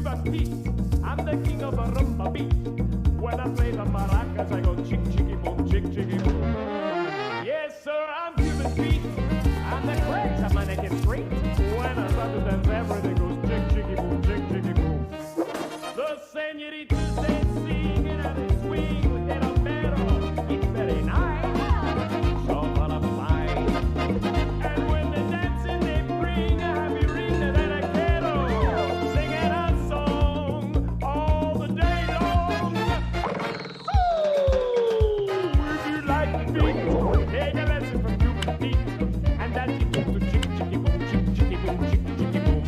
Cuba's peace. I'm the king of the rumba beat. When I play the maracas, I go chick chicky boom, chick chicky boom. Yes, sir, I'm Cuban Pete. I'm the craze, I'm gonna get straight. When I start to dance, everything goes chick chicky boom, chick chicky boom. The senoritas, they sing and they swing with their romero. It's very nice, so full of fun. And when they're dancing, they bring a happy ring that I quiero. Singing a song all the day long. Ooh, if you like the beat, take a lesson from Cuban Pete. And that's it goes to chick chicky boom, chick chicky boom, chick chicky boom.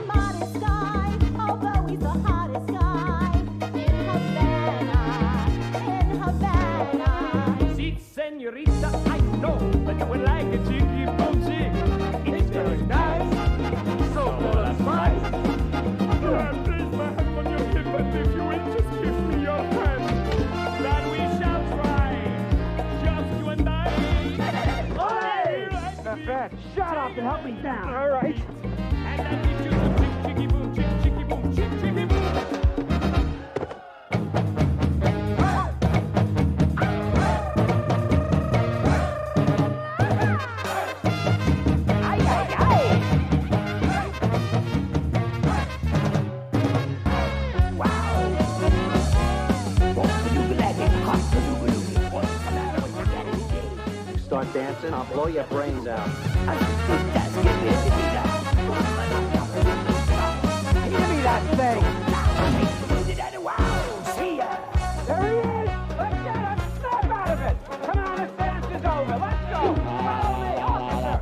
Modest guy, although he's the hottest guy in Havana. See, senorita, I know that you would like a chicky boom chick. It's very nice, so full of spice. Please, my hand on your hip, and if you will just give me your hand, that we shall try, just you and I. Fat, shut up and help me down, all right? And that gives you the chick chicky boom, chick chicky boom, chick chicky boom. Start dancing, I'll blow your brains out. Give me that thing! See ya! There he is! Let's get a snap out of it! Come on, this dance is over. Let's go! Follow me, officer!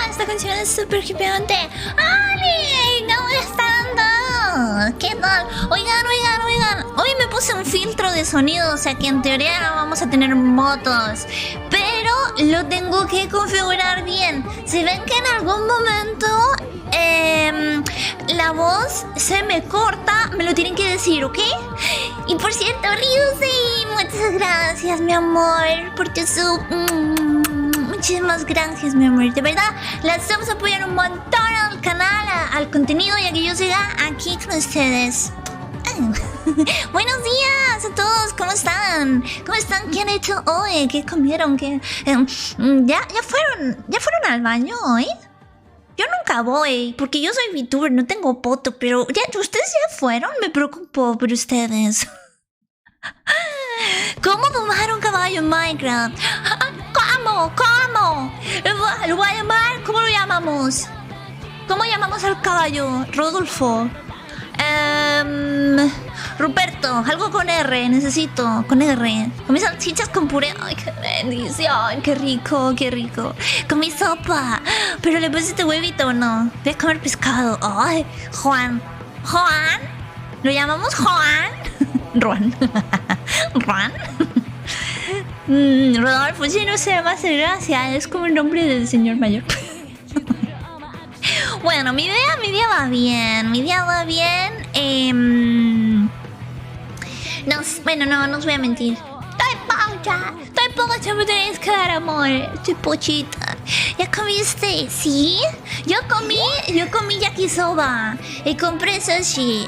esta canción es súper hipeante. ¡Ali! ¿Cómo están? ¿Qué tal? Oigan. Hoy me puse un filtro de sonido, o sea que en teoría no vamos a tener motos. Pero lo tengo que configurar bien. Si ven que en algún momento la voz se me corta, me lo tienen que decir, ¿ok? Y por cierto, Ryusei, muchas gracias, mi amor, por tu sub. Muchísimas gracias, mi amor. De verdad, las vamos a apoyar un montón al canal, al contenido, y a que yo siga aquí con ustedes. Buenos días a todos, ¿cómo están? ¿Cómo están? ¿Qué han hecho hoy? ¿Qué comieron? ¿Qué, ¿ya fueron al baño hoy? Yo nunca voy, porque yo soy VTuber, no tengo poto, pero ya, ¿ustedes ya fueron? Me preocupo por ustedes. ¿Cómo domar un caballo en Minecraft? ¿Cómo? Lo voy a llamar, ¿cómo lo llamamos? ¿Cómo llamamos al caballo? Rodolfo. Ruperto, algo con R, necesito, con R. Con mis salchichas con puré. Ay, qué bendición, qué rico. Con mi sopa. Pero le pusiste huevito o no. Voy a comer pescado. Ay, Juan. ¿Lo llamamos Juan? Juan. Rodolfo, sí, no sé, me hace gracia. Es como el nombre del señor mayor. Bueno, mi día va bien. No os voy a mentir. Estoy pocha, me tenéis que dar amor. Estoy pochita. ¿Ya comiste? ¿Sí? Yo comí yakisoba. Y compré sushi.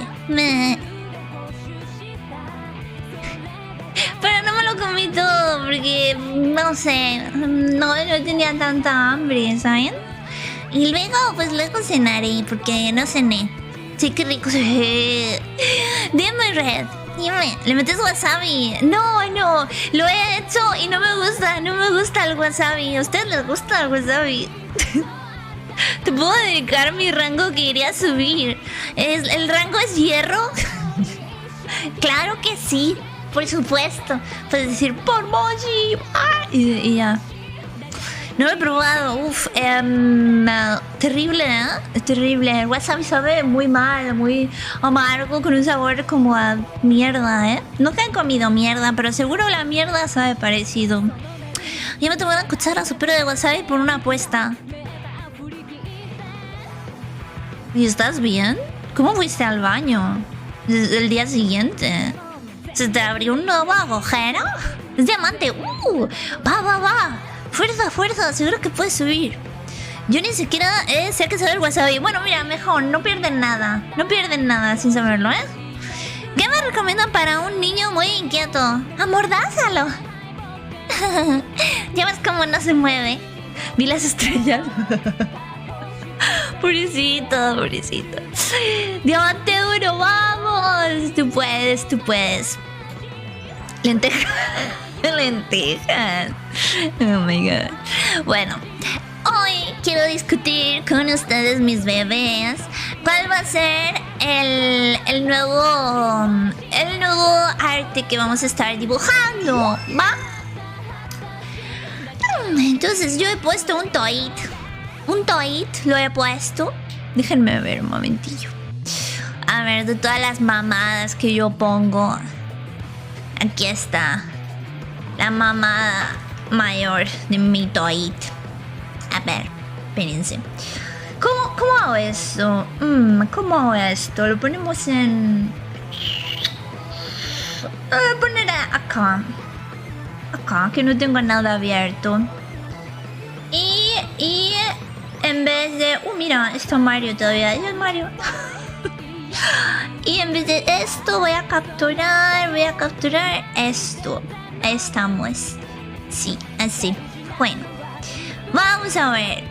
Pero no me lo comí todo porque, no sé, no tenía tanta hambre, ¿saben? Y luego cenaré, porque no cené. Sí, qué rico se ve. Dime, Red, ¿le metes wasabi? No, lo he hecho y no me gusta el wasabi. ¿A ustedes les gusta el wasabi? Te puedo dedicar mi rango que iría a subir. ¿El rango es hierro? Claro que sí, por supuesto. Puedes decir, por Moji. Y ya. No lo he probado, terrible, ¿eh? Terrible. El wasabi sabe muy mal, muy amargo, con un sabor como a mierda, ¿eh? Nunca he comido mierda, pero seguro la mierda sabe parecido. Yo me tomé una cuchara supera de wasabi por una apuesta. ¿Y estás bien? ¿Cómo fuiste al baño? El día siguiente. ¿Se te abrió un nuevo agujero? Es diamante. Va. Fuerza, seguro que puedes subir. Yo ni siquiera sé que sabe el wasabi. Bueno, mira, mejor, no pierden nada sin saberlo, ¿eh? ¿Qué me recomiendan para un niño muy inquieto? Amordázalo. Ya ves cómo no se mueve. Vi las estrellas. Pobrecito. Diamante duro, vamos. Tú puedes. Lentejas. Oh my god. Bueno, hoy quiero discutir con ustedes, mis bebés, cuál va a ser el nuevo arte que vamos a estar dibujando, ¿va? Entonces yo he puesto un toit, lo he puesto. Déjenme ver un momentillo. A ver, de todas las mamadas que yo pongo, aquí está la mamada mayor de mi toit. A ver, espérense. ¿Cómo hago esto? ¿Cómo hago esto? Lo ponemos en... Voy a poner acá. Acá, que no tengo nada abierto. Y en vez de... mira, está Mario todavía. ¿Es Mario? Y en vez de esto voy a capturar esto. Ahí estamos. Sí, así. Bueno, vamos a ver.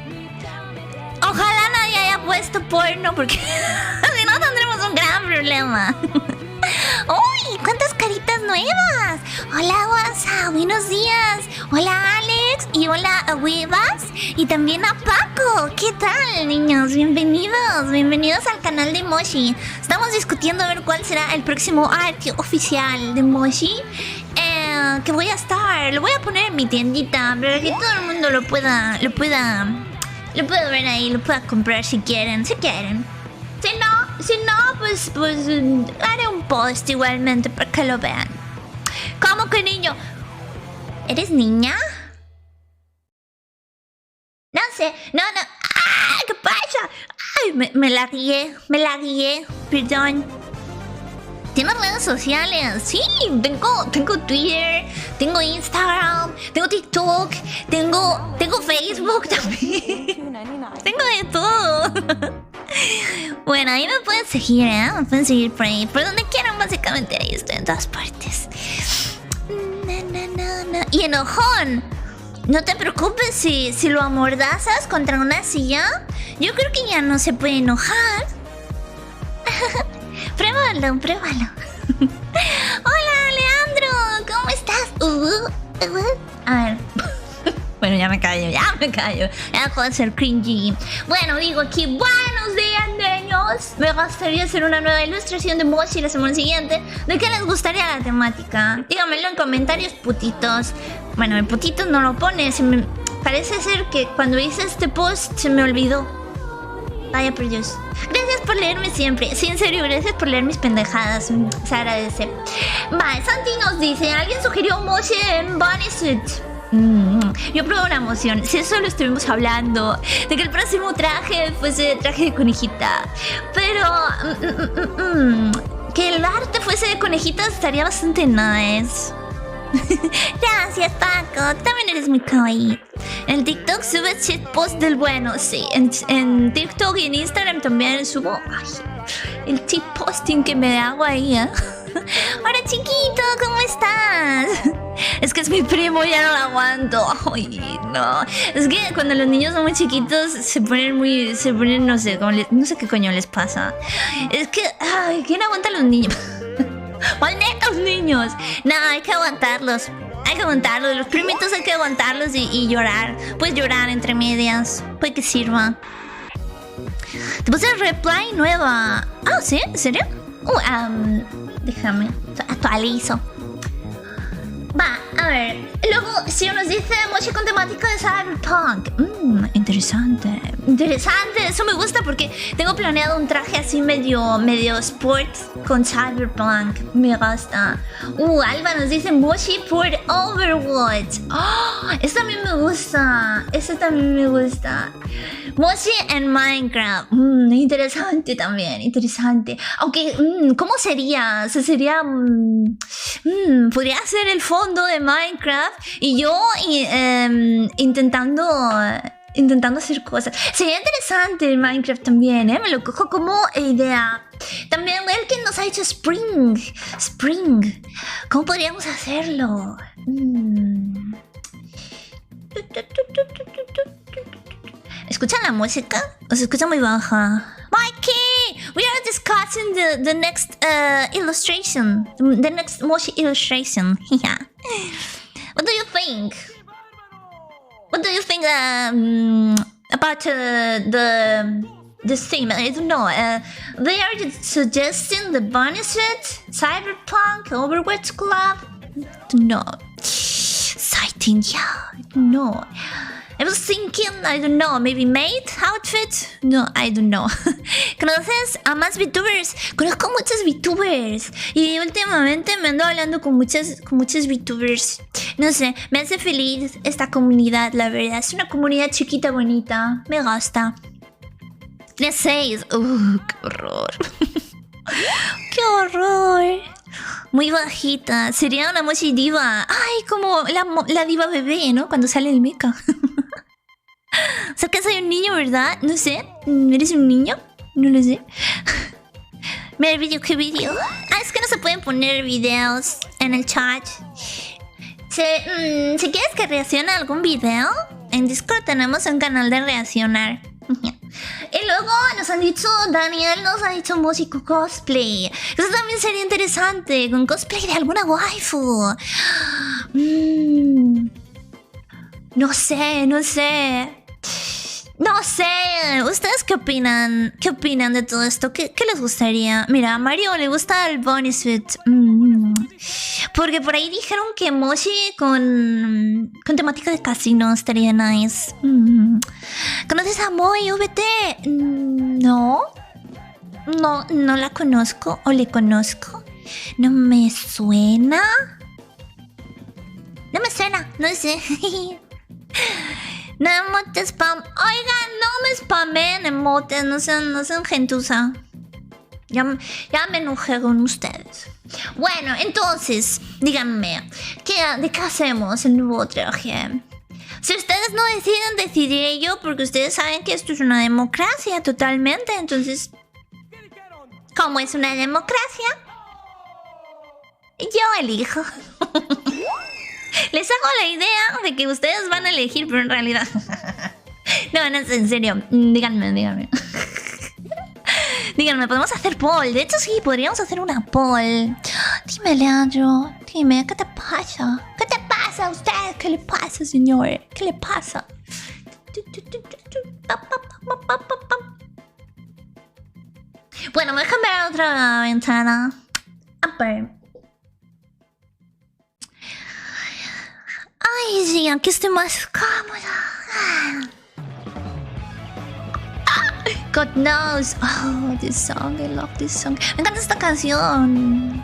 Ojalá nadie haya puesto porno, porque si no tendremos un gran problema. ¡Uy! ¡Cuántas caritas nuevas! Hola, WhatsApp, buenos días. Hola, Alex. Y hola, a Huevas. Y también a Paco. ¿Qué tal, niños? Bienvenidos al canal de Moshi. Estamos discutiendo a ver cuál será el próximo arte oficial de Moshi. Que voy a estar. Lo voy a poner en mi tiendita, para que todo el mundo lo pueda Lo puedo ver ahí, lo puedo comprar si quieren. Si quieren. Si no, pues haré un post igualmente para que lo vean. ¿Cómo que niño? ¿Eres niña? No sé, no. ¡Ah! ¿Qué pasa? Ay, me la guié, perdón. ¿Tienes redes sociales? Sí, tengo Twitter, tengo Instagram, tengo TikTok, tengo Facebook también. Tengo de todo. Bueno, ahí me pueden seguir, ¿eh? Me pueden seguir por ahí. Por donde quieran, básicamente. Ahí estoy en todas partes. No. Y enojón. No te preocupes si lo amordazas contra una silla. Yo creo que ya no se puede enojar. Pruébalo. Hola, Leandro. ¿Cómo estás? A ver. Bueno, ya me callo. Ya dejo de ser cringy. Bueno, digo aquí, buenos días, niños. Me gustaría hacer una nueva ilustración de Moshi la semana siguiente. ¿De qué les gustaría la temática? Díganmelo en comentarios, putitos. Bueno, el putito no lo pone. Parece ser que cuando hice este post se me olvidó. Vaya por Dios. Gracias por leerme siempre. Sí, en serio, gracias por leer mis pendejadas. Se agradece. Vale, Santi nos dice, alguien sugirió Moshi en Bunny Suit. Yo probé una emoción. Si eso lo estuvimos hablando, de que el próximo traje fuese traje de conejita. Pero que el arte fuese de conejitas estaría bastante nice. Gracias, Paco. También eres muy kawaii. En TikTok subes shitpost del bueno. Sí, en TikTok y en Instagram también subo el shitposting que me hago ahí, ¿eh? Hola, chiquito, ¿cómo estás? Es que es mi primo, ya no lo aguanto. Ay, no. Es que cuando los niños son muy chiquitos se ponen, no sé, no sé qué coño les pasa. Es que, ay, ¿quién aguanta a los niños? ¡Malditos niños! No, hay que aguantarlos. Los primitos hay que aguantarlos y llorar. Puedes llorar entre medias. Puede que sirva. Te puse reply nueva. Ah, ¿sí? ¿En serio? Déjame. Actualizo. Va, a ver. Luego, si nos dice Moshi con temática de Cyberpunk. Interesante. Eso me gusta porque tengo planeado un traje así medio sport con Cyberpunk. Me gusta. Alba nos dice Moshi por Overwatch. Eso también me gusta. Moshi en Minecraft. Interesante también. Aunque, ¿cómo sería? O sea, sería... podría ser el fondo de Minecraft y yo intentando hacer cosas. Sería interesante el Minecraft también, ¿eh? Me lo cojo como idea. También Elkin nos ha dicho Spring. ¿Cómo podríamos hacerlo? ¿Escuchan la música? ¿O se escucha muy baja? Mikey! We are discussing the next illustration. The next Moshi illustration. Yeah. What do you think? What do you think about the theme? I don't know. They are suggesting the Bunny Suit, Cyberpunk, Overwatch Club. No. Exciting, yeah. No. I was thinking, I don't know, maybe maid outfit? No, I don't know. ¿Conoces a más VTubers? Conozco muchos VTubers. Y últimamente me ando hablando con muchos VTubers. No sé, me hace feliz esta comunidad, la verdad. Es una comunidad chiquita, bonita. Me gusta. Tiene 6. ¡Qué horror! ¡Qué horror! Muy bajita. Sería una Moshi diva. Ay, como la diva bebé, ¿no? Cuando sale el mecha. O sea que soy un niño, ¿verdad? No sé. ¿Eres un niño? No lo sé. Mira el video, ¿qué video? Es que no se pueden poner videos en el chat. Si quieres que reaccione a algún video, en Discord tenemos un canal de reaccionar. Y luego nos han dicho, Daniel nos ha dicho músico cosplay. Eso también sería interesante, con cosplay de alguna waifu. No sé. ¿Ustedes qué opinan? ¿Qué opinan de todo esto? ¿Qué les gustaría? Mira, a Mario le gusta el Bunny Suit. Porque por ahí dijeron que Moshi con temática de casino estaría nice. ¿Conoces a Moy VT? No. No la conozco o le conozco. No me suena. No me suena, no sé. No emote spam. Oigan, no me spamen emotes, no sean gentuza. Ya me enojé con ustedes. Bueno, entonces, díganme, ¿de qué hacemos el nuevo traje? Si ustedes no deciden, decidiré yo, porque ustedes saben que esto es una democracia totalmente. Entonces, como es una democracia, yo elijo. Les hago la idea de que ustedes van a elegir, pero en realidad... No, en serio, díganme. Díganme, podemos hacer poll. De hecho, sí, podríamos hacer una poll. Dime, Leandro. Dime, ¿qué te pasa? ¿Qué te pasa a usted? ¿Qué le pasa, señor? ¿Qué le pasa? Bueno, déjame ver otra ventana. A ver. Ay, sí, aquí estoy más cómoda. God knows. Oh, this song, I love this song. Me encanta esta canción.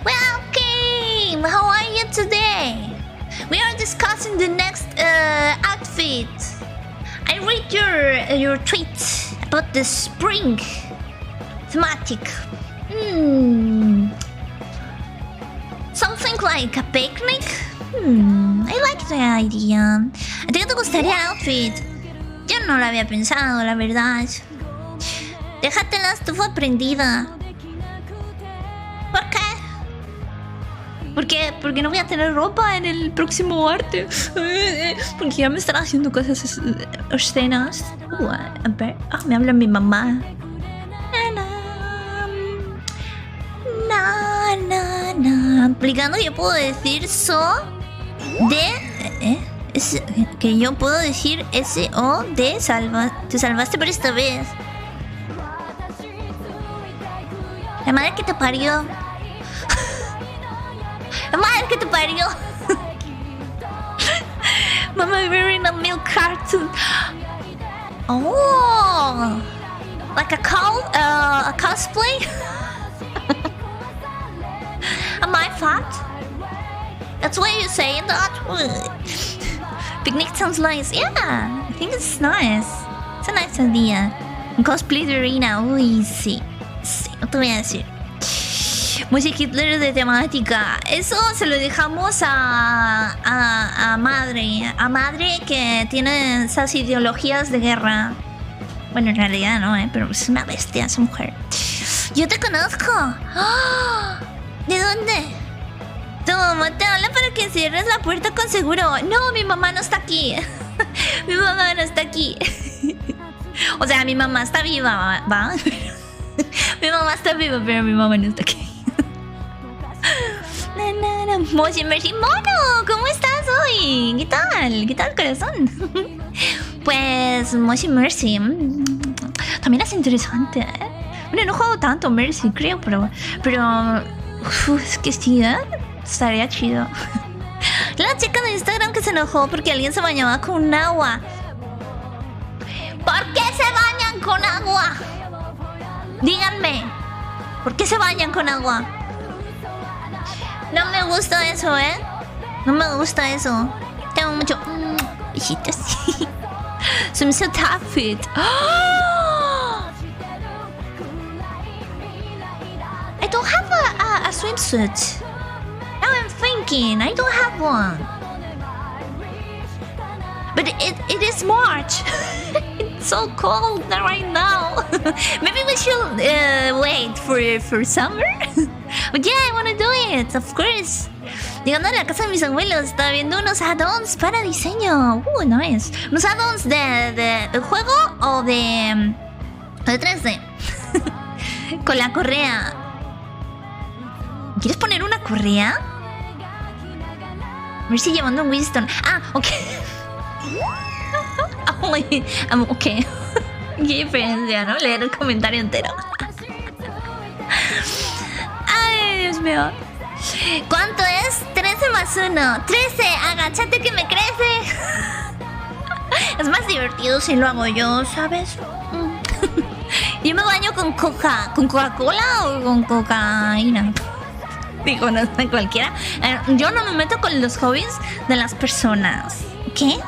Well, okay. How are you today? We are discussing the next outfit. I read your tweet about the spring thematic. Something like a picnic? I like the idea. ¿A ti qué te gustaría el outfit? Yo no lo había pensado, la verdad. Déjate la estufa prendida. ¿Por qué? Porque no voy a tener ropa en el próximo arte. Porque ya me están haciendo cosas obscenas. A ver, me habla mi mamá. Aplicando, yo puedo decir que yo puedo decir S-O de te salvaste por esta vez. La madre que te parió. La madre que te parió. Mama wearing a milk carton. Oh, like a cosplay. Am I fat? That's why you're saying that? Picnic sounds nice. Yeah, I think it's nice. It's a nice idea. Cosplay de Reina. Uy, sí. Sí, no te voy a decir. Music Hitler de temática. Eso se lo dejamos a madre. A madre que tiene esas ideologías de guerra. Bueno, en realidad no, pero es una bestia esa mujer. Yo te conozco. ¡Oh! ¿De dónde? Tu mamá te habla para que cierres la puerta con seguro. No, mi mamá no está aquí. Mi mamá no está aquí. O sea, mi mamá está viva, ¿va? Mi mamá está viva, pero mi mamá no está aquí. Moshi Mercy Mono, ¿cómo estás hoy? ¿Qué tal? ¿Qué tal, corazón? Pues Moshi Mercy también es interesante, ¿eh? Bueno, no he jugado tanto Mercy, creo, pero es que sí, ¿eh? Estaría chido. La chica de Instagram que se enojó porque alguien se bañaba con agua. ¿Por qué se bañan con agua? Díganme. ¿Por qué se bañan con agua? No me gusta eso, ¿eh? No me gusta eso. Tengo mucho... besitos. Swimsuit outfit. I don't have a swimsuit. Now I'm thinking, I don't have one. But it is March. It's so cold right now. Maybe we should wait for summer. But yeah, I want to do it, of course. Llegando a la casa de mis abuelos, estaba viendo unos add-ons para diseño. Nice. Unos add-ons de juego o de 3D. Con la correa. ¿Quieres poner una correa? A ver si llevando Winston. Ok. Ok. Qué diferencia, ¿no? Leer el comentario entero. Ay, Dios mío. ¿Cuánto es? 13 más 1. 13. Agáchate que me crece. Es más divertido si lo hago yo, ¿sabes? Yo me baño con Coca-Cola o con cocaína. Digo, no sé, cualquiera. Yo no me meto con los hobbies de las personas. ¿Qué?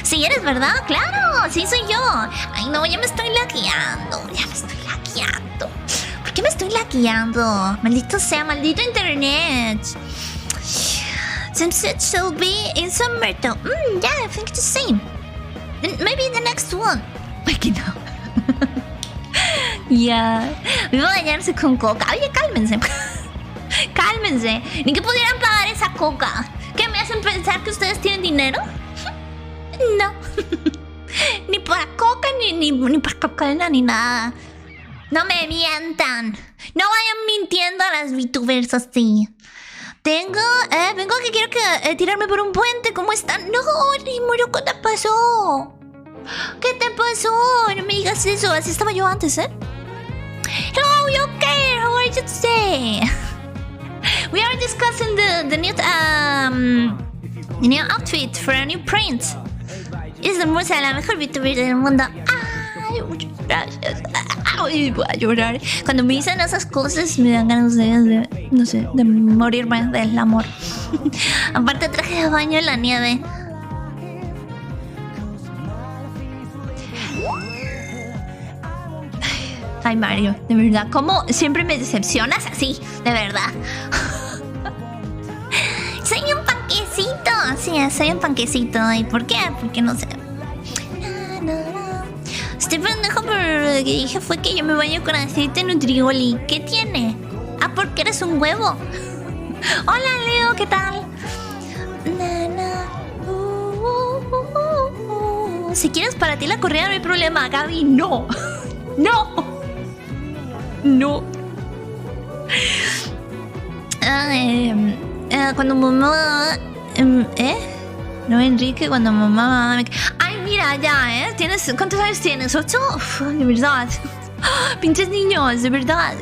Sí, eres, ¿verdad? ¡Claro! ¡Sí, soy yo! Ay, no, ya me estoy laqueando. ¿Por qué me estoy laqueando? Maldito sea, maldito internet. Since it shall be in summer, though. Yeah, I think it's the same. Then maybe the next one. Wait, no. Ya. Me voy a bañarse con coca. Oye, cálmense. Cálmense. Ni que pudieran pagar esa coca. ¿Qué me hacen pensar que ustedes tienen dinero? No. Ni para coca, ni para cocaína, ni nada. No me mientan. No vayan mintiendo a las VTubers así. Vengo que quiero tirarme por un puente. ¿Cómo están? No, Rimuro, ¿qué te pasó? ¿Qué te pasó? No me digas eso. Así estaba yo antes, ¿eh? Hello, you okay? How are you today? We are discussing the new outfit for a new print. Es hermosa, la mejor VTuber del mundo. Ay, muchas gracias. Ay, voy a llorar. Cuando me dicen esas cosas me dan ganas de no sé, de morirme del amor. Aparte traje de baño en la nieve. Ay, Mario, de verdad, ¿cómo siempre me decepcionas así? De verdad. Soy un panquecito. Sí, soy un panquecito. ¿Y por qué? Porque no sé. Este pendejo, pero lo que dije fue que yo me baño con aceite Nutrioli. ¿Qué tiene? Ah, porque eres un huevo. Hola, Leo, ¿qué tal? Si quieres para ti la correa no hay problema, Gaby. No. No. No. Cuando mamá... No, Enrique, cuando mamá... Ay, mira, ya, ¿Tienes... ¿Cuántos años tienes? ¿8? Uf, de verdad. Pinches niños, de verdad.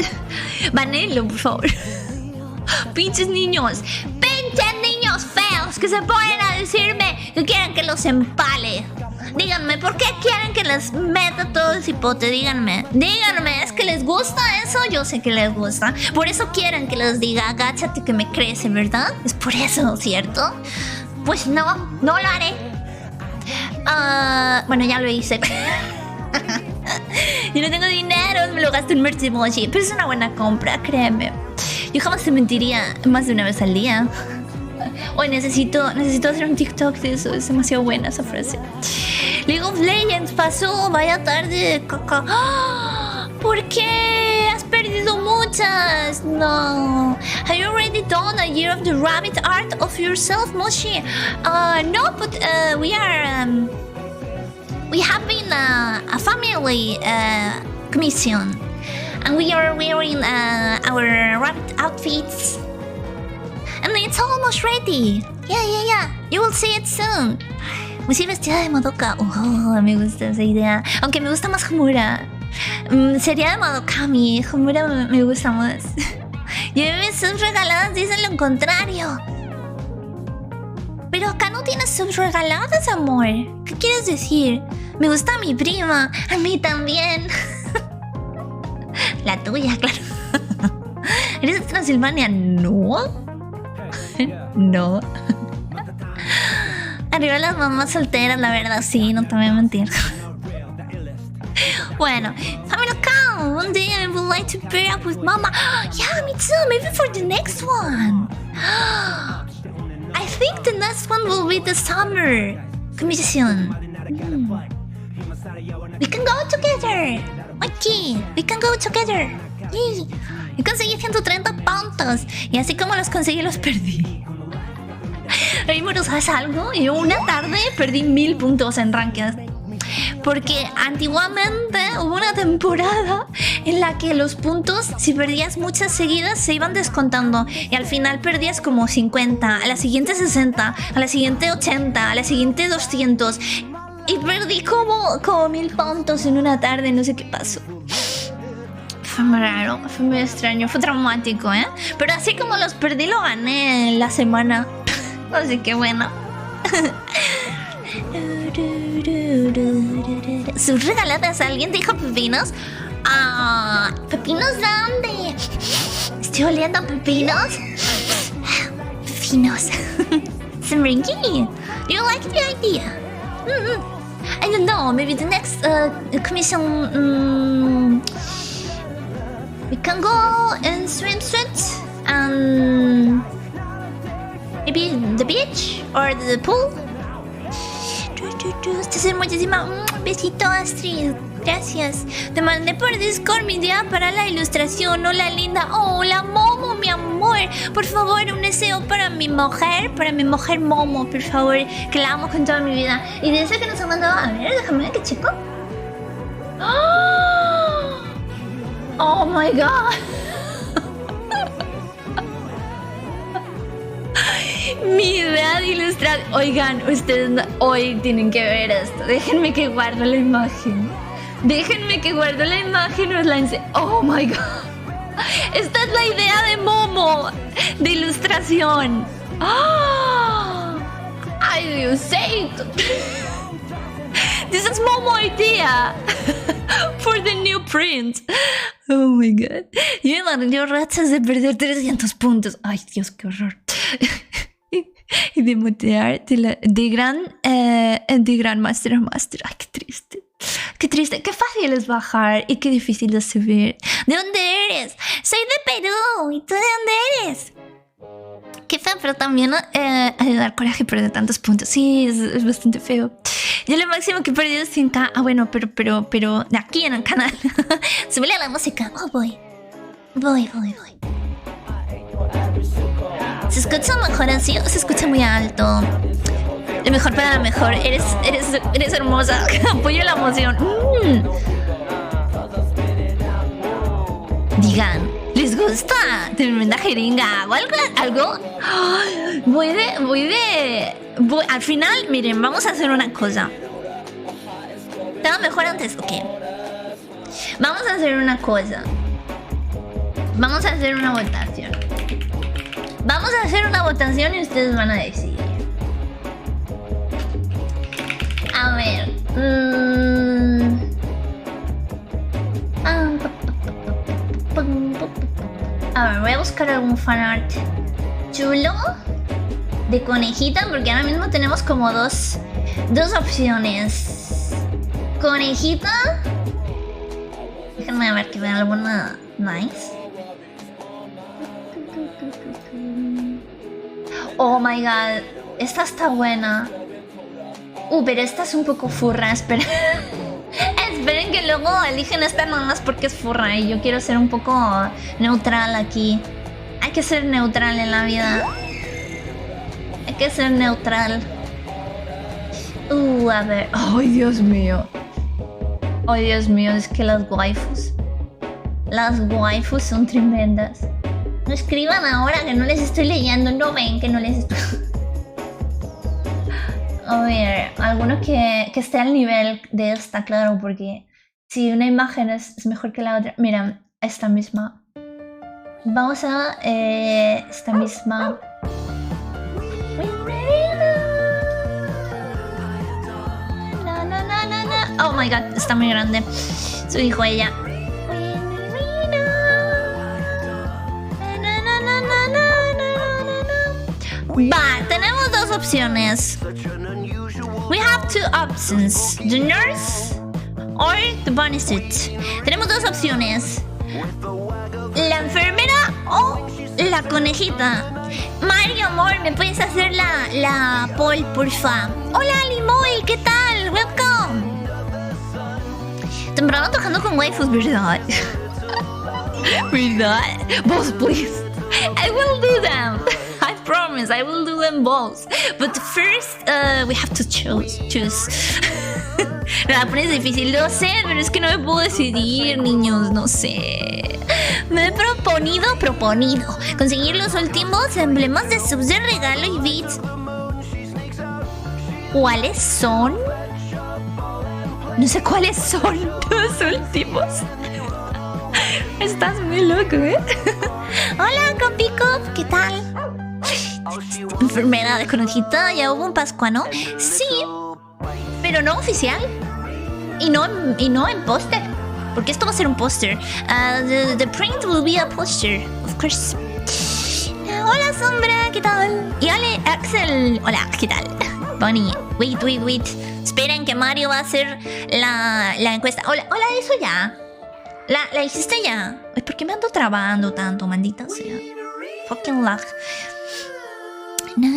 Banelo, por favor. Pinches niños. Pinches niños feos que se ponen a decirme que quieren que los empale. Díganme, ¿por qué quieren que les meta todo el cipote? Díganme, ¿es que les gusta eso? Yo sé que les gusta. Por eso quieren que les diga, agáchate que me crece, ¿verdad? Es por eso, ¿cierto? Pues no lo haré. Bueno, ya lo hice. Yo no tengo dinero, me lo gasto en Merchimochi. Pero es una buena compra, créeme. Yo jamás te mentiría más de una vez al día. Hoy necesito hacer un TikTok de eso. Es demasiado buena esa frase. League of Legends pasó. Vaya tarde, caca. ¿Por qué? Has perdido muchas. No. Have you already done a year of the rabbit art of yourself, Moshi? No, but we have been a family commission. And we are wearing our rabbit outfits. And it's almost ready. Yeah. You will see it soon. Me estoy vestida de Madoka. Oh, me gusta esa idea. Aunque me gusta más Homura. Sería de Madokami. Homura me gusta más. Y mis subs regaladas dicen lo contrario. Pero acá no tienes subs regaladas, amor. ¿Qué quieres decir? Me gusta mi prima. A mí también. La tuya, claro. ¿Eres de Transilvania? No. No. Arriba las mamás solteras, la verdad, sí, no te voy a mentir. Bueno, Hamilton, one day I would like to pair up with Mama. Yeah, me too, maybe for the next one. I think the next one will be the summer commission. We can go together. Okay, we can go together. Yay. Yo conseguí 130 puntos. Y así como los conseguí, los perdí. Rimuro, ¿sabes algo? Yo una tarde perdí 1000 puntos en ranked. Porque antiguamente hubo una temporada en la que los puntos, si perdías muchas seguidas, se iban descontando. Y al final perdías como 50, a la siguiente 60, a la siguiente 80, a la siguiente 200. Y perdí como 1000 puntos en una tarde, no sé qué pasó. Fue muy raro, fue muy extraño, fue traumático, ¿eh? Pero así como los perdí, lo gané en la semana. Así que bueno. ¿Sus regaladas? ¿Alguien dijo pepinos? Ah, ¿pepinos dónde? Estoy oliendo pepinos. Pepinos. Samringi, you like the idea? I don't know. Maybe the next commission. We can go in swimsuit and maybe the beach or the pool. Te hace muchísima. Besito, Astrid. Gracias. Te mandé por Discord mi idea para la ilustración. Hola, linda. Hola, Momo, mi amor. Por favor, un deseo para mi mujer Momo, por favor. Que la amo con toda mi vida. Y de ese que nos ha mandado. A ver, déjame ver qué chico. Oh my god. Mi idea de ilustrar. Oigan, ustedes hoy tienen que ver esto. Déjenme que guardo la imagen. Os la enseño. Oh my god. Esta es la idea de Momo de ilustración. ¡Ay, Dios santo! This is Momo idea for the new print. Oh my god. Y me dio rachas de perder 300 puntos. Ay, Dios, qué horror. Y de mutear de gran master a master. Ay, qué triste. Qué triste, qué fácil es bajar y qué difícil es subir. ¿De dónde eres? Soy de Perú. ¿Y tú de dónde eres? Qué feo, pero también ayudar coraje perder tantos puntos. Sí, es bastante feo. Yo lo máximo que he perdido es 100k. Ah, bueno, pero de aquí en el canal. Súbele a la música. Oh, voy. ¿Se escucha mejor así o se escucha muy alto? Lo mejor para la mejor. Eres hermosa. Apoyo la emoción. Digan, ¿les gusta? Tremenda jeringa. ¿O algo? Al final, miren, vamos a hacer una cosa. ¿Estaba mejor antes? Ok. Vamos a hacer una cosa. Vamos a hacer una votación. Y ustedes van a decidir. A ver. A ver, voy a buscar algún fanart chulo de conejita, porque ahora mismo tenemos como dos opciones. Conejita. Déjenme ver que vea alguna nice. Oh my god, esta está buena. Pero esta es un poco furra, esperen. Esperen que luego eligen esta nada más porque es furra y yo quiero ser un poco neutral aquí. Hay que ser neutral en la vida. Hay que ser neutral. A ver. Ay, Dios mío. Ay, Dios mío, es que las waifus son tremendas. No escriban ahora que no les estoy leyendo. No ven que no les estoy... A ver, alguno que esté al nivel de esta, claro, porque si una imagen es mejor que la otra... Mira, esta misma. Vamos a esta misma. Oh my god, está muy grande. Su dijo ella. Va, tenemos dos opciones. We have two options. The nurse or the bunny suit. Tenemos dos opciones. La enfermera o la conejita. Mario, amor, ¿me puedes hacer la poll, porfa? Hola, Limoy, ¿qué tal? Welcome. Temprano tocando con waifus, ¿verdad? ¿Verdad? Both, please. I will do them. I promise, I will do them both. But first, we have to choose. Me la pones difícil, lo sé, pero es que no me puedo decidir, niños, no sé. Me he proponido conseguir los últimos emblemas de subs de regalo y bits. ¿Cuáles son? No sé cuáles son los últimos. Estás muy loco, ¿eh? Hola, Compico, ¿qué tal? Enfermera de conejita, ya hubo un pascuano. Sí, pero no oficial. Y no en póster. Porque esto va a ser un póster. The print will be a poster, of course. Hola Sombra, ¿qué tal? Y hola Axel. Hola, ¿qué tal? Bonnie, wait. Esperen que Mario va a hacer la encuesta. Hola, eso ya. La hiciste ya. Ay, ¿por qué me ando trabando tanto, maldita sea? Fucking lag. Na.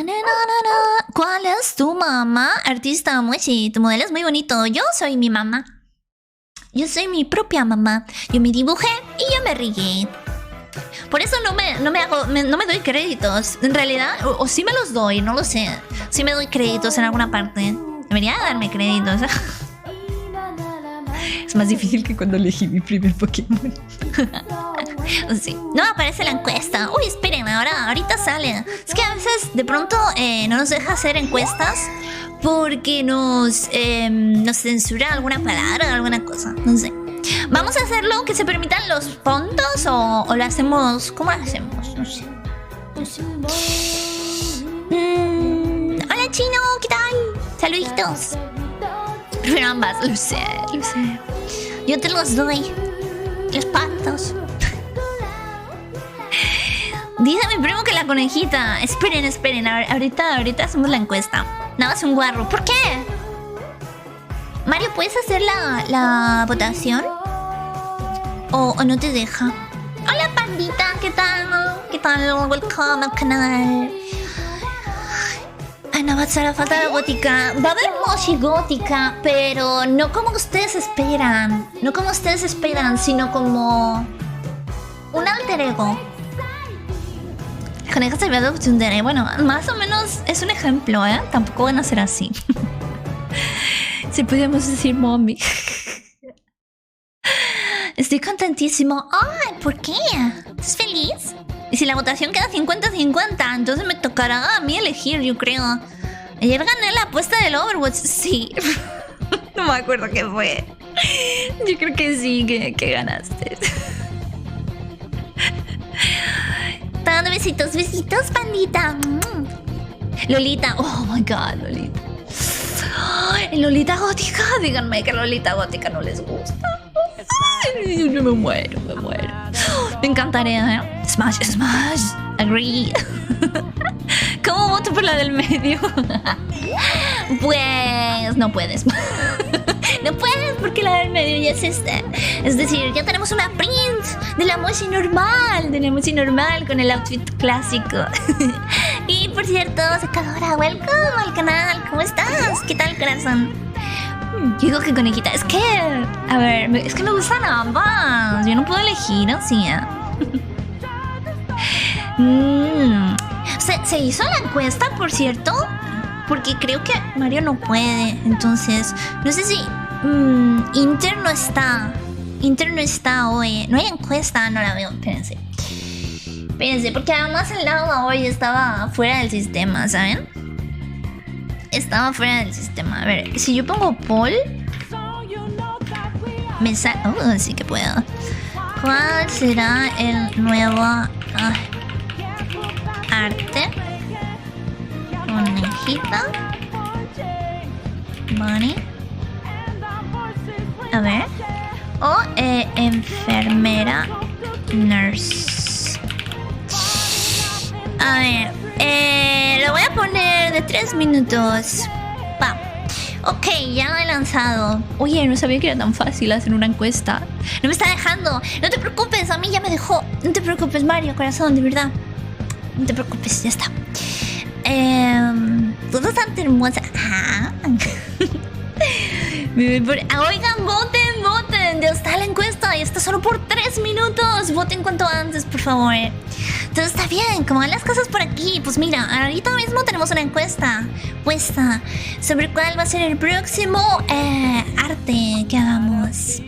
¿Cuál es tu mamá? Artista Mochi, tu modelo es muy bonito. Yo soy mi mamá. Yo soy mi propia mamá. Yo me dibujé y yo me regué. Por eso no me doy créditos. En realidad, o sí me los doy, no lo sé. Sí me doy créditos en alguna parte. Debería darme créditos. Es más difícil que cuando elegí mi primer Pokémon. Sí. No aparece la encuesta. Uy, esperen, ahorita sale. Es que a veces de pronto no nos deja hacer encuestas porque nos censura alguna palabra o alguna cosa. No sé. ¿Vamos a hacerlo que se permitan los fondos o lo hacemos? ¿Cómo lo hacemos? No sé. Hola Chino, ¿qué tal? Saluditos. Prefiero ambas, lo sé. Yo te los doy. Los patos. Dice mi primo que la conejita. Esperen. Ahorita hacemos la encuesta. Nada más un guarro. ¿Por qué? Mario, ¿puedes hacer la votación? ¿O no te deja? Hola, pandita. ¿Qué tal? Welcome al canal. Ay, no va a ser la falta de gótica. Va a haber Mochi gótica, pero no como ustedes esperan. No como ustedes esperan, sino como un alter ego. Conejas se ve de Tsundere. Bueno, más o menos es un ejemplo, ¿eh? Tampoco van a ser así. Si pudiéramos decir mommy. Estoy contentísimo. Ay, ¿por qué? ¿Estás feliz? Y si la votación queda 50-50, entonces me tocará a mí elegir, yo creo. Ayer gané la apuesta del Overwatch. Sí. No me acuerdo qué fue. Yo creo que sí, que ganaste. Te dando besitos, pandita. Lolita. Oh my god, Lolita. Ay, Lolita gótica. Díganme que Lolita gótica no les gusta. Ay, yo me muero. Me encantaría, ¿eh? Smash. Agree. ¿Cómo voto por la del medio? Pues no puedes. No puedes porque la del medio ya es esta. Es decir, ya tenemos una print de la Mochi normal con el outfit clásico. Y por cierto, Secadora, welcome al canal. ¿Cómo estás? ¿Qué tal, corazón? Yo digo que conejita. Es que, a ver, es que me gustan ambas. Yo no puedo elegir así, ¿eh? Se hizo la encuesta, por cierto, porque creo que Mario no puede. Entonces, no sé si Inter no está hoy. No hay encuesta, no la veo. Espérense, porque además el lado hoy estaba fuera del sistema, ¿saben? Estaba fuera del sistema. A ver, si yo pongo poll, me sale. Oh, sí que puedo. ¿Cuál será el nuevo arte? Conejita. Money. A ver. O enfermera. Nurse. A ver. Lo voy a poner de 3 minutos. Va. Ok, ya lo he lanzado. Oye, no sabía que era tan fácil hacer una encuesta. No me está dejando. No te preocupes, a mí ya me dejó. No te preocupes, Mario, corazón, de verdad. No te preocupes, ya está. Todo tan hermosa. Oigan, voten. Ya está la encuesta. Ya está solo por 3 minutos. Voten cuanto antes, por favor. Todo está bien, como van las cosas por aquí. Pues mira, ahorita mismo tenemos una encuesta puesta sobre cuál va a ser el próximo arte que hagamos.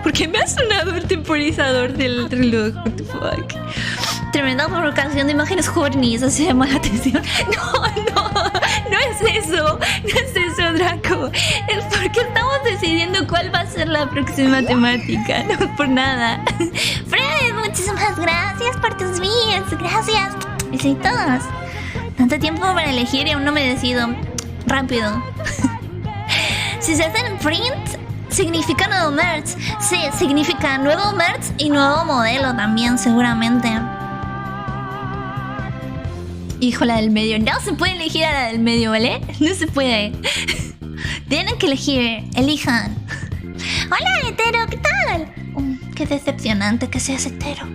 ¿Por qué me ha sonado el temporizador del reloj? What the fuck? Tremenda provocación de imágenes horny, eso se llama la atención. No es eso, Draco. Es porque estamos decidiendo cuál va a ser la próxima temática, no por nada. Fred, muchísimas gracias por tus vídeos, gracias. Besitos. Tanto tiempo para elegir y aún no me decido. Rápido. Si se hacen print, significa nuevo merch. Sí, significa nuevo merch y nuevo modelo también, seguramente. Hijo, la del medio. No se puede elegir a la del medio, ¿vale? No se puede. Tienen que elegir. Elijan. Hola, hetero, ¿qué tal? Qué decepcionante que seas hetero.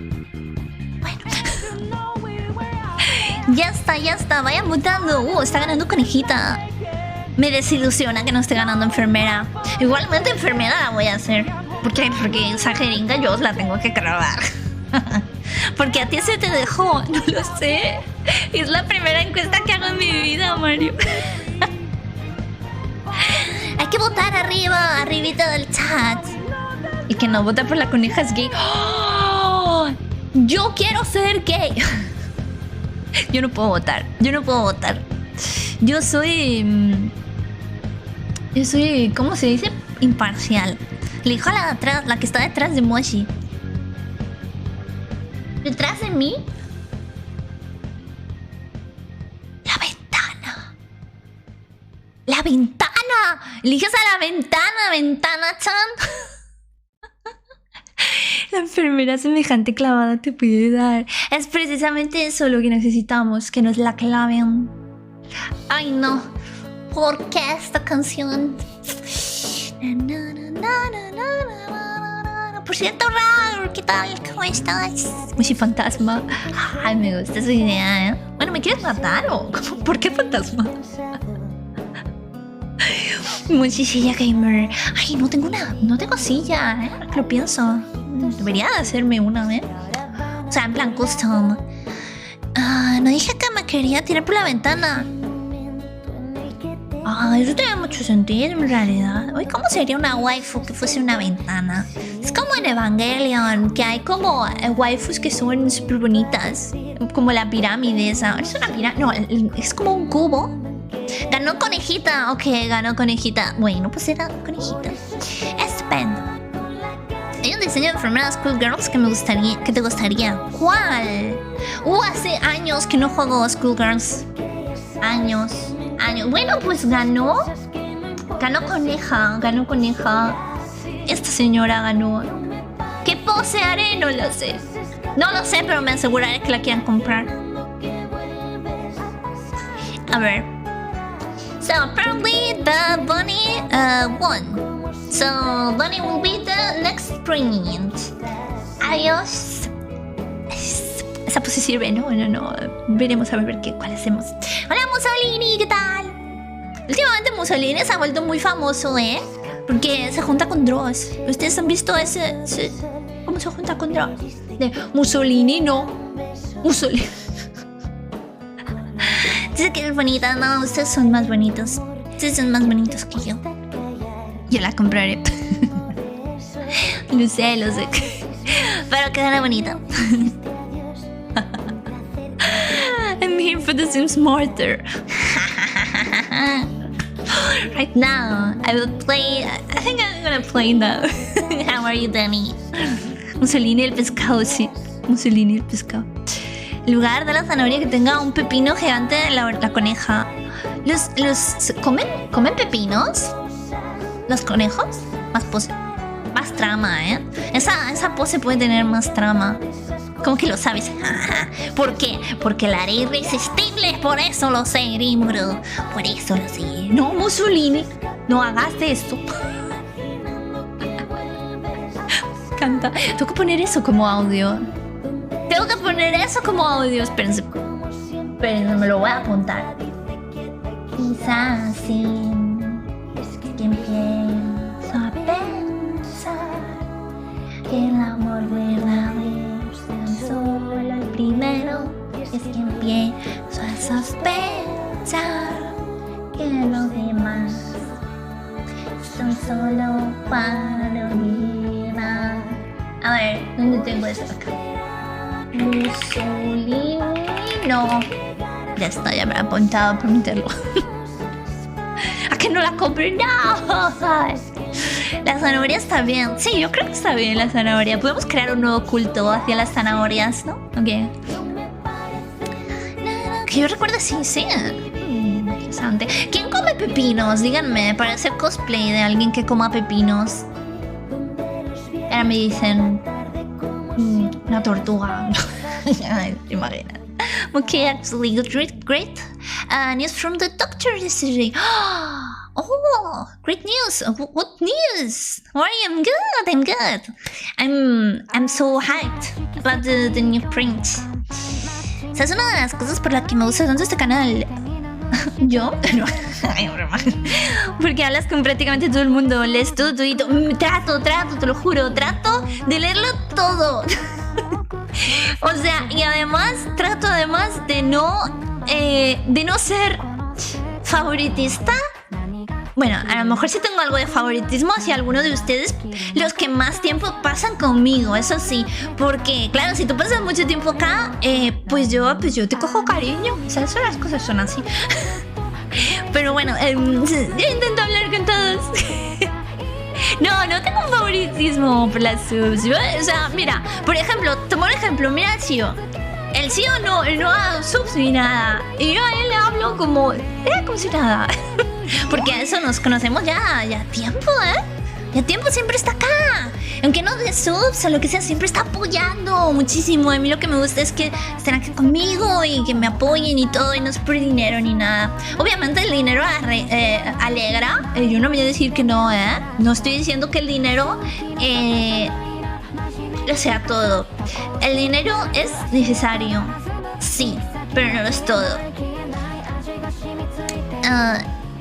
Bueno. Ya está. Vayan votando. Está ganando conejita. Me desilusiona que no esté ganando enfermera. Igualmente enfermera la voy a hacer. Porque esa jeringa yo os la tengo que grabar. Porque a ti se te dejó. No lo sé. Es la primera encuesta que hago en mi vida, Mario. Hay que votar arriba, arribita del chat. Y que no vota por la coneja es gay. ¡Oh! Yo quiero ser gay. Yo no puedo votar. Yo soy, ¿cómo se dice? Imparcial. Elijo a la de atrás, la que está detrás de Moshi. Detrás de mí. La ventana. Eliges a la ventana, chan. La enfermera semejante clavada te puede dar. Es precisamente eso lo que necesitamos, que nos la claven. Ay, no. ¿Por qué esta canción? Por cierto, Raúl, ¿qué tal? ¿Cómo estás? Mushi fantasma. Ay, me gusta esa idea, ¿eh? Bueno, ¿me quieres matar o cómo? ¿Por qué fantasma? Mushi silla gamer. Ay, no tengo silla, ¿eh? Lo pienso. Debería de hacerme una, ¿eh? O sea, en plan custom. No dije que me quería tirar por la ventana. Eso tiene mucho sentido en realidad. Uy, ¿cómo sería una waifu que fuese una ventana? Es como en Evangelion, que hay como waifus que son súper bonitas. Como la pirámide esa. ¿Es una pirámide? No, es como un cubo. Ganó conejita. Ok, ganó conejita. Bueno, pues era conejita. Estupendo. Hay un diseño de enfermeras Schoolgirls que te gustaría. ¿Cuál? Hace años que no juego Schoolgirls. Años. Bueno, pues ganó coneja. Esta señora ganó. ¿Qué pose haré? No lo sé, pero me aseguraré que la quieran comprar. A ver. So apparently the bunny won. So bunny will be the next print. Adiós. Esa pose sirve, no. Veremos a ver cuál hacemos. Hola Mussolini, ¿qué tal? Últimamente Mussolini se ha vuelto muy famoso, ¿eh? Porque se junta con Dross. ¿Ustedes han visto ese? ¿Cómo se junta con Dross? De Mussolini, no. Mussolini. Dice que es bonita. No, ustedes son más bonitos. Ustedes son más bonitos que yo. Yo la compraré. Lo sé. Pero quedará bonita. I'm here for the Sims Smarter. Right now, I think I'm gonna play now. How are you, Danny? Mussolini el pescado, sí. Mussolini el pescado. En lugar de la zanahoria que tenga un pepino gigante, la coneja. ¿Comen pepinos? ¿Los conejos? Más trama, ¿eh? Esa pose puede tener más trama. ¿Cómo que lo sabes? ¿Por qué? Porque la haré irresistible. Por eso lo sé, Rimuro. Por eso lo sé. No, Mussolini, no hagas esto. Canta. Tengo que poner eso como audio. Espérense, me lo voy a apuntar. Quizás sí. Es que empiezo a pensar que el amor verdadero es solo el primero. Es que empiezo a sospechar que los demás son solo para olvidar. A ver, ¿dónde tengo esto acá? Mussolini, no. Ya está, ya me he apuntado por meterlo. ¿A que no la compré? No. La zanahoria está bien. Sí, yo creo que está bien la zanahoria. Podemos crear un nuevo culto hacia las zanahorias, ¿no? Ok. Que yo recuerde, sí. Interesante. ¿Quién come pepinos? Díganme, para hacer cosplay de alguien que coma pepinos. Ahora me dicen... una tortuga. Imagina. Okay, actually, great. News from the doctor yesterday. Oh, great news. What news? How are you? I'm good. I'm so hyped about the new print. O sea, es una de las cosas por las que me gusta tanto este canal. ¿Yo? No. Ay, broma. Porque hablas con prácticamente todo el mundo. Lees todo. Trato, te lo juro. Trato de leerlo todo. O sea, y además trato de no ser favoritista. Bueno, a lo mejor sí tengo algo de favoritismo hacia alguno de ustedes, los que más tiempo pasan conmigo, eso sí. Porque, claro, si tú pasas mucho tiempo acá, pues yo te cojo cariño. O sea, eso las cosas son así. Pero bueno, yo intento hablar con todos. No tengo un favoritismo por las subs. O sea, mira, por ejemplo, toma un ejemplo, mira al Sio. El Sio no ha subs ni nada. Y yo a él le hablo como si nada. Porque a eso nos conocemos ya tiempo, Ya tiempo, siempre está acá. Aunque no de subs o lo que sea, siempre está apoyando muchísimo. A mí lo que me gusta es que estén aquí conmigo y que me apoyen y todo. Y no es por dinero ni nada. Obviamente el dinero alegra. Yo no voy a decir que no, No estoy diciendo que el dinero lo sea todo. El dinero es necesario, sí, pero no lo es todo.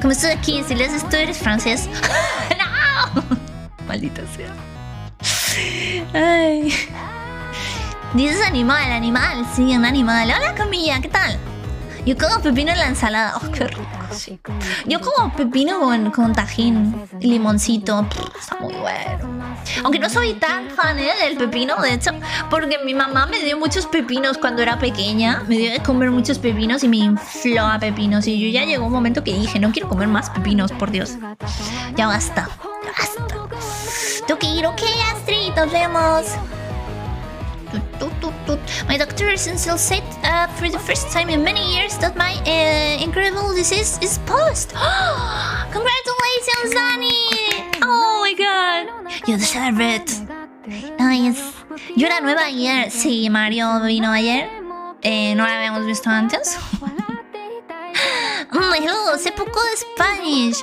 Como estoy aquí, si lees esto, eres francés. ¡No! Maldita sea. Ay. Dices animal, sí, un animal. Hola, Camilla, ¿qué tal? Yo como pepino en la ensalada. Oh, qué rico, sí. Yo como pepino con tajín y limoncito. Está muy bueno. Aunque no soy tan fan del pepino, de hecho, porque mi mamá me dio muchos pepinos cuando era pequeña. Me dio de comer muchos pepinos y me infló a pepinos. Y yo ya llegó un momento que dije, no quiero comer más pepinos, por Dios. Ya basta. Tengo que ir, ok, Astrid, nos vemos. My doctor since said for the first time in many years that my incurable disease is post. Congratulations, Dani! Oh my god, you deserve it. Nice. Yo era nueva ayer. Sí, Mario vino ayer. No la habíamos visto antes. Hello, sé poco de Spanish.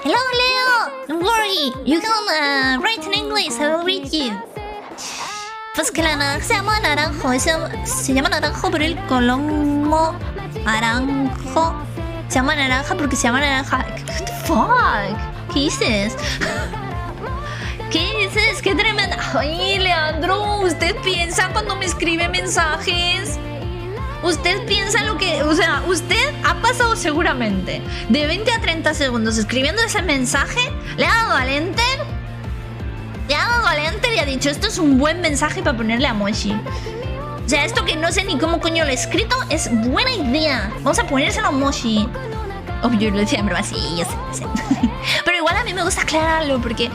Hello, Leo. Don't worry, you can write in English. I will read you. Pues que la naranja se llama naranjo. Se llama naranjo, pero el colombo naranjo se llama naranja porque se llama naranja. What the fuck? ¿Qué dices? ¿Qué dices? ¡Qué tremenda! Ay, Leandro, ¿usted piensa cuando me escribe mensajes? Usted piensa lo que... O sea, usted ha pasado seguramente de 20 a 30 segundos escribiendo ese mensaje. Le ha dado al enter. Le ha dado al enter y ha dicho, esto es un buen mensaje para ponerle emoji. O sea, esto que no sé ni cómo coño lo he escrito es buena idea. Vamos a ponérselo emoji. Obvio, lo decía en broma, sí, yo sé. Pero igual a mí me gusta aclararlo porque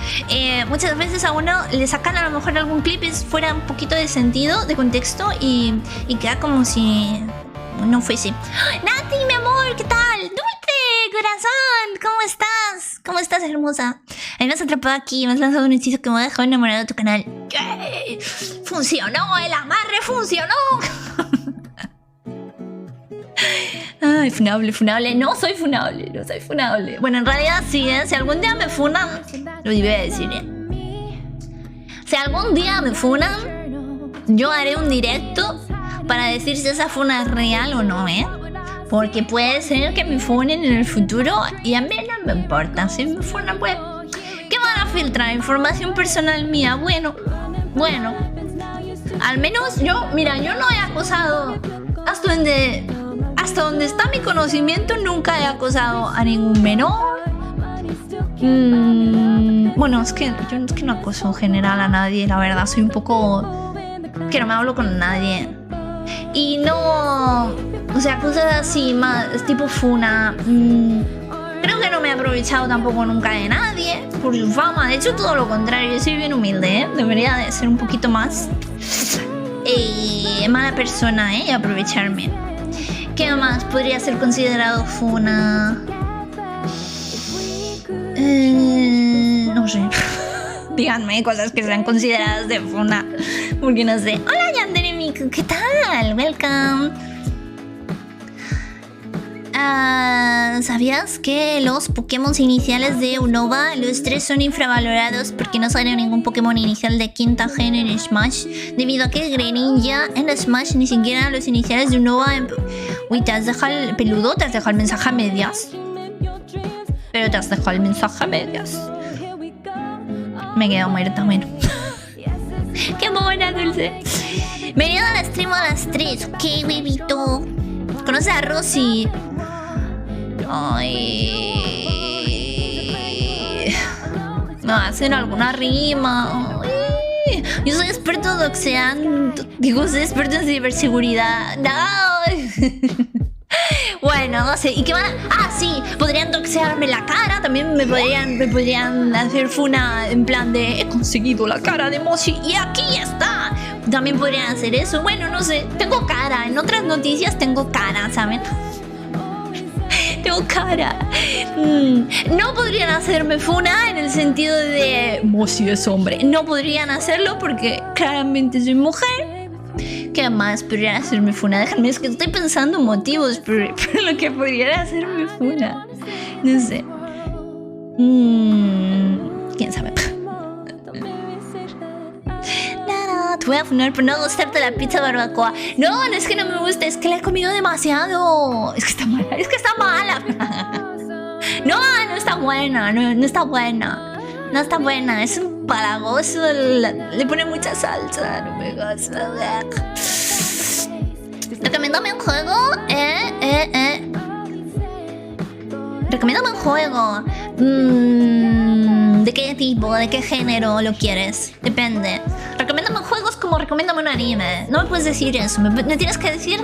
muchas veces a uno le sacan a lo mejor algún clip fuera un poquito de sentido, de contexto y queda como si no fuese. Nati, mi amor, ¿qué tal? Dulce, corazón, ¿cómo estás? ¿Cómo estás, hermosa? A mí me has atrapado aquí, me has lanzado un hechizo que me ha dejado enamorado de tu canal. ¡Yay! ¡Funcionó! ¡El amarre funcionó! Ay, funable. No soy funable. Bueno, en realidad sí, Si algún día me funan, lo voy a decir, Si algún día me funan, yo haré un directo para decir si esa funa es real o no, Porque puede ser que me funen en el futuro y a mí no me importa. Si me funan, pues, ¿qué van a filtrar? ¿Información personal mía? Bueno. Al menos yo no he acosado hasta donde está mi conocimiento, nunca he acosado a ningún menor. Bueno, es que yo no acoso en general a nadie, la verdad. Soy un poco... que no me hablo con nadie. Y no... O sea, cosas así más tipo funa. Creo que no me he aprovechado tampoco nunca de nadie por su fama. De hecho, todo lo contrario. Yo soy bien humilde, Debería de ser un poquito más... mala persona, y aprovecharme. ¿Qué más podría ser considerado funa? No sé. Díganme cosas que sean consideradas de funa. Porque no sé. Hola, Yanderemiku, ¿qué tal? Welcome. ¿Sabías que los Pokémon iniciales de Unova, los 3 son infravalorados porque no sale ningún Pokémon inicial de quinta gen en Smash? Debido a que Greninja en Smash ni siquiera los iniciales de Unova... Uy, ¿te has dejado el peludo? ¿Te has dejado el mensaje a medias? Pero te has dejado el mensaje a medias. Me he quedado muerta, bueno. ¡Qué mona, Dulce! Venido al stream a las 3. ¿Qué, bebito? ¿Conoces a Rosy? Ay. ¿Me hacen alguna rima? Ay. Yo soy experto doxeando. Digo, soy experto en ciberseguridad. No. Bueno, no sé. ¿Y qué van a...? Ah, sí. Podrían doxearme la cara. También me podrían hacer funa en plan de... He conseguido la cara de Moshi y aquí está. También podrían hacer eso. Bueno, no sé. Tengo cara. En otras noticias tengo cara, ¿saben? Tengo cara. No podrían hacerme funa en el sentido de... Moshi es hombre. No podrían hacerlo porque claramente soy mujer. ¿Qué más podrían hacerme funa? Déjame, es que estoy pensando en motivos por lo que podrían hacerme funa. No sé. ¿Quién sabe? No, te voy a funar por no gustarte la pizza barbacoa. No, no es que no me guste, es que la he comido demasiado. Es que está mala, es que está mala. No, no está buena, no está buena. No está buena, es un palagoso. Le pone mucha salsa, no me gusta. Recomiéndame un juego. Recomiéndame un juego. ¿De qué tipo? ¿De qué género lo quieres? Depende. Recomiéndame juegos como recomiéndame un anime. No me puedes decir eso. Me tienes que decir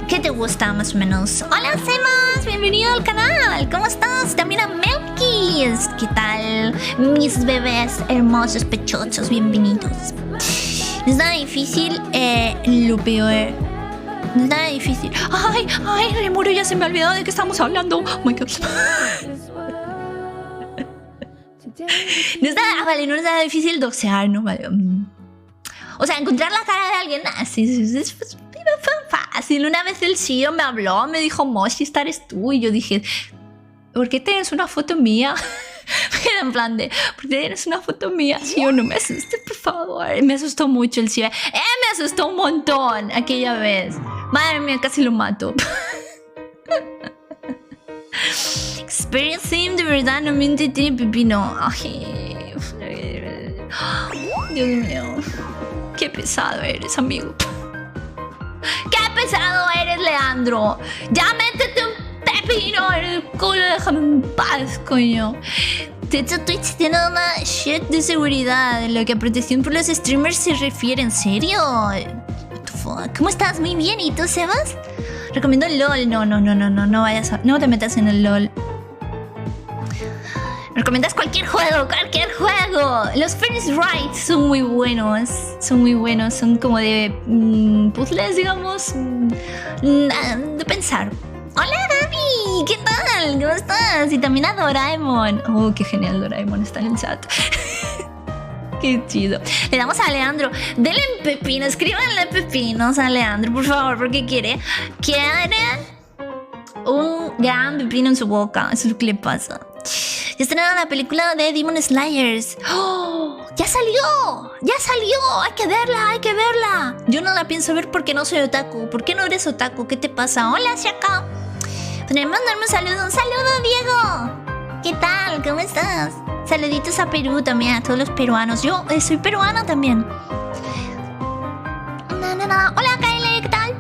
qué te gusta más o menos. Hola, Semas. Bienvenido al canal. ¿Cómo estás? También a Melkis. ¿Qué tal? Mis bebés hermosos, pechochos. Bienvenidos. No es nada difícil. Lo peor. No es nada difícil. Ay, Remuro, ya se me ha olvidado de qué estamos hablando. Oh my God. No es nada, vale, no es nada difícil doxear, ¿no? Vale. O sea, encontrar la cara de alguien, así es fácil. Una vez el CEO me habló, me dijo, Moshi, esta eres tú. Y yo dije, ¿por qué tienes una foto mía? En plan de, ¿por qué tienes una foto mía? CEO, no me asustes, por favor. Me asustó mucho el CEO. Me asustó un montón aquella vez. Madre mía, casi lo mato. Experience Sim de verdad no miente, tiene pepino. Ay, Dios mío. Qué pesado eres, amigo. ¡Qué pesado eres, Leandro! ¡Ya métete un pepino en el culo! Déjame en paz, coño. De hecho, Twitch tiene una shit de seguridad en lo que a protección por los streamers se refiere. ¿En serio? What the fuck? ¿Cómo estás? Muy bien. ¿Y tú, Sebas? Recomiendo el LOL. No vayas a... No te metas en el LOL. ¿Recomiendas cualquier juego? ¡Cualquier juego! Los Phoenix Wright son muy buenos. Son como de puzzles, digamos. De pensar. ¡Hola, Gaby! ¿Qué tal? ¿Cómo estás? Y también a Doraemon. Oh, qué genial, Doraemon está en el chat. Qué chido. Le damos a Leandro. Denle pepino. Escríbanle pepinos a Leandro, por favor, porque quiere un gran pepino en su boca. Eso es lo que le pasa. Ya estrenaron la película de Demon Slayers. ¡Oh! ¡Ya salió! Hay que verla. Yo no la pienso ver porque no soy otaku. ¿Por qué no eres otaku? ¿Qué te pasa? Hola, Shaka. Podrían mandarme un saludo. ¡Un saludo, Diego! ¿Qué tal? ¿Cómo estás? Saluditos a Perú también, a todos los peruanos. Yo soy peruana también. Hola, Kyle, ¿qué tal?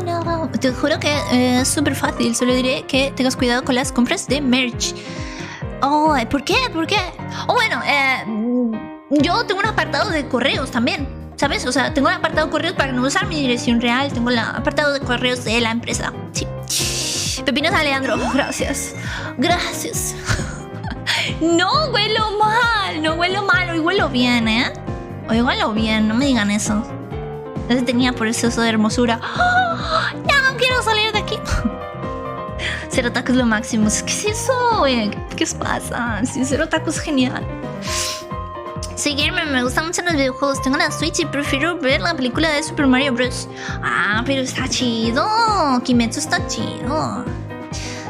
No. Te juro que es súper fácil. Solo diré que tengas cuidado con las compras de merch. Oh, ¿por qué? Oh, bueno, yo tengo un apartado de correos también, ¿sabes? O sea, tengo un apartado de correos para no usar mi dirección real. Tengo el apartado de correos de la empresa. Sí. Pepinos a Leandro. Gracias. No huelo mal. Hoy huelo bien, Hoy huelo bien, no me digan eso. No se tenía por exceso de hermosura. ¡Oh! No, quiero aquí. Ser otaku es lo máximo. ¿Qué es eso, güey? ¿Qué os pasa? Sí, ser otaku es genial. Soy gamer, me gustan mucho los videojuegos. Tengo la Switch y prefiero ver la película de Super Mario Bros. Ah, pero está chido. Kimetsu está chido.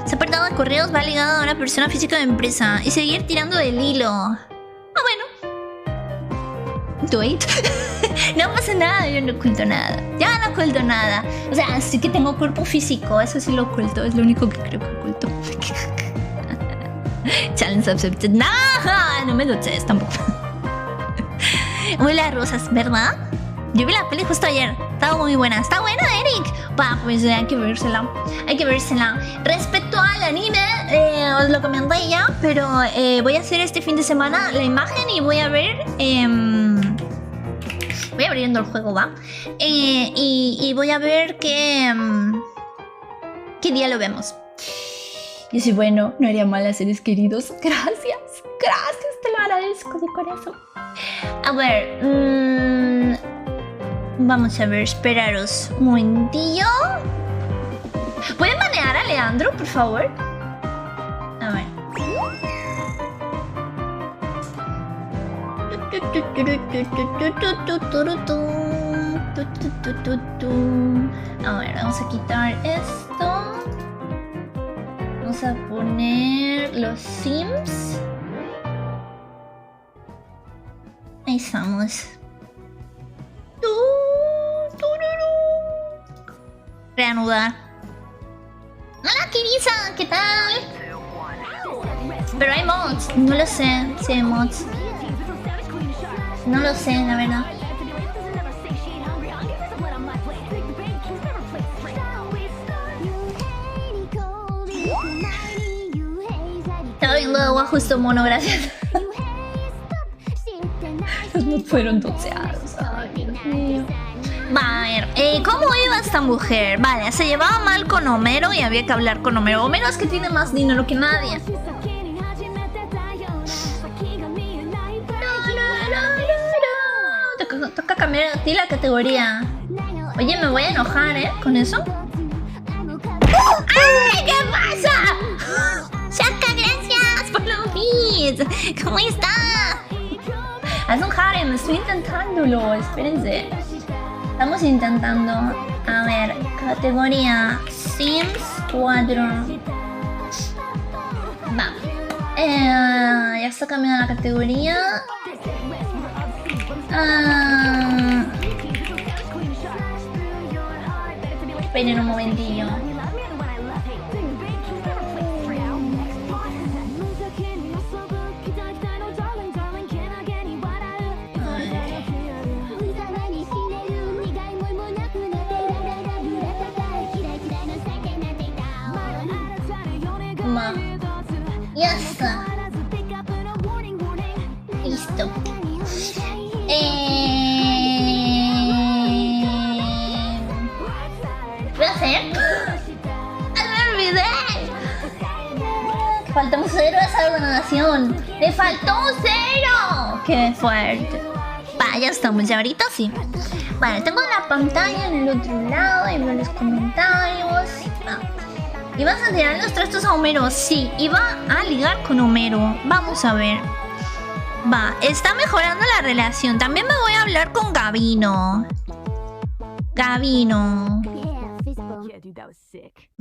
Ese apartado de correos va ligado a una persona física de empresa. Y seguir tirando del hilo. Ah, bueno. Do it. No pasa nada, yo no oculto nada. Ya no oculto nada. O sea, sí que tengo cuerpo físico. Eso sí lo oculto. Es lo único que creo que oculto. Challenge accepted. No me duches tampoco. Huele a rosas, ¿verdad? Yo vi la peli justo ayer. Estaba muy buena. ¿Está buena, Eric? Va, pues hay que vérsela. Hay que vérsela. Respecto al anime, os lo comenté ya, pero voy a hacer este fin de semana la imagen y voy a ver... voy abriendo el juego, ¿va? Y voy a ver qué día lo vemos. Y si bueno, no haría mal a seres queridos. Gracias. Gracias, te lo agradezco de corazón. A ver, vamos a ver, esperaros un momentillo. ¿Pueden banear a Leandro, por favor? A ver. A ver, vamos a quitar esto. Vamos a poner los Sims. Ahí estamos. Reanudar. Hola, Kirisa, ¿qué tal? Pero hay mods. No lo sé si hay mods. No lo sé, la verdad. Estaba viendo agua justo mono, gracias. No fueron doceados. Ay, Dios mío. Va, a ver, ¿cómo iba esta mujer? Vale, se llevaba mal con Homero y había que hablar con Homero. Homero es que tiene más dinero que nadie. Toca cambiar a ti la categoría. Oye, me voy a enojar, con eso. ¡Ay, qué pasa! ¡Shaka, gracias por los bits! ¿Cómo está? Haz un harem, estoy intentándolo. Espérense. Estamos intentando. A ver, categoría Sims 4. Va. Ya está cambiando la categoría. Esperen un momentillo. Ya está. Listo. ¿Qué voy a hacer? ¡Me olvidé! Falta un 0 a esa donación. ¡Le faltó un 0! ¡Qué fuerte! Va, ya estamos, ya ahorita sí. Vale, tengo la pantalla en el otro lado y veo los comentarios. ¿Ibas a tirar los trastos a Homero? Sí, iba a ligar con Homero. Vamos a ver. Va, está mejorando la relación. También me voy a hablar con Gabino. Gabino.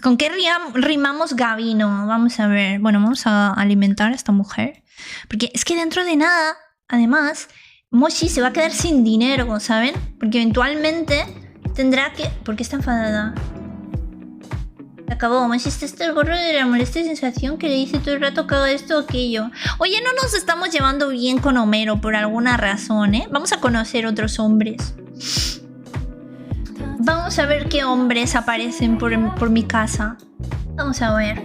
¿Con qué rimamos Gabino? Vamos a ver. Bueno, vamos a alimentar a esta mujer. Porque es que dentro de nada, además, Mochi se va a quedar sin dinero, ¿saben? Porque eventualmente tendrá que... ¿Por qué está enfadada? Acabó, me hiciste el gorro de la molesta sensación que le dice todo el rato que haga esto o aquello. Oye, no nos estamos llevando bien con Homero por alguna razón, ¿eh? Vamos a conocer otros hombres. Vamos a ver qué hombres aparecen por mi casa. Vamos a ver.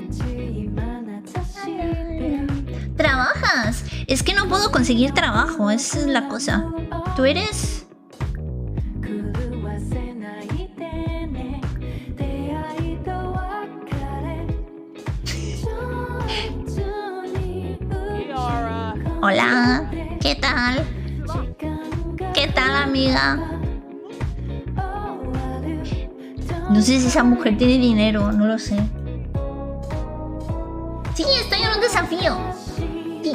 ¿Trabajas? Es que no puedo conseguir trabajo, esa es la cosa. ¿Tú eres...? Hola, ¿qué tal? ¿Qué tal, amiga? No sé si esa mujer tiene dinero, no lo sé. Sí, estoy en un desafío. Sí.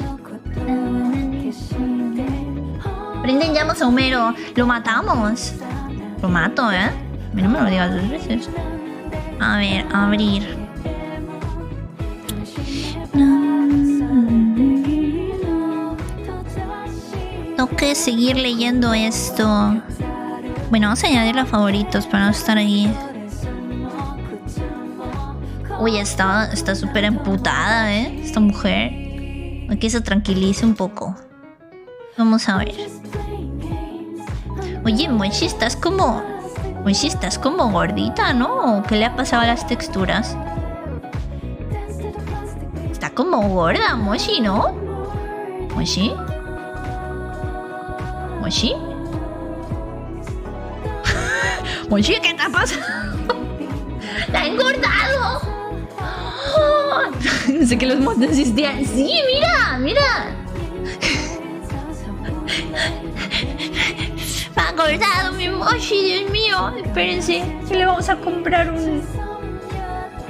Prenden llamas a Homero. Lo matamos. Lo mato, ¿eh? A mí no me lo digas 2 veces. A ver, abrir. Tengo que seguir leyendo esto. Bueno, vamos a añadirle a favoritos para no estar ahí. Uy, está súper emputada, ¿eh? Esta mujer. Aquí se tranquilice un poco. Vamos a ver. Oye, Mochi, estás como gordita, ¿no? ¿Qué le ha pasado a las texturas? Está como gorda, Mochi, ¿no? ¿Mochi? ¿Mochi? Mochi, ¿qué te ha pasado? ¡La ha engordado! No sé que los mods existían. ¡Sí, mira! ¡Mira! Me ha engordado mi Mochi, Dios mío. Espérense, que le vamos a comprar un...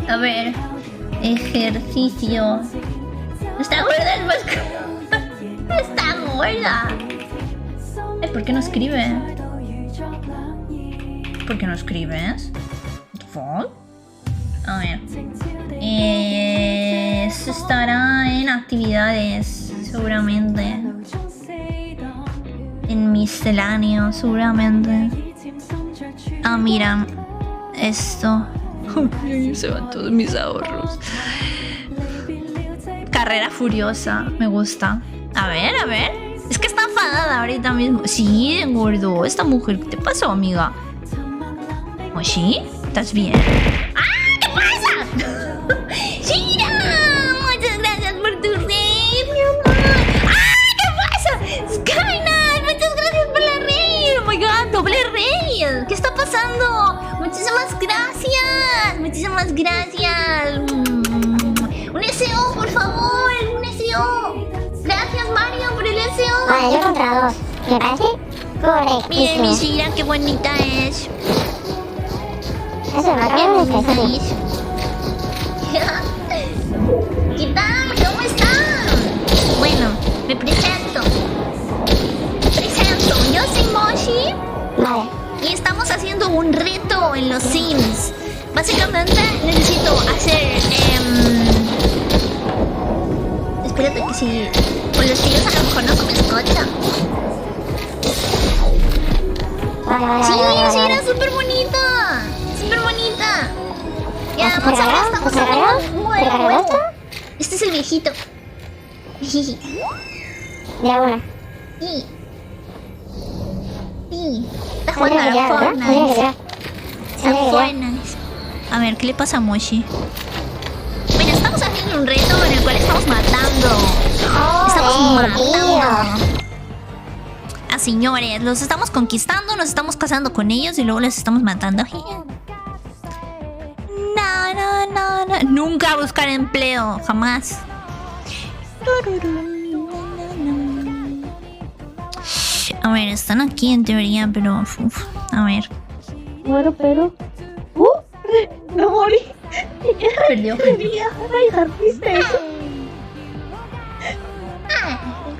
A ver... Ejercicio. Está gorda el mascarón. Está gorda. ¿Por qué no escribe? ¿Por qué no escribes? ¿What? A ver. Eso estará en actividades, seguramente. En misceláneo, seguramente. Ah, mira. Esto. Se van todos mis ahorros. Carrera furiosa. Me gusta. A ver, a ver. Es que está enfadada ahorita mismo. Sí, engordó esta mujer. ¿Qué te pasó, amiga? ¿O sí? ¿Estás bien? ¡Ah! ¿Qué pasa? ¡Shira! Muchas gracias por tu raid, mi amor. ¡Ah! ¿Qué pasa? Skynet, muchas gracias por la raid. Oh my god, doble raid. ¿Qué está pasando? Muchísimas gracias. Muchísimas gracias. Un SEO, por favor. Un SEO. Gracias, Mario, por el SEO. Vale, yo he comprado 2. ¿Me parece? Correctísimo. Miren mi Shira, qué bonita es. Eso me acaba de feliz. ¿Qué tal? ¿Cómo están? Bueno, me presento. Yo soy Mochi. Vale. Y estamos haciendo un reto en los Sims. Básicamente necesito hacer... Espérate que si... Con los tíos a lo mejor no se me escucha. Vale. Sí, sí, era súper bonita. Súper bonita. Ya, vamos a ver, estamos haciendo un juego. Este es el viejito. Ya una. Sí. Sí. Está jugando a Fortnite. A Fortnite. A ver, ¿qué le pasa a Mochi? Bueno, estamos haciendo un reto en el cual estamos matando. Estamos matando a señores. Los estamos conquistando, nos estamos casando con ellos y luego los estamos matando. No. Nunca buscar empleo, jamás. A ver, están aquí en teoría, pero... a ver. Bueno, pero... ¡No morí! Perdió.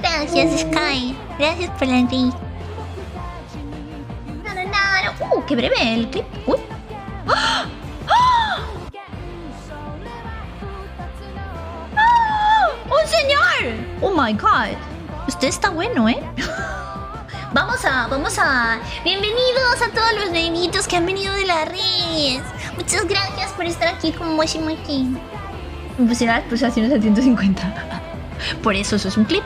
Gracias, Sky. Gracias por la raid. No. ¡Qué breve el clip! ¡Uy! ¡Ah! ¡Un señor! ¡Oh my god! Usted está bueno, ¿eh? Vamos a... Bienvenidos a todos los bebitos que han venido de la red. Muchas gracias por estar aquí con Mochi Mochi. Me pusieron las pulsaciones a 150. Por eso es un clip.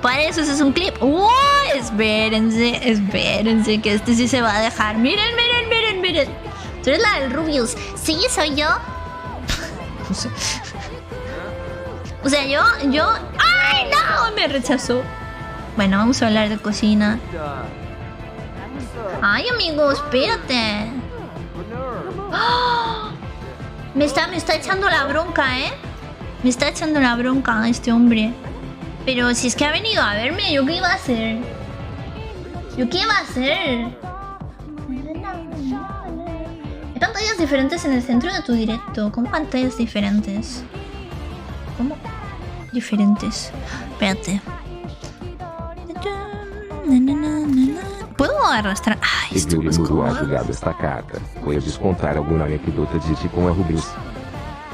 Por eso es un clip. ¡Oh! Espérense, que este sí se va a dejar. Miren. Tú eres la del Rubius. Sí, soy yo. No sé. O sea, yo... ¡Ay, no! Me rechazó. Bueno, vamos a hablar de cocina. Ay, amigo, espérate. ¡Oh! Me está echando la bronca, ¿eh? Me está echando la bronca este hombre. Pero si es que ha venido a verme, ¿yo qué iba a hacer? pantallas diferentes en el centro de tu directo. ¿Cómo pantallas diferentes? ¿Cómo? Diferentes. Espérate. ¿Puedo arrastrar? Ay, esto Review es mudou a cómodo. jogada esta carta. Puedes contar alguna anedota de ti com a Rubius?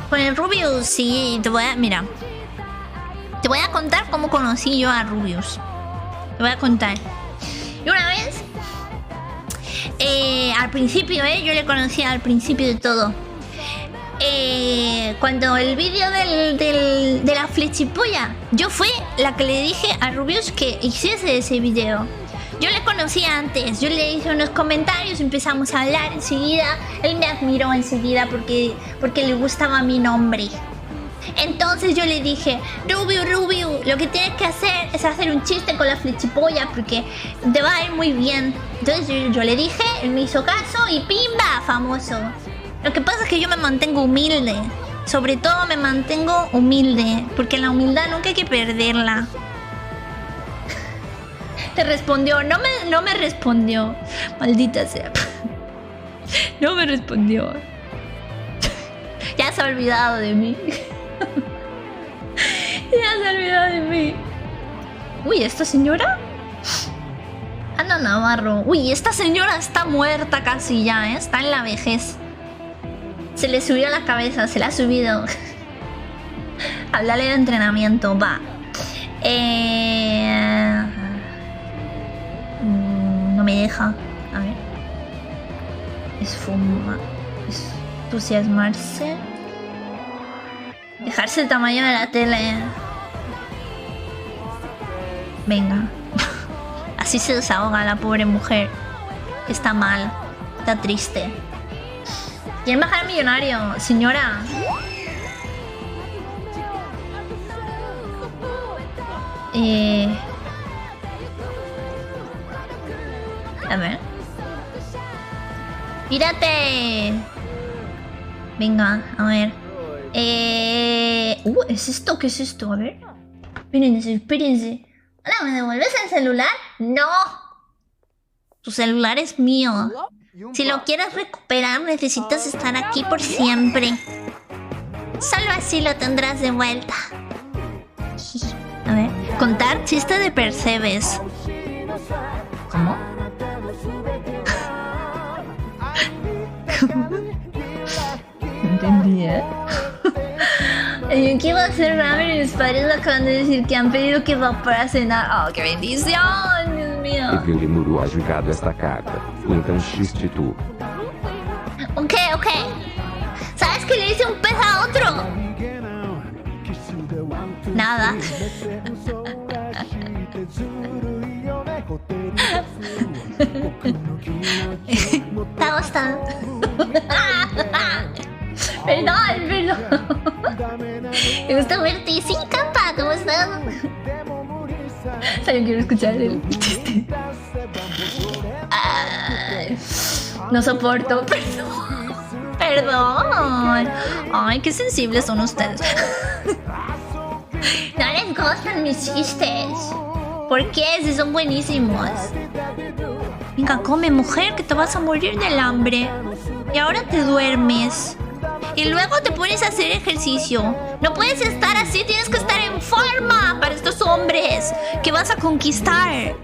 Con el Rubius, sí, mira. Te voy a contar cómo conocí yo a Rubius. Te voy a contar. Y una vez, al principio, yo le conocí al principio de todo. Cuando el vídeo de la flechipolla, yo fui la que le dije a Rubius que hiciese ese vídeo. Yo le conocía antes, yo le hice unos comentarios, empezamos a hablar enseguida. Él me admiró enseguida porque le gustaba mi nombre. Entonces yo le dije, Rubius, lo que tienes que hacer es hacer un chiste con la flechipolla porque te va a ir muy bien. Entonces yo le dije, él me hizo caso y ¡pimba! Famoso. Lo que pasa es que yo me mantengo humilde. Sobre todo me mantengo humilde, porque la humildad nunca hay que perderla. Te respondió, no me respondió. Maldita sea. No me respondió. Ya se ha olvidado de mí. Ya se ha olvidado de mí. Uy, ¿esta señora? Ana Navarro. Uy, esta señora está muerta casi ya, ¿eh? Está en la vejez. Se le subió a la cabeza, se la ha subido. Háblale de entrenamiento, va. No me deja. A ver. Entusiasmarse. Dejarse el tamaño de la tele. Venga. Así se desahoga la pobre mujer. Está mal. Está triste. ¿Quién bajar al millonario? Señora. A ver. ¡Tírate! Venga, a ver. ¿Es esto? ¿Qué es esto? A ver. Espérense. Hola, ¿me devuelves el celular? ¡No! Tu celular es mío. Si lo quieres recuperar, necesitas estar aquí por siempre. Solo así lo tendrás de vuelta. A ver. Contar chiste de Percebes. ¿Cómo? No entendí, ¿eh? ¿Qué iba a hacer ramen? Y mis padres me acaban de decir que han pedido kebab para cenar. ¡Oh, qué bendición! Dios mío. Review mudou a jogada esta carta. Então xiste tu. Ok. ¿Sabes qué le hice un pez a otro? Nada. Está gustando. Perdón. Me gusta verte. Sí, capa, ¿cómo estás? O sea, yo quiero escuchar el chiste. Ay, no soporto, perdón. Ay, qué sensibles son ustedes. No les gustan mis chistes. ¿Por qué? Si son buenísimos. Venga, come, mujer, que te vas a morir del hambre. Y ahora te duermes. Y luego te pones a hacer ejercicio. No puedes estar así, tienes que estar en forma para estos hombres que vas a conquistar.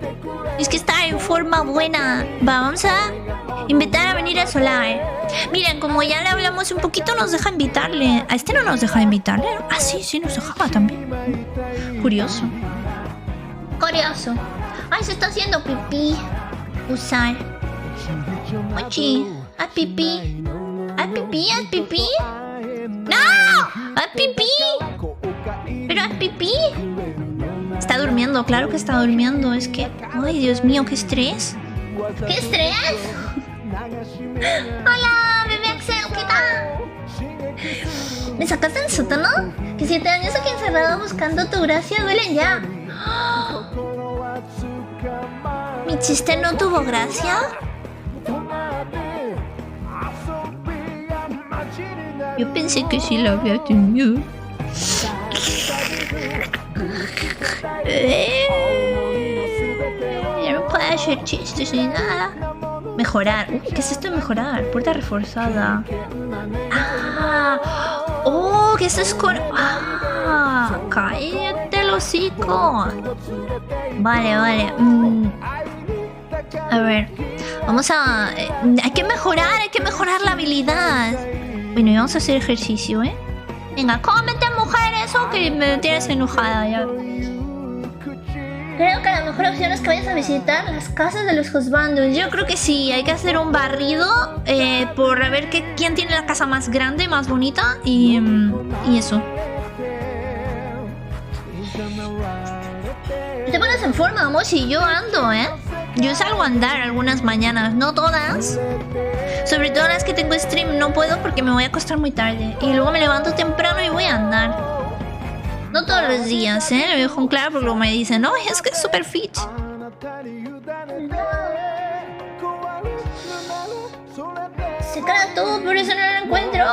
Tienes que estar en forma buena. Vamos a invitar a venir a Solar. Miren, como ya le hablamos un poquito, nos deja invitarle. A este no nos deja invitarle. Ah, sí, nos dejaba también. Curioso. Ay, se está haciendo pipí. Usar. Oye, haz pipí. ¿Haz pipí? ¡No! ¡Haz pipí! ¡Pero haz pipí! Está durmiendo, claro que está durmiendo. Es que... ¡Ay, Dios mío, qué estrés! ¡Qué estrés! ¡Hola, bebé Axel! ¿Qué tal? ¿Me sacaste del sótano? Que 7 años aquí encerrado buscando tu gracia duelen ya. ¿Mi chiste no tuvo gracia? Yo pensé que sí lo había tenido. Ya no puedo hacer chistes ni nada. Mejorar. ¿Qué es esto de mejorar? Puerta reforzada. Ah. Oh, que esto es con... Ah, cállate el hocico. Vale, vale. A ver. Vamos a... hay que mejorar la habilidad. Bueno, y vamos a hacer ejercicio, ¿eh? Venga, cómete, mujer, eso que me tienes enojada ya. Creo que la mejor opción es que vayas a visitar las casas de los juzgandos. Yo creo que sí, hay que hacer un barrido por ver quién tiene la casa más grande, más bonita y eso. Te pones en forma, Moshi, yo ando, ¿eh? Yo salgo a andar algunas mañanas, no todas. Sobre todo las que tengo stream no puedo porque me voy a acostar muy tarde. Y luego me levanto temprano y voy a andar. No todos los días, ¿eh? Lo dejo en claro porque luego me dicen, no, es que es super fit. Se queda todo, por eso no lo encuentro.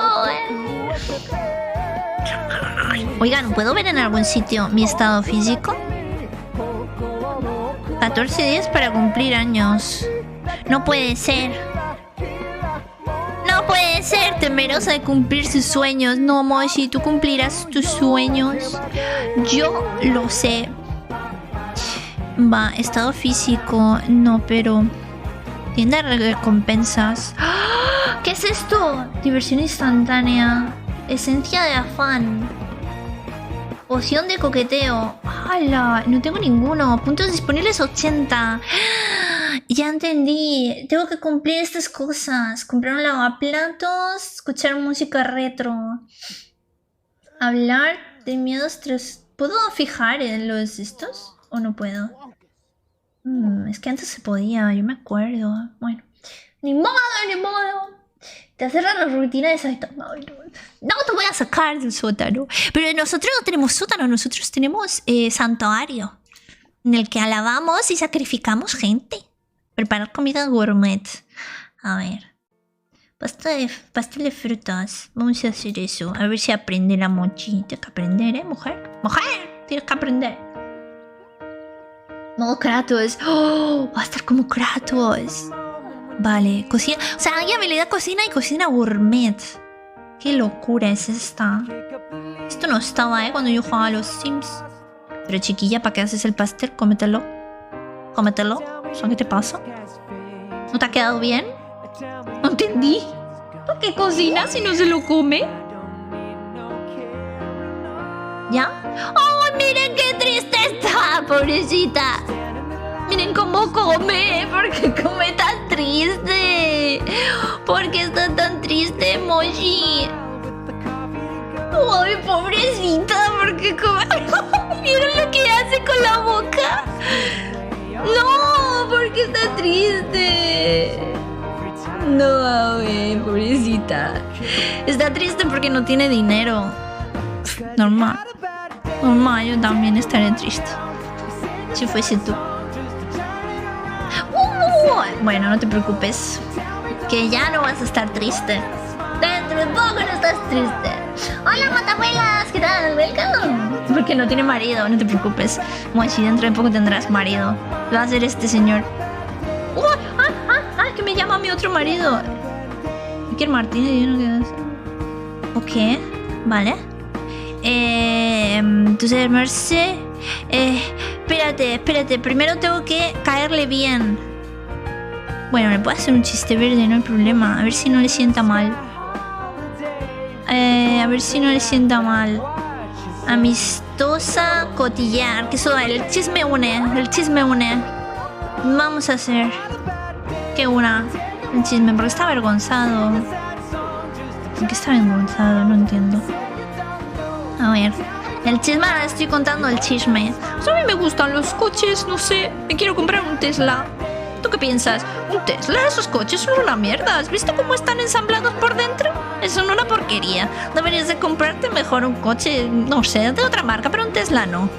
Oigan, ¿puedo ver en algún sitio mi estado físico? 14 días para cumplir años. No puede ser. No puede ser, temerosa de cumplir sus sueños. No, Moshi, tú cumplirás tus sueños. Yo lo sé. Va, estado físico. No, pero... tienda de recompensas. ¡Ah! ¿Qué es esto? Diversión instantánea. Esencia de afán. Poción de coqueteo. ¡Hala! No tengo ninguno. Puntos disponibles 80. Ya entendí. Tengo que cumplir estas cosas. Comprar un lavaplatos. Escuchar música retro. Hablar de miedos tras... ¿Puedo fijar en los estos? ¿O no puedo? Es que antes se podía. Yo me acuerdo. Bueno. Ni modo, ni modo. Te acerran las rutinas de... No te voy a sacar del sótano. Pero nosotros no tenemos sótano. Nosotros tenemos santuario. En el que alabamos y sacrificamos gente. Preparar comida gourmet. A ver. Pastel de frutas. Vamos a hacer eso. A ver si aprende la Mochi. Tienes que aprender, ¿eh, mujer? ¡Mujer! Tienes que aprender. Modo Kratos. ¡Oh! Va a estar como Kratos. Vale. Cocina. O sea, hay habilidad cocina y cocina gourmet. Qué locura es esta. Esto no estaba, ¿eh? Cuando yo jugaba a los Sims. Pero chiquilla, ¿para qué haces el pastel? Cómetelo. Cómetelo. O sea, ¿qué te pasa? ¿No te ha quedado bien? No entendí. ¿Por qué cocina si no se lo come? ¿Ya? ¡Oh, miren qué triste está, pobrecita! Miren cómo come. ¿Por qué come tan triste? ¿Por qué está tan triste, Moshi? ¡Ay, pobrecita! ¿Por qué come? ¿Vieron lo que hace con la boca? ¡No! ¿Por qué está triste? No, pobrecita. Está triste porque no tiene dinero. Normal. Normal, yo también estaré triste. Si fuese tú. Bueno, no te preocupes. Que ya no vas a estar triste. Dentro de poco no estás triste. Hola, matabuelas, ¿qué tal? Welcome. Porque no tiene marido, no te preocupes. Mochi, dentro de poco tendrás marido. Lo va a hacer este señor. Que me llama mi otro marido. Iker Martínez, yo no quiero hacer. Ok, vale. Entonces, Merce. Espérate. Primero tengo que caerle bien. Bueno, le puedo hacer un chiste verde, no hay problema. A ver si no le sienta mal. Amistosa, cotillar. Que eso, el chisme une. Vamos a hacer que una el chisme, porque está avergonzado. ¿Por qué está avergonzado? No entiendo. A ver. El chisme, ahora estoy contando el chisme. Pues a mí me gustan los coches, no sé. Me quiero comprar un Tesla. ¿Tú qué piensas? ¿Un Tesla? Esos coches son una mierda. ¿Has visto cómo están ensamblados por dentro? Son una porquería. Deberías de comprarte mejor un coche, no sé, de otra marca, pero un Tesla no.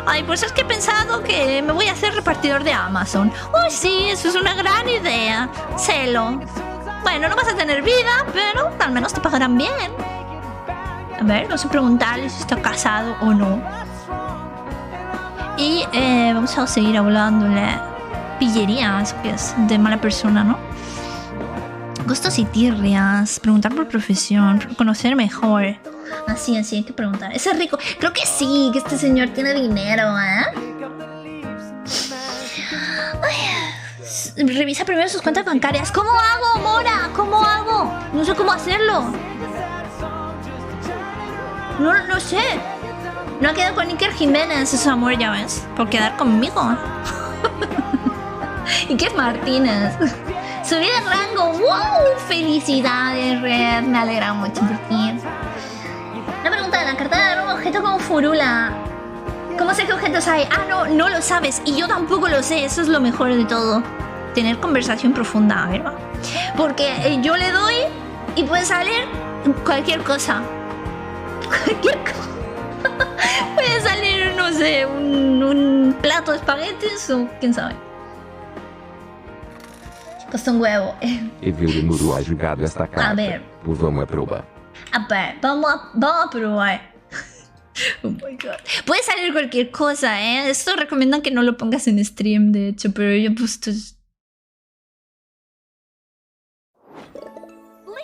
Ay, pues es que he pensado que me voy a hacer repartidor de Amazon. Oh, sí, eso es una gran idea. Celo. Bueno, no vas a tener vida, pero al menos te pagarán bien. A ver, vamos a preguntarle si está casado o no. Y vamos a seguir hablándole pillerías, que es de mala persona, ¿no? Gustos y tirrias. Preguntar por profesión. Conocer mejor. Así, hay que preguntar. ¿Ese es rico? Creo que sí, que este señor tiene dinero, ¿eh? Ay, revisa primero sus cuentas bancarias. ¿Cómo hago, Mora? ¿Cómo hago? No sé cómo hacerlo. No sé. No ha quedado con Iker Jiménez, su amor, ya ves. Por quedar conmigo. ¿Y qué es Martínez? Subí de rango. ¡Wow! Felicidades, Red. Me alegra mucho por ti. Una pregunta de la carta de un objeto con furula. ¿Cómo sé qué objetos hay? Ah, no lo sabes. Y yo tampoco lo sé. Eso es lo mejor de todo. Tener conversación profunda, a ver, va. Porque yo le doy y puede salir cualquier cosa. Cualquier cosa. Puede salir, no sé, un plato de espaguetis o quién sabe. Cuesta un huevo. E ver o Muru a jogar esta carta. A ver. Pues vamos a probar. A ver, vamos a probar. Oh my god. Puede salir cualquier cosa, ¿eh? Esto recomiendan que no lo pongas en stream, de hecho, pero yo he puesto...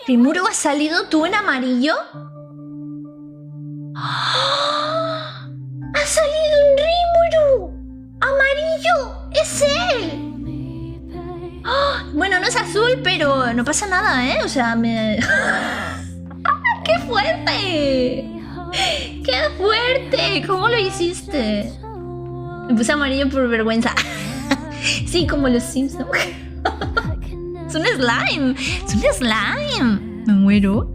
Rimuru ha salido tú en amarillo. ¡Oh! ¡Ha salido un Rimuru! ¡Amarillo! ¡Es él! ¡Oh! Bueno, no es azul, pero no pasa nada, ¿eh? O sea, me... ¡Qué fuerte! ¡Qué fuerte! ¿Cómo lo hiciste? Me puse amarillo por vergüenza. Sí, como los Simpsons. Es un slime. Es un slime. Me muero.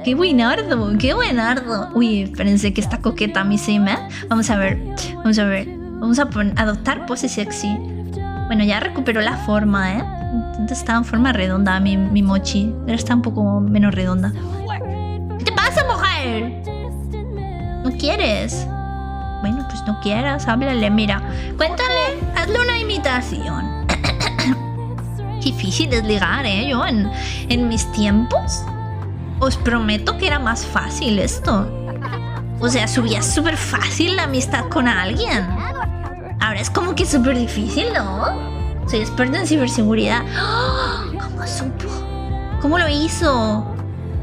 ¡Qué buenardo! ¡Qué buenardo! Uy, espérense que está coqueta mi sim, ¿eh? Vamos a ver. Vamos a ver. Vamos a adoptar pose sexy. Bueno, ya recuperó la forma, ¿eh? Antes estaba en forma redonda mi mochi. Ahora está un poco menos redonda. ¿Qué te pasa, mujer? ¿No quieres? Bueno, pues no quieras. Háblale, mira. Cuéntale. Hazle una imitación. Difícil es ligar, ¿eh? Yo en mis tiempos os prometo que era más fácil esto. O sea, subía súper fácil la amistad con alguien. Ahora es como que súper difícil, ¿no? Soy experta en ciberseguridad. ¡Oh! ¿Cómo supo? ¿Cómo lo hizo?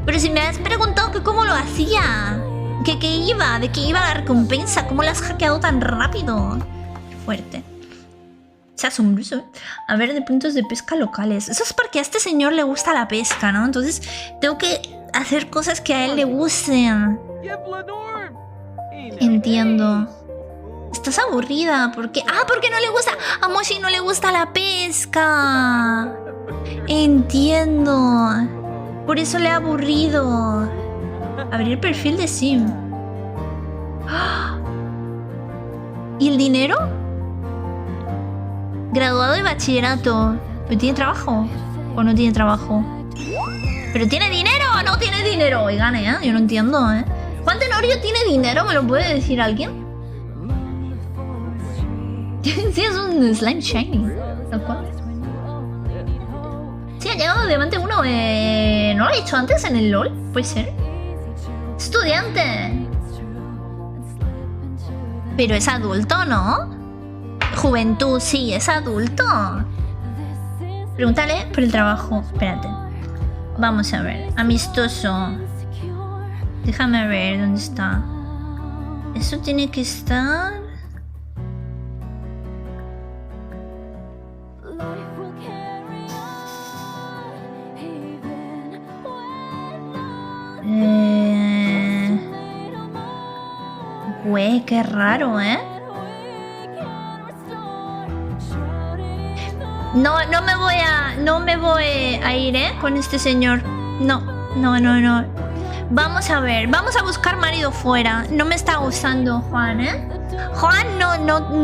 Pero si me has preguntado que cómo lo hacía. ¿De qué iba la recompensa? ¿Cómo la has hackeado tan rápido? Qué fuerte. Es asombroso, ¿eh? A ver, de puntos de pesca locales. Eso es porque a este señor le gusta la pesca, ¿no? Entonces tengo que hacer cosas que a él le gusten. Entiendo. Estás aburrida. ¿Por qué? Ah, porque no le gusta. A Moshi no le gusta la pesca. Entiendo. Por eso le ha aburrido. Abrir perfil de Sim. ¿Y el dinero? Graduado de bachillerato. ¿Pero tiene trabajo? ¿O no tiene trabajo? ¿Pero tiene dinero o no tiene dinero? Oigan, ¿eh? Yo no entiendo, ¿eh? ¿Juan Tenorio tiene dinero? ¿Me lo puede decir alguien? Sí, es un slime shiny. ¿Tal cual? Sí, ha llegado Diamante 1. ¿No lo he hecho antes en el LOL? ¿Puede ser? Estudiante. Pero es adulto, ¿no? Juventud, sí, es adulto. Pregúntale por el trabajo. Espérate. Vamos a ver. Amistoso. Déjame ver dónde está. Eso tiene que estar... Güey, qué raro, ¿eh? No me voy a ir, ¿eh? Con este señor. No. Vamos a ver. Vamos a buscar marido fuera. No me está gustando, Juan, ¿eh? Juan,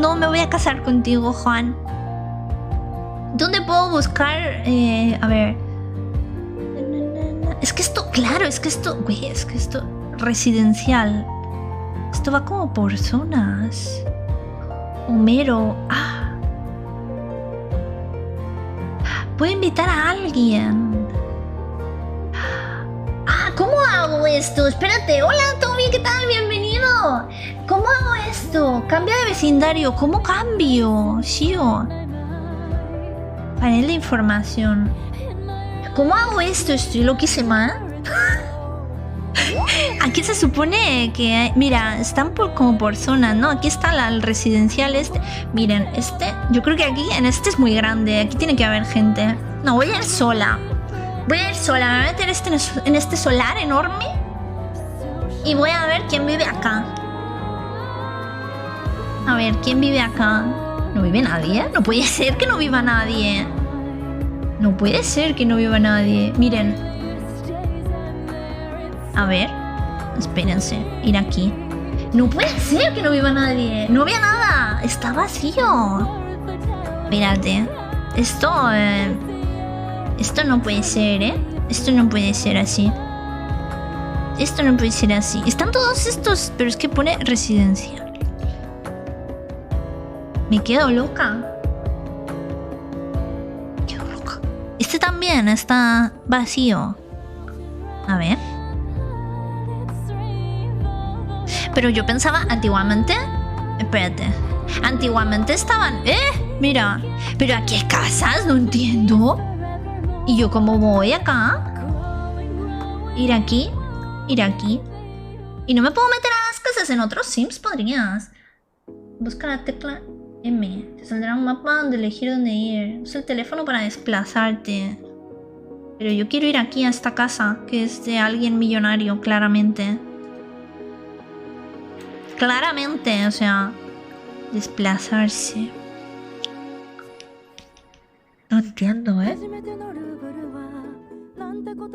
no me voy a casar contigo, Juan. ¿Dónde puedo buscar? A ver. Es que esto, claro, güey, es que esto residencial. Esto va como por zonas. Homero. Ah. Puedo invitar a alguien. Ah, ¿cómo hago esto? Espérate. Hola, Tommy, ¿qué tal? Bienvenido. ¿Cómo hago esto? Cambia de vecindario. ¿Cómo cambio? Shio. Panel de información. ¿Cómo hago esto? Estoy loquísima. Aquí se supone que... Mira, están como por zonas, ¿no? Aquí está el residencial este. Miren, este... Yo creo que aquí, en este es muy grande. Aquí tiene que haber gente. No, voy a ir sola. Voy a ir sola. Me voy a meter en este solar enorme. Y voy a ver quién vive acá. A ver, ¿quién vive acá? ¿No vive nadie? No puede ser que no viva nadie. No puede ser que no viva nadie. Miren. A ver. Espérense. Ir aquí. No puede ser que no viva nadie. No había nada. Está vacío. Espérate. Esto no puede ser, ¿eh? Esto no puede ser así. Esto no puede ser así. Están todos estos, pero es que pone residencial. Me quedo loca. Me quedo loca. Este también está vacío. A ver. Pero yo pensaba antiguamente... Espérate. Antiguamente estaban... Mira. Pero aquí hay casas, no entiendo. ¿Y yo cómo voy acá? Ir aquí. Ir aquí. ¿Y no me puedo meter a las casas en otros Sims? Podrías. Busca la tecla M. Te saldrá un mapa donde elegir dónde ir. Usa el teléfono para desplazarte. Pero yo quiero ir aquí a esta casa, que es de alguien millonario, claramente. Claramente, o sea... Desplazarse. No entiendo, ¿eh?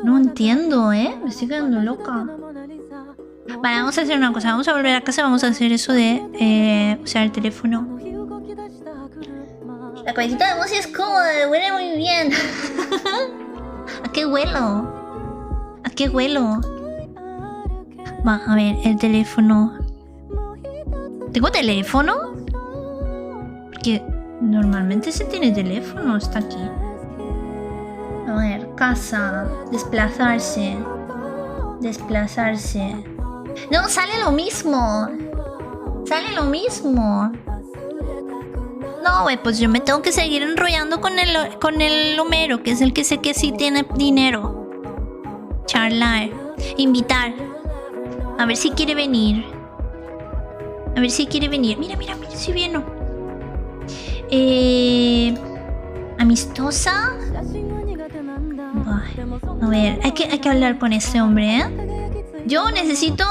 No entiendo, ¿eh? Me estoy quedando loca. Vale, vamos a hacer una cosa. Vamos a volver a casa y vamos a hacer eso de usar el teléfono. La cabecita de Mosi es cómoda, huele muy bien. ¿A qué huelo? ¿A qué huelo? Va, a ver, el teléfono. ¿Tengo teléfono? Porque normalmente se tiene teléfono. Está aquí. A ver, casa. Desplazarse. Desplazarse. No, sale lo mismo. Sale lo mismo. No, güey, pues yo me tengo que seguir enrollando con el Homero, que es el que sé que sí tiene dinero. Charlar. Invitar. A ver si quiere venir. A ver si quiere venir. Mira, mira, mira, si viene. Amistosa. Ay, a ver, hay que hablar con este hombre, ¿eh? Yo necesito...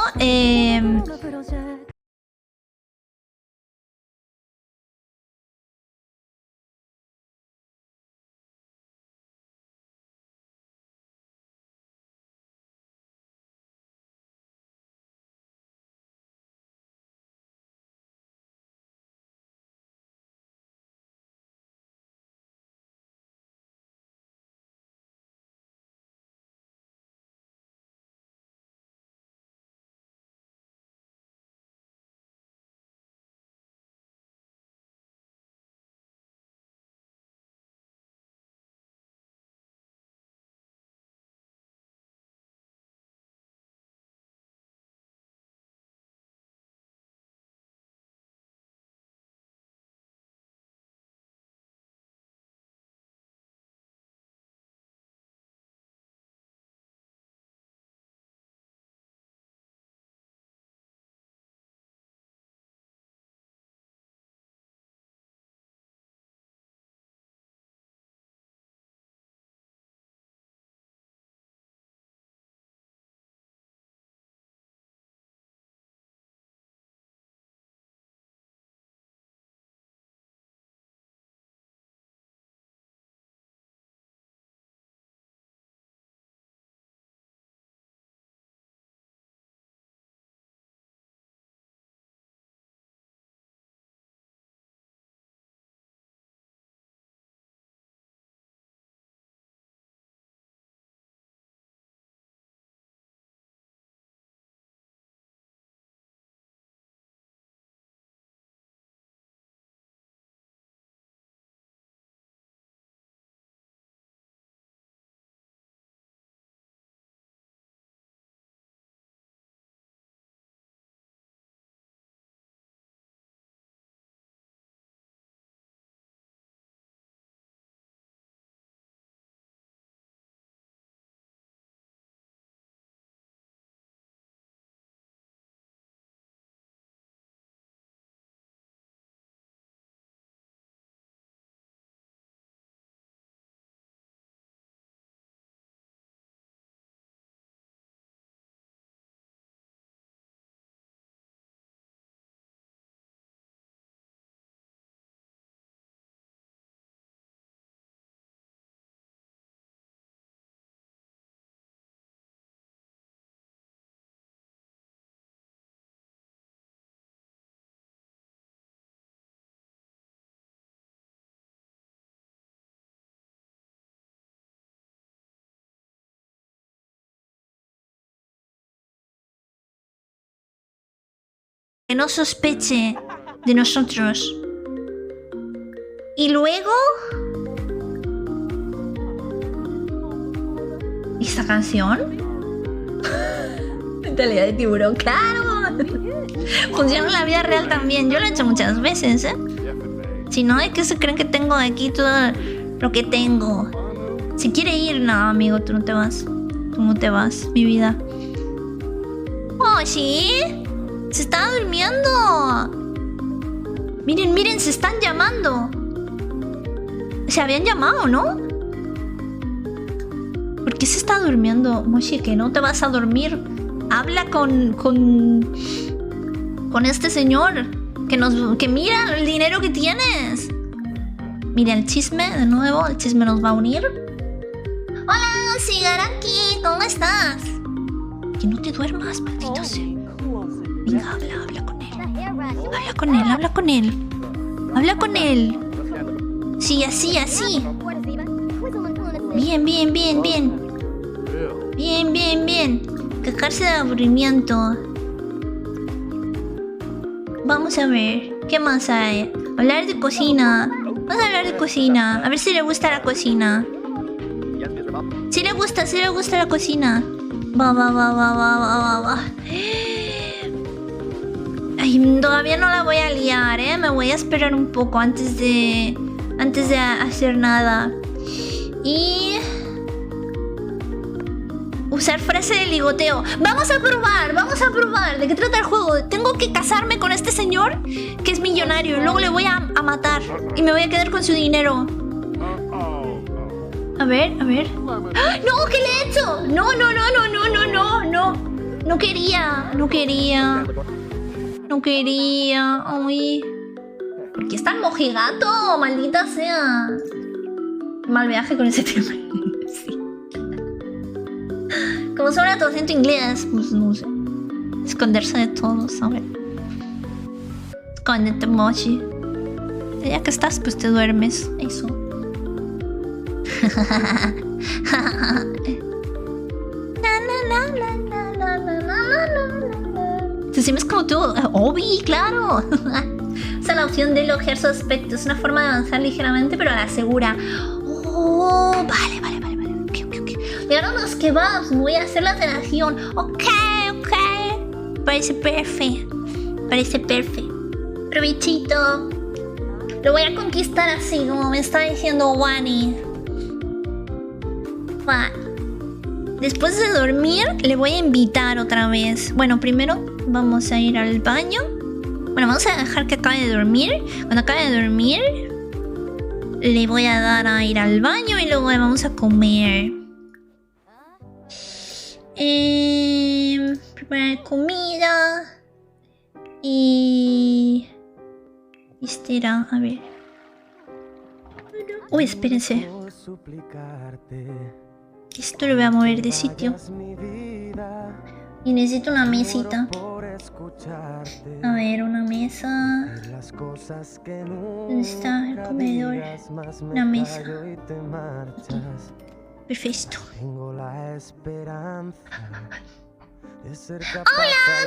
que no sospeche de nosotros. Y luego... ¿Y esta canción? Mentalidad de tiburón, claro. Funciona en la vida real también. Yo lo he hecho muchas veces, ¿eh? Si no, es que se creen que tengo aquí todo lo que tengo. Si quiere ir, no, amigo, tú no te vas. Tú no te vas, mi vida. Oh, ¿sí? Se está durmiendo. Miren, miren, se están llamando. Se habían llamado, ¿no? ¿Por qué se está durmiendo? Moshi, que no te vas a dormir. Habla con este señor. Que mira el dinero que tienes. Mira el chisme de nuevo. El chisme nos va a unir. Hola, Shigaraki. ¿Cómo estás? Que no te duermas, maldito sea. Venga, habla con él. Habla con él, habla con él. Habla con él. Sí, así, así. Bien, bien, bien, bien. Bien, bien, bien. Quejarse de aburrimiento. Vamos a ver. ¿Qué más hay? Hablar de cocina. Vamos a hablar de cocina. A ver si le gusta la cocina. Si le gusta la cocina. Va. Ay, todavía no la voy a liar, ¿eh? Me voy a esperar un poco antes de hacer nada. Y... usar frase de ligoteo. Vamos a probar. ¿De qué trata el juego? Tengo que casarme con este señor que es millonario. Y luego le voy a matar. Y me voy a quedar con su dinero. A ver. ¡Ah! ¡No! ¿Qué le he hecho? No. No quería. Ay. ¿Por qué es tan mojigato? Maldita sea. Mal viaje con ese tema. Sí. Como suena tu acento inglés, pues no sé. Esconderse de todos, a ver. Escóndete, Mochi. Ya que estás, pues te duermes. Eso. Te sientes como tú. Obi, claro. Esa es la opción de elogiar su aspecto. Es una forma de avanzar ligeramente, pero a la segura. Oh, vale. Llegaron los kebabs. Voy a hacer la relación. Ok. Parece perfecto. Provechito. Lo voy a conquistar así, como me está diciendo Wani. Va. Después de dormir, le voy a invitar otra vez. Bueno, primero vamos a ir al baño. Bueno, vamos a dejar que acabe de dormir. Cuando acabe de dormir, le voy a dar a ir al baño y luego vamos a comer. Preparar comida. Y... espera, a ver. Uy, espérense. Esto lo voy a mover de sitio. Y necesito una mesita. A ver, una mesa. ¿Dónde está el comedor? Una mesa. Aquí. Perfecto. Hola,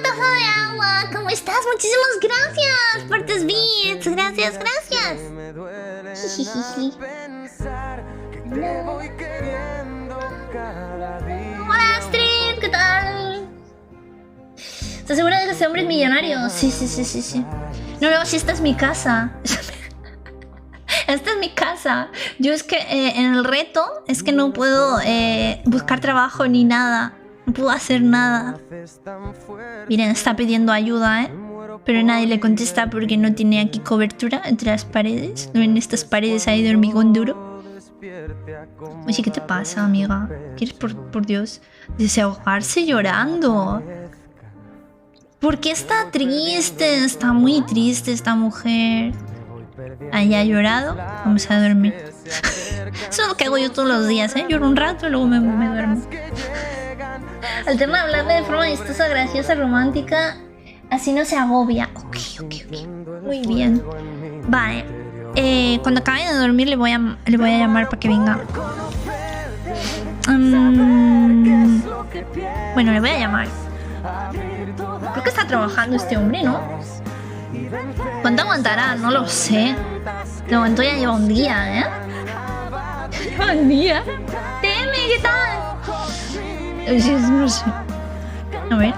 taza de agua. ¿Cómo estás? Muchísimas gracias por tus bits. Gracias. Hola, Astrid. ¿Qué tal? ¿Estás segura de que ese hombre es millonario? Sí. No, si esta es mi casa. Esta es mi casa. Yo es que en el reto es que no puedo buscar trabajo ni nada. No puedo hacer nada. Miren, está pidiendo ayuda, pero nadie le contesta porque no tiene aquí cobertura entre las paredes. No, en estas paredes hay de hormigón duro. Oye, ¿qué te pasa, amiga? ¿Quieres, por Dios, desahogarse llorando? ¿Por qué está triste? Está muy triste esta mujer. ¿Ya ha llorado? Vamos a dormir. Eso es lo que hago yo todos los días, Lloro un rato y luego me duermo. Alterna hablarle de forma amistosa, graciosa, romántica. Así no se agobia. Ok. Muy bien. Vale. Cuando acabe de dormir le voy a llamar para que venga. Bueno, le voy a llamar. Creo que está trabajando este hombre, ¿no? ¿Cuánto aguantará? No lo sé. De momento ya lleva un día, ¿eh? Lleva un día. Teme, ¿qué tal? No sé. A ver.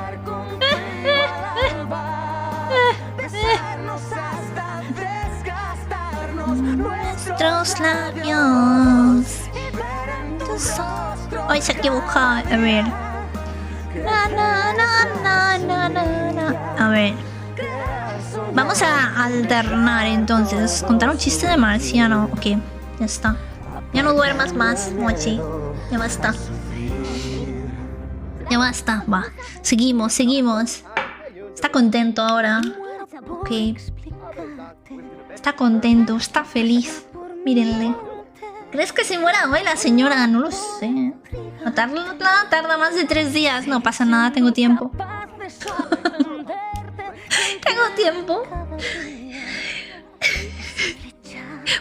Nuestros labios. Ay, se ha equivocado. A ver. A ver. Vamos a alternar entonces. Contar un chiste de marciano. Ok, ya está. Ya no duermas más, Mochi. Ya basta. Ya basta. Va. Seguimos. Está contento ahora. Ok. Está contento, está feliz. Mírenle. ¿Crees que se muera hoy la señora? No lo sé. Tarda más de 3 días. No pasa nada, tengo tiempo. Tengo tiempo.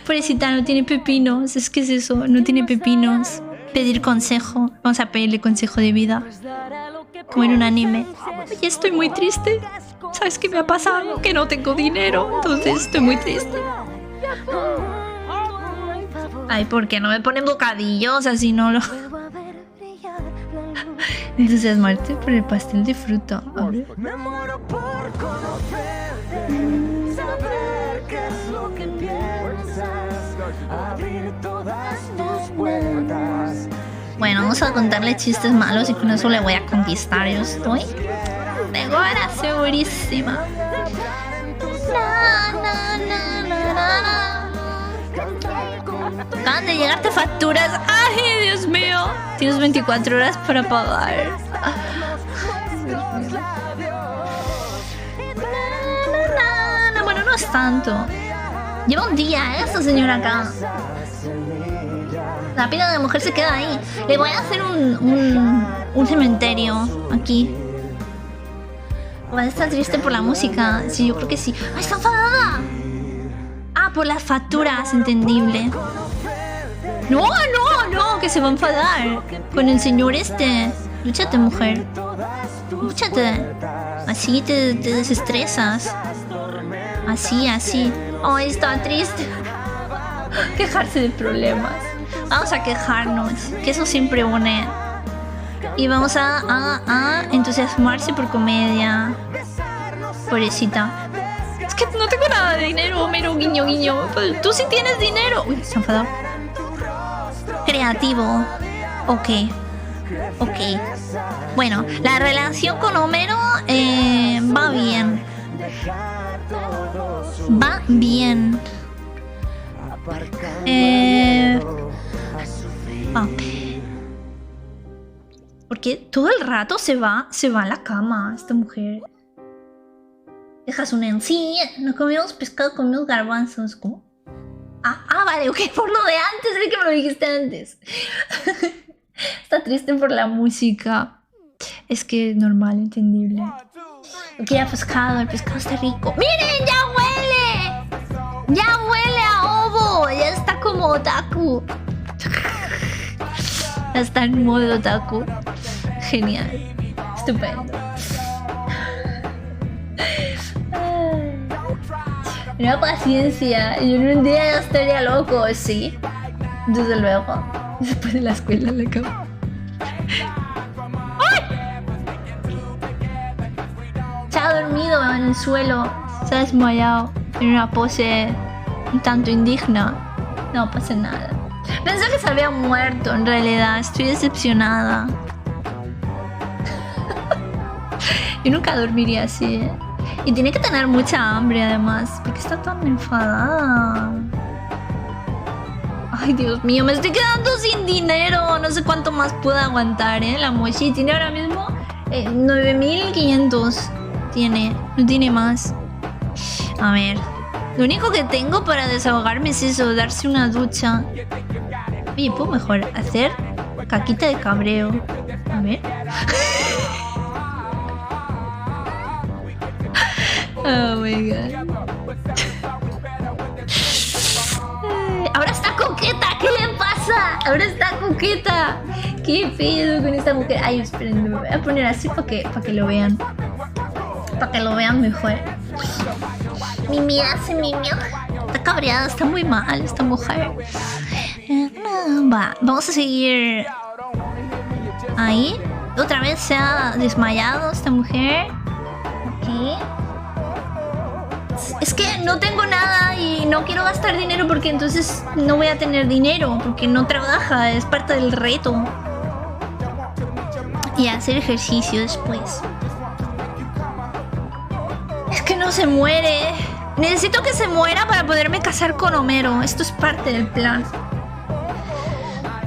Pobrecita, no tiene pepinos. Es que es eso, no tiene pepinos. Pedir consejo. Vamos a pedirle consejo de vida. Como en un anime. Oye, estoy muy triste. ¿Sabes qué me ha pasado? Que no tengo dinero. Entonces estoy muy triste. Ay, ¿por qué no me ponen bocadillos? Así no lo... Entusiasmarte por el pastel de fruta. A ver. Bueno, vamos a contarle chistes malos y con eso le voy a conquistar. Yo estoy de ahora segurísima. Acaban de llegarte facturas. ¡Ay, Dios mío! Tienes 24 horas para pagar. Bueno, no es tanto. Lleva un día, esta señora acá. La pila de mujer se queda ahí. Le voy a hacer un cementerio aquí. Va a estar triste por la música. Sí, yo creo que sí. ¡Ay, está enfadada! Ah, por las facturas, entendible. No, que se va a enfadar con el señor este. Lúchate, mujer. Lúchate. Así te desestresas. Así. Ay, está triste. Quejarse de problemas. Vamos a quejarnos, que eso siempre une. Y vamos a entusiasmarse por comedia. Pobrecita. Es que no tengo nada de dinero, mero guiño. Tú sí tienes dinero. Uy, se ha enfadado. Creativo. Ok. Bueno, la relación con Homero va bien. Porque todo el rato se va a la cama esta mujer. Dejas una encilla. No comimos pescado, comimos garbanzos. ¿Cómo? Vale, ok, por lo de antes, es que me lo dijiste antes. Está triste por la música. Es que normal, entendible. Ok, el pescado está rico. ¡Miren, ya huele! ¡Ya huele a ovo! Ya está como otaku. Ya está en modo otaku. Genial. Estupendo. Una paciencia. Yo en un día ya estaría loco, sí. Desde luego. Después de la escuela en la cama. ¡Ay! Se ha dormido en el suelo. Se ha desmayado en una pose un tanto indigna. No pasa nada. Pensé que se había muerto, en realidad. Estoy decepcionada. Yo nunca dormiría así, ¿eh? Y tiene que tener mucha hambre, además. ¿Por qué está tan enfadada? Ay, Dios mío, me estoy quedando sin dinero. No sé cuánto más puedo aguantar, ¿eh? La Mochi tiene ahora mismo 9.500. No tiene más. A ver. Lo único que tengo para desahogarme es eso, darse una ducha. Oye, puedo mejor hacer caquita de cabreo. A ver. Oh my god. Ahora está coqueta, ¿qué le pasa? Ahora está coqueta. ¿Qué pedo con esta mujer? Ay, esperen, me voy a poner así para que lo vean. Para que lo vean mejor. Mimi hace Mimi. Está cabreada, está muy mal esta mujer. Va, vamos a seguir. Ahí. Otra vez se ha desmayado esta mujer. Ok. Es que no tengo nada y no quiero gastar dinero porque entonces no voy a tener dinero. Porque no trabaja, es parte del reto. Y hacer ejercicio después. Es que no se muere. Necesito que se muera para poderme casar con Homero. Esto es parte del plan.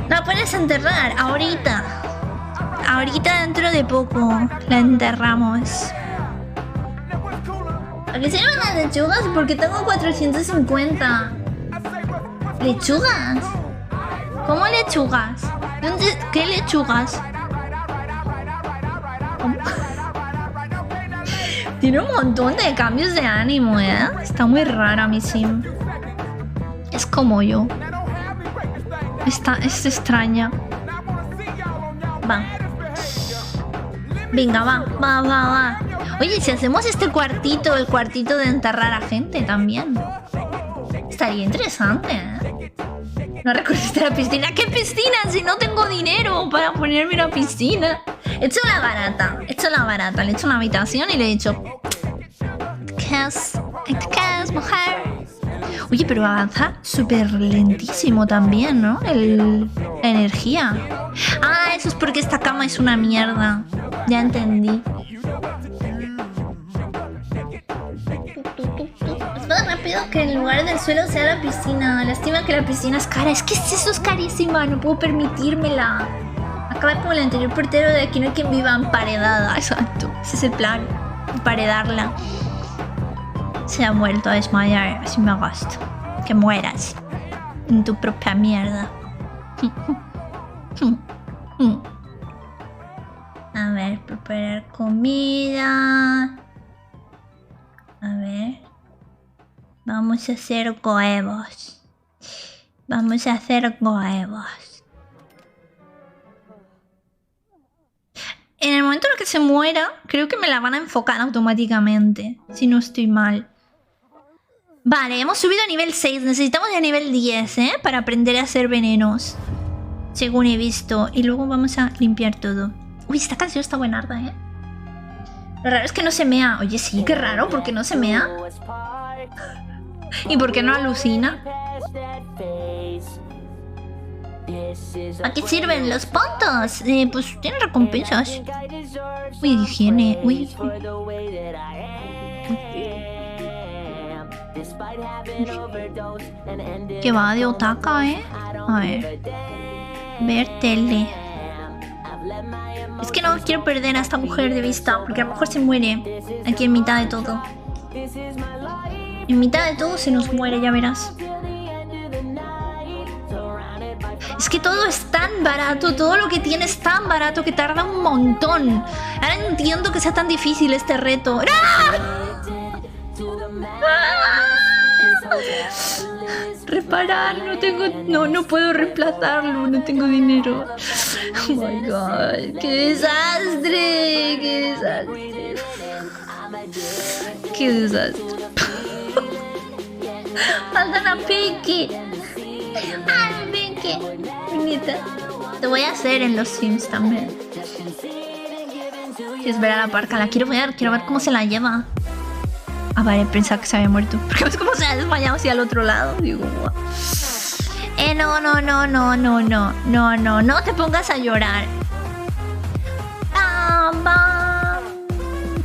La puedes enterrar ahorita. Ahorita dentro de poco la enterramos. ¿A qué sirven las lechugas? Porque tengo 450. ¿Lechugas? ¿Cómo lechugas? ¿Dónde? ¿Qué lechugas? ¿Cómo? Tiene un montón de cambios de ánimo, ¿eh? Está muy rara mi sim. Es como yo. Es extraña. Va. Venga, va. Oye, si hacemos este cuartito, el cuartito de enterrar a gente también. Estaría interesante, ¿eh? No recorriste la piscina. ¿Qué piscina? Si no tengo dinero para ponerme una piscina. He hecho la barata. Le he hecho una habitación y le he dicho... ¿Qué es, mujer? Oye, pero avanza súper lentísimo también, ¿no? La energía. Ah, eso es porque esta cama es una mierda. Ya entendí. Es más rápido que en lugar del suelo sea la piscina. Lástima que la piscina es cara. Es que eso es carísima. No puedo permitírmela. Acaba como el anterior portero de Aquí no hay quien viva emparedada. Exacto. Ese es el plan. Emparedarla. Se ha muerto a desmayar. Así me gasto. Que mueras. En tu propia mierda. A ver, preparar comida. A ver. Vamos a hacer huevos. En el momento en el que se muera, creo que me la van a enfocar automáticamente. Si no estoy mal. Vale, hemos subido a nivel 6. Necesitamos ya nivel 10, ¿eh? Para aprender a hacer venenos. Según he visto. Y luego vamos a limpiar todo. Uy, esta canción está buenarda, ¿eh? Lo raro es que no se mea. Oye, sí, qué raro. ¿Por qué no se mea? ¿Y por qué no alucina? ¿A qué sirven los puntos? Pues tienen recompensas. Uy, higiene. Uy. Que va de otaka, ¿eh? A ver. Ver tele. Es que no quiero perder a esta mujer de vista, porque a lo mejor se muere aquí en mitad de todo. En mitad de todo se nos muere, ya verás. Es que todo es tan barato, todo lo que tiene es tan barato que tarda un montón. Ahora entiendo que sea tan difícil este reto. Reparar, no puedo reemplazarlo, no tengo dinero. Oh my god, qué desastre, qué desastre. Faltan a Pinky. Ay, Pinky. Bonita. Te voy a hacer en los Sims también. ¿Quieres ver a la parca? La quiero ver cómo se la lleva. Ah, vale, pensaba que se había muerto. Porque ves cómo se ha desmayado hacia el otro lado. Digo, wow. No te pongas a llorar.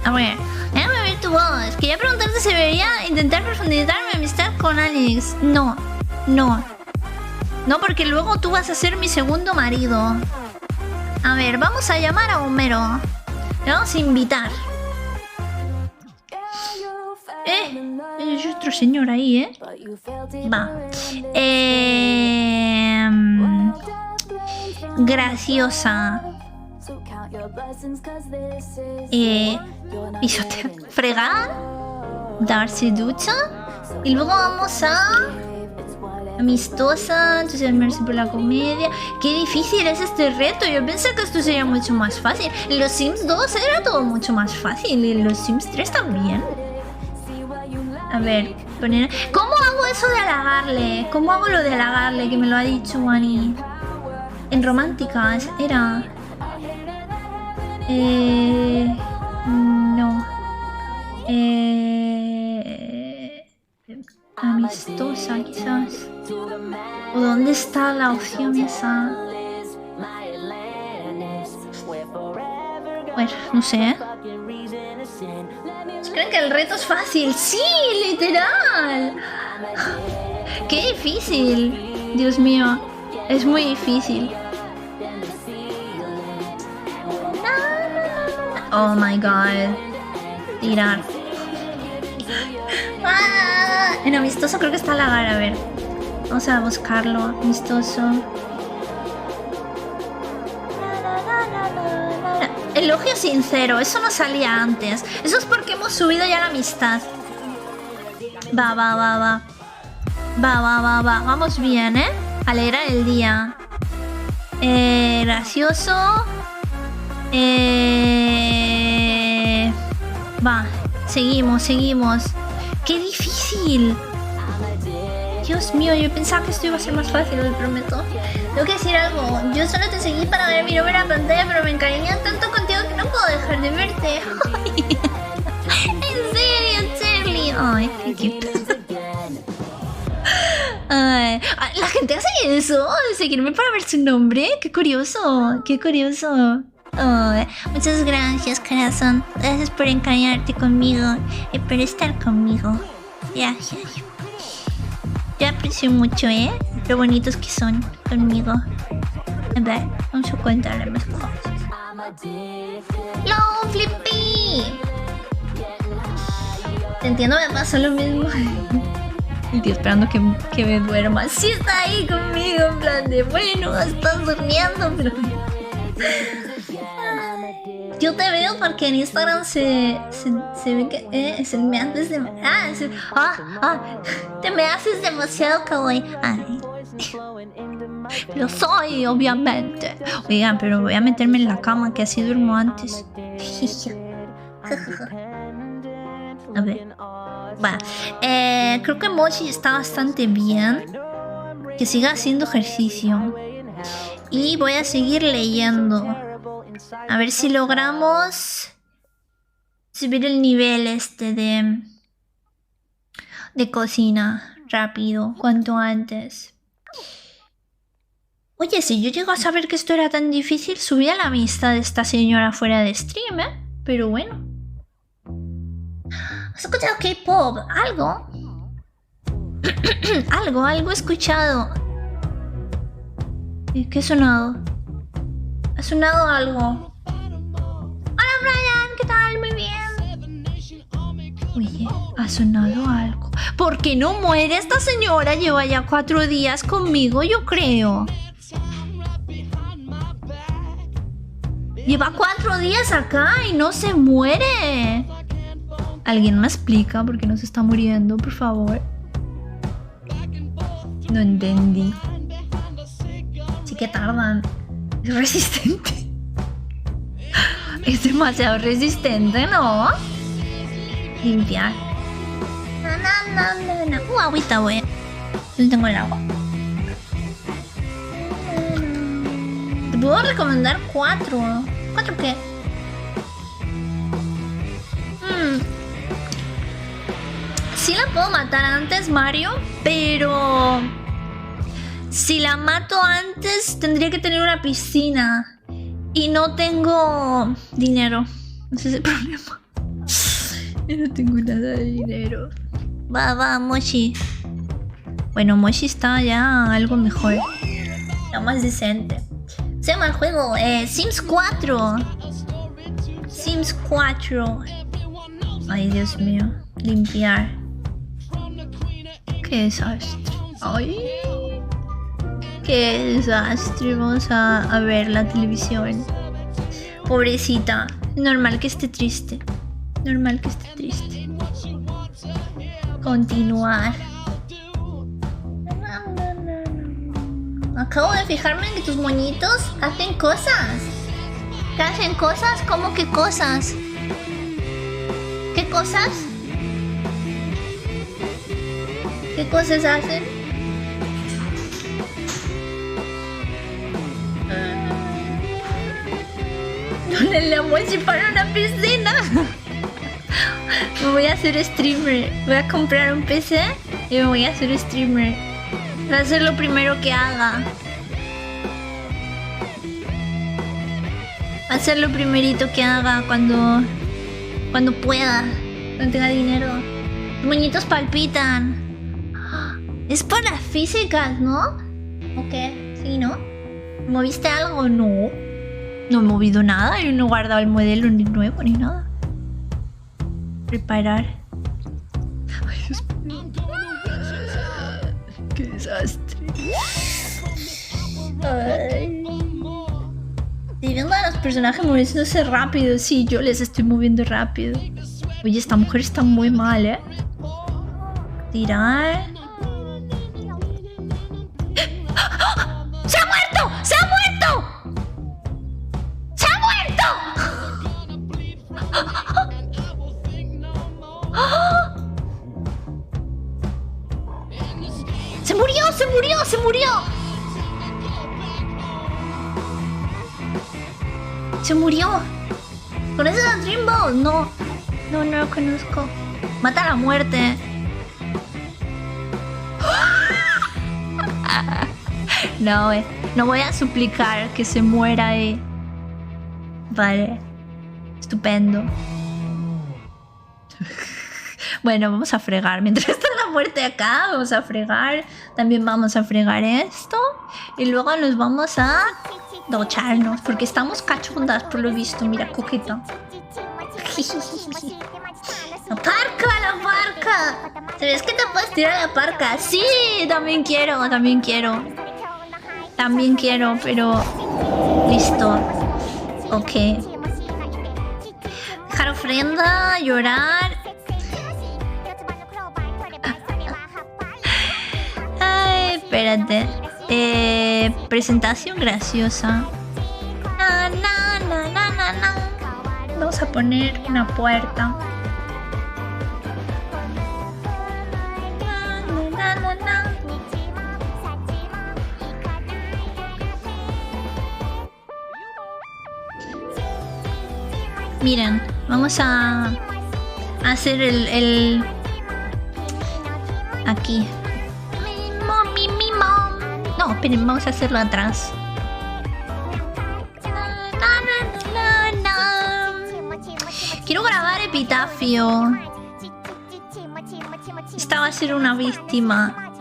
A ver, déjame ver tu voz. Quería preguntarte si debería intentar profundizar mi amistad con Alex. No, porque luego tú vas a ser mi segundo marido. A ver, vamos a llamar a Homero. Le vamos a invitar. Es otro señor ahí, ¿eh? Va. Graciosa. Pisotear. Fregar. Darse ducha. Y luego vamos a... Amistosa. Entusiasmarse por la comedia. Qué difícil es este reto. Yo pensé que esto sería mucho más fácil. En los Sims 2 era todo mucho más fácil. Y en los Sims 3 también. A ver, poner... ¿Cómo hago eso de halagarle? ¿Cómo hago lo de halagarle? Que me lo ha dicho Wani. En románticas, era... No. Amistosa, quizás. ¿O dónde está la opción esa? Bueno, no sé. ¿Creen que el reto es fácil? ¡Sí! ¡Literal! ¡Qué difícil! Dios mío, es muy difícil. Oh my god. Tirar. ¡Ah! En amistoso creo que está halagar, a ver. Vamos a buscarlo. Amistoso. Elogio sincero, eso no salía antes. Eso es porque hemos subido ya la amistad. Va. Vamos bien, ¿eh? Alegrar el día. Gracioso. Va, seguimos. ¡Qué difícil! Dios mío, yo pensaba que esto iba a ser más fácil, lo prometo. Tengo que decir algo. Yo solo te seguí para ver mi nombre en la pantalla, pero me encariñé tanto contigo que no puedo dejar de verte. En serio, Charlie. Ay, qué cute. Ay, la gente hace eso, seguirme para ver su nombre. Qué curioso. Ay, muchas gracias, corazón. Gracias por encariñarte conmigo y por estar conmigo. Gracias. Yo aprecio mucho, lo bonitos que son conmigo. A ver, vamos a contarle más cosas. ¡No, Flippy! Te entiendo, me pasa lo mismo. Estoy esperando que me duerma. Sí está ahí conmigo, en plan de, bueno, estás durmiendo, pero... Yo te veo porque en Instagram se ve que se me haces te me haces demasiado kawaii. Ay. Lo soy, obviamente. Oigan, pero voy a meterme en la cama, que así duermo antes. A ver. Va. Creo que Mochi está bastante bien. Que siga haciendo ejercicio. Y voy a seguir leyendo. A ver si logramos subir el nivel de cocina rápido, cuanto antes. Oye, si yo llego a saber que esto era tan difícil, subía la amistad de esta señora fuera de stream, Pero bueno. ¿Has escuchado K-pop? ¿Algo? Algo he escuchado. ¿Qué ha sonado? Ha sonado algo. Hola, Brian, ¿qué tal? Muy bien. Oye, ha sonado algo. ¿Por qué no muere esta señora? Lleva ya 4 días conmigo, yo creo. Lleva 4 días acá y no se muere. ¿Alguien me explica por qué no se está muriendo, por favor? No entendí. Sí que tardan. Es resistente. Es demasiado resistente, ¿no? Limpiar. No. Agüita, güey. Yo tengo el agua. Te puedo recomendar 4. ¿4 qué? Sí la puedo matar antes, Mario, pero... Si la mato antes, tendría que tener una piscina. Y no tengo dinero. Ese es el problema. Yo no tengo nada de dinero. Va, Mochi. Bueno, Mochi está ya algo mejor. Ya más decente. Se llama el juego Sims 4. Sims 4. Ay, Dios mío. Limpiar. Qué desastre. Ay. Qué desastre. Vamos a ver la televisión. Pobrecita. Normal que esté triste. Continuar. Acabo de fijarme en que tus moñitos hacen cosas. ¿Qué hacen cosas? ¿Cómo que cosas? ¿Qué cosas? ¿Qué cosas hacen? Ponle emoji para una piscina. Me voy a hacer streamer. Voy a comprar un PC y me voy a hacer streamer. Va a ser lo primero que haga. Va a ser lo primerito que haga cuando pueda. Cuando tenga dinero. Los moñitos palpitan. Es por las físicas, ¿no? ¿O qué? ¿Sí, no? ¿Moviste algo? No. No he movido nada. Yo no he guardado el modelo ni nuevo ni nada. Preparar. Ay, Dios mío. Qué desastre. Ay. Estoy viendo a los personajes moviéndose rápido. Sí, yo les estoy moviendo rápido. Oye, esta mujer está muy mal, ¿eh? Tirar. ¡Se ha muerto! ¡Se ha muerto! ¡Se ha muerto! ¡Se murió! ¡Se murió! ¡Se murió! ¡Se murió! ¿Conoces a Dreamboat? No. No lo conozco. Mata a la muerte. No, no voy a suplicar que se muera ahí. Vale. Estupendo. Bueno, vamos a fregar. Mientras está la muerte acá, vamos a fregar. También vamos a fregar esto. Y luego nos vamos a ducharnos. Porque estamos cachondas, por lo visto. Mira, coqueta. ¡La parca! ¡La parca! ¿Sabes que te puedes tirar a la parca? Sí, también quiero, también quiero. También quiero, pero... Listo. Ok. Dejar ofrenda, llorar. Ay, espérate. Presentación graciosa. Na, na, na, na, na, na. Vamos a poner una puerta. Na, na, na, na. Miren, vamos a hacer el aquí. Mi mom. No, esperen, vamos a hacerlo atrás. Quiero grabar epitafio. Esta va a ser una víctima.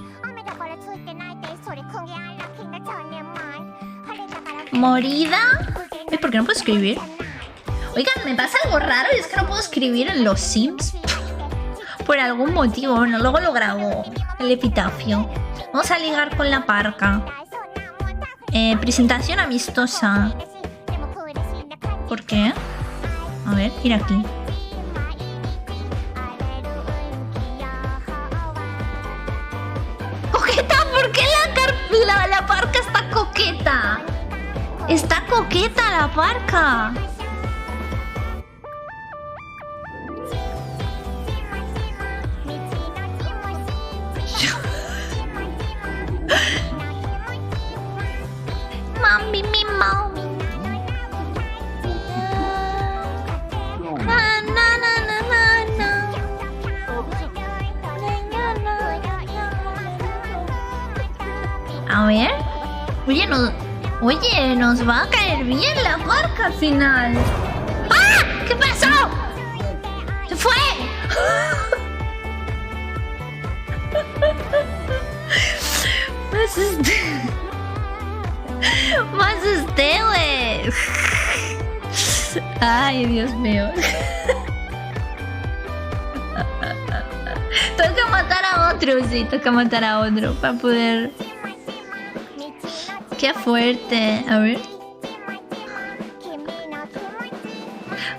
Morida. ¿Ves por qué no puedo escribir? Oigan, me pasa algo raro y es que no puedo escribir en los Sims. Por algún motivo. Bueno, luego lo grabo. El epitafio. Vamos a ligar con la parca. Presentación amistosa. ¿Por qué? A ver, ir aquí. ¡Coqueta! ¿Por qué la parca está coqueta? Está coqueta la parca. Mami, mi mom. Na, na, na, na, na, na. A ver. Oye, nos va a caer bien la parca al final. ¡Ah! ¿Qué pasó? ¡Se fue! Me asusté, güey. Ay, Dios mío. Toca matar a otro, sí, toca matar a otro para poder... Qué fuerte. A ver.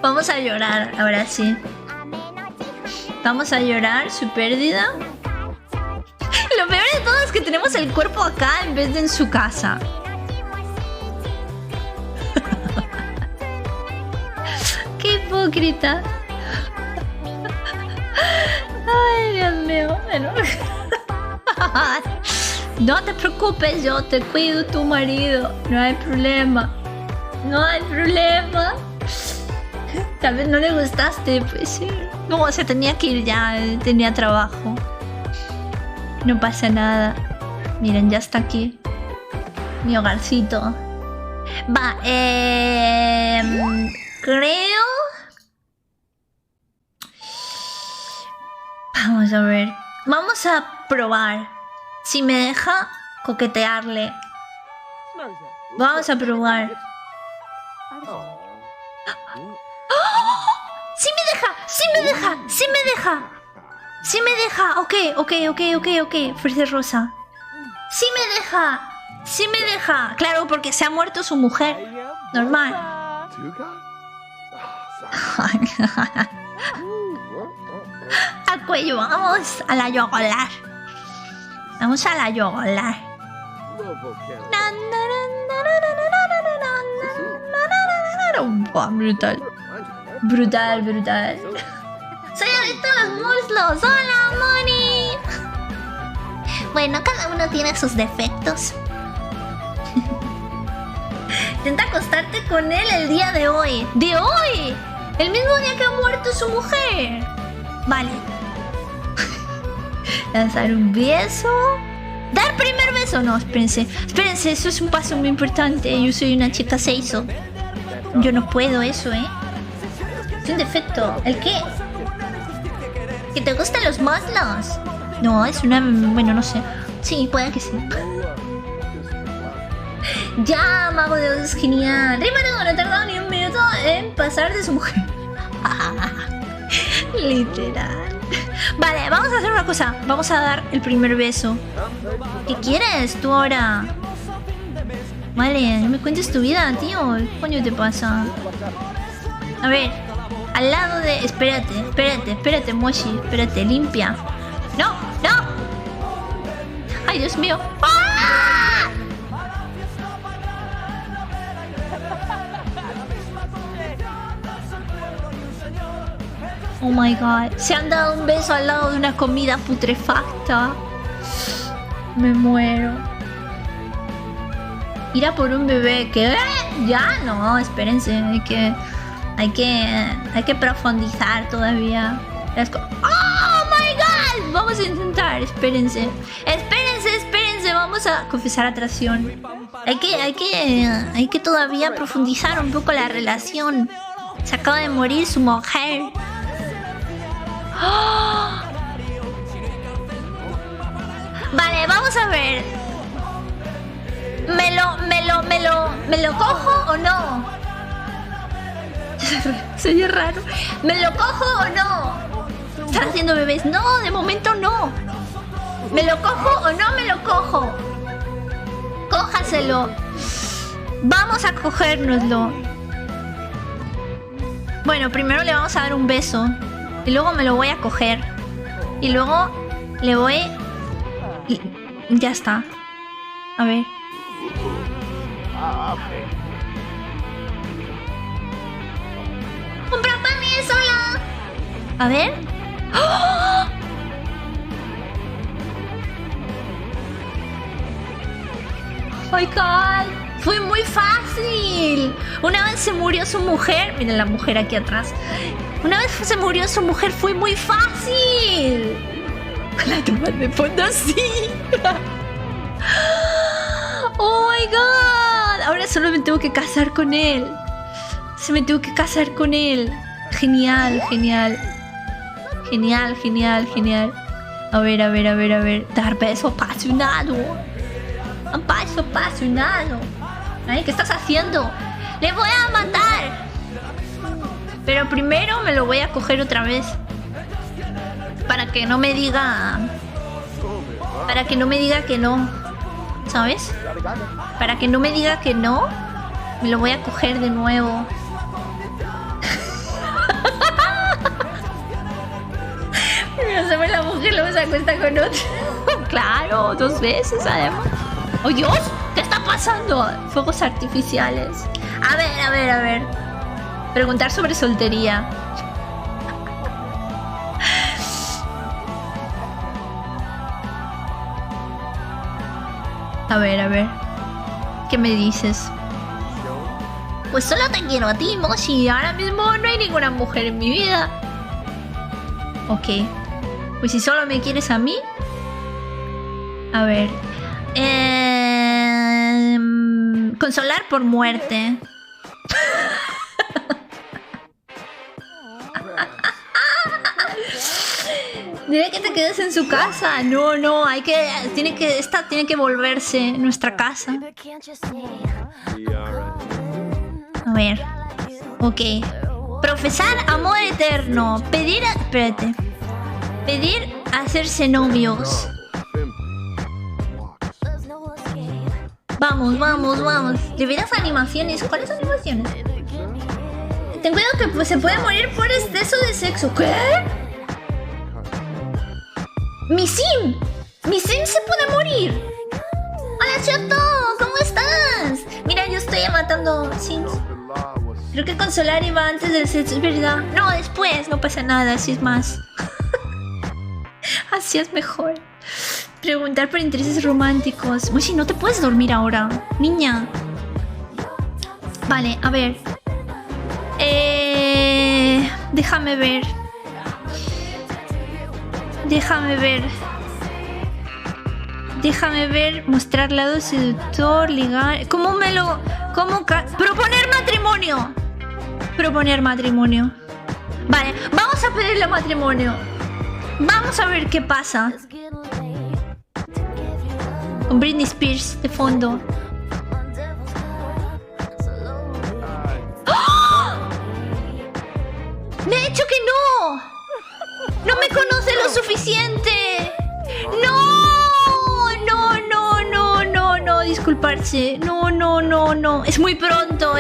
Vamos a llorar, ahora sí. Vamos a llorar su pérdida. Lo peor de todo es que tenemos el cuerpo acá en vez de en su casa. Qué hipócrita. Ay, Dios mío. Bueno. No te preocupes, yo te cuido tu marido. No hay problema. No hay problema. Tal vez no le gustaste, pues sí. No, se tenía que ir ya, tenía trabajo. No pasa nada. Miren, ya está aquí. Mi hogarcito. Va, creo... Vamos a ver. Vamos a probar. Si me deja coquetearle. Vamos a probar. ¡Sí me deja! ¡Sí me deja! ¡Sí me deja! ¡Sí me deja! Ok. Fresa rosa. ¡Sí me deja! ¡Sí me deja! Claro, porque se ha muerto su mujer. Normal. Al cuello, vamos a la yugular. Vamos a la yugular. Brutal. Soy adicto a los muslos. ¡Hola, Moni! Bueno, cada uno tiene sus defectos. Intenta acostarte con él el día de hoy. ¡De hoy! El mismo día que ha muerto su mujer. Vale. Lanzar un beso. Dar primer beso. No, espérense, eso es un paso muy importante. Yo soy una chica seiso. Yo no puedo eso, ¿eh? Es un defecto. ¿El qué? ¿Que te gustan los muslos? No, es una... Bueno, no sé. Sí, puede que sí. Ya, Mago de Oz, genial. Rímano, no ha tardado ni un minuto en pasar de su mujer. Literal. Vale, vamos a hacer una cosa. Vamos a dar el primer beso. ¿Qué quieres tú ahora? Vale, no me cuentes tu vida, tío. ¿Qué coño te pasa? A ver, al lado de... Espérate, Moshi. Espérate, limpia. ¡No! ¡Ay, Dios mío! ¡Ah! Oh my god. Se han dado un beso al lado de una comida putrefacta. Me muero. Ir a por un bebé. ¿Qué? Ya no, espérense. Hay que profundizar todavía. ¡Oh my god! Vamos a intentar. Espérense. Vamos a confesar atracción. Hay que todavía profundizar un poco la relación. Se acaba de morir su mujer. ¡Oh! Vale, vamos a ver. ¿Me lo cojo o no? Sería raro. ¿Me lo cojo o no? ¿Están haciendo bebés? No, de momento no. ¿Me lo cojo o no me lo cojo? Cójaselo. Vamos a cogérnoslo. Bueno, primero le vamos a dar un beso. Y luego me lo voy a coger. Y luego le voy... Y ya está. A ver. ¡Compra panes! ¡Hola! A ver. ¡Oh! ¡Oh my god! ¡Fue muy fácil! Una vez se murió su mujer. Miren la mujer aquí atrás. Una vez se murió su mujer, fue muy fácil. Con la tumba de fondo, sí. Oh my god. Ahora solo me tengo que casar con él. Genial. A ver. Dar beso apasionado. Ay, ¿qué estás haciendo? ¡Le voy a matar! Pero primero me lo voy a coger otra vez. Para que no me diga que no. ¿Sabes? Para que no me diga que no, me lo voy a coger de nuevo. Primero se ve la mujer, luego se acuesta con otro. Claro, 2 veces además. ¡Oh Dios! ¿Qué está pasando? Fuegos artificiales. A ver. Preguntar sobre soltería. A ver. ¿Qué me dices? Pues solo te quiero a ti, Moshi. Ahora mismo no hay ninguna mujer en mi vida. Ok. Pues si solo me quieres a mí. A ver. Consolar por muerte. Dile que te quedes en su casa. No, esta tiene que volverse nuestra casa. A ver. Ok. Profesar amor eterno. Espérate. Pedir hacerse novios. Vamos. ¿Le verás animaciones? ¿Cuáles animaciones? Ten cuidado que pues, se puede morir por exceso de sexo. ¿Qué? ¡Mi sim! ¡Mi sim se puede morir! ¡Hola, Chato! ¿Cómo estás? Mira, yo estoy matando sims. Creo que consolar iba antes del sexo, es verdad. No, después, no pasa nada, así es más. Así es mejor. Preguntar por intereses románticos. Uy, si no te puedes dormir ahora, niña. Vale, a ver. Déjame ver. Mostrar lado seductor, ligar. Proponer matrimonio. Vale, vamos a pedirle matrimonio. Vamos a ver qué pasa. Con Britney Spears de fondo. ¡Oh! ¡Me ha dicho que no! ¡No me conoce lo suficiente! ¡No! Disculparse. No. Es muy pronto.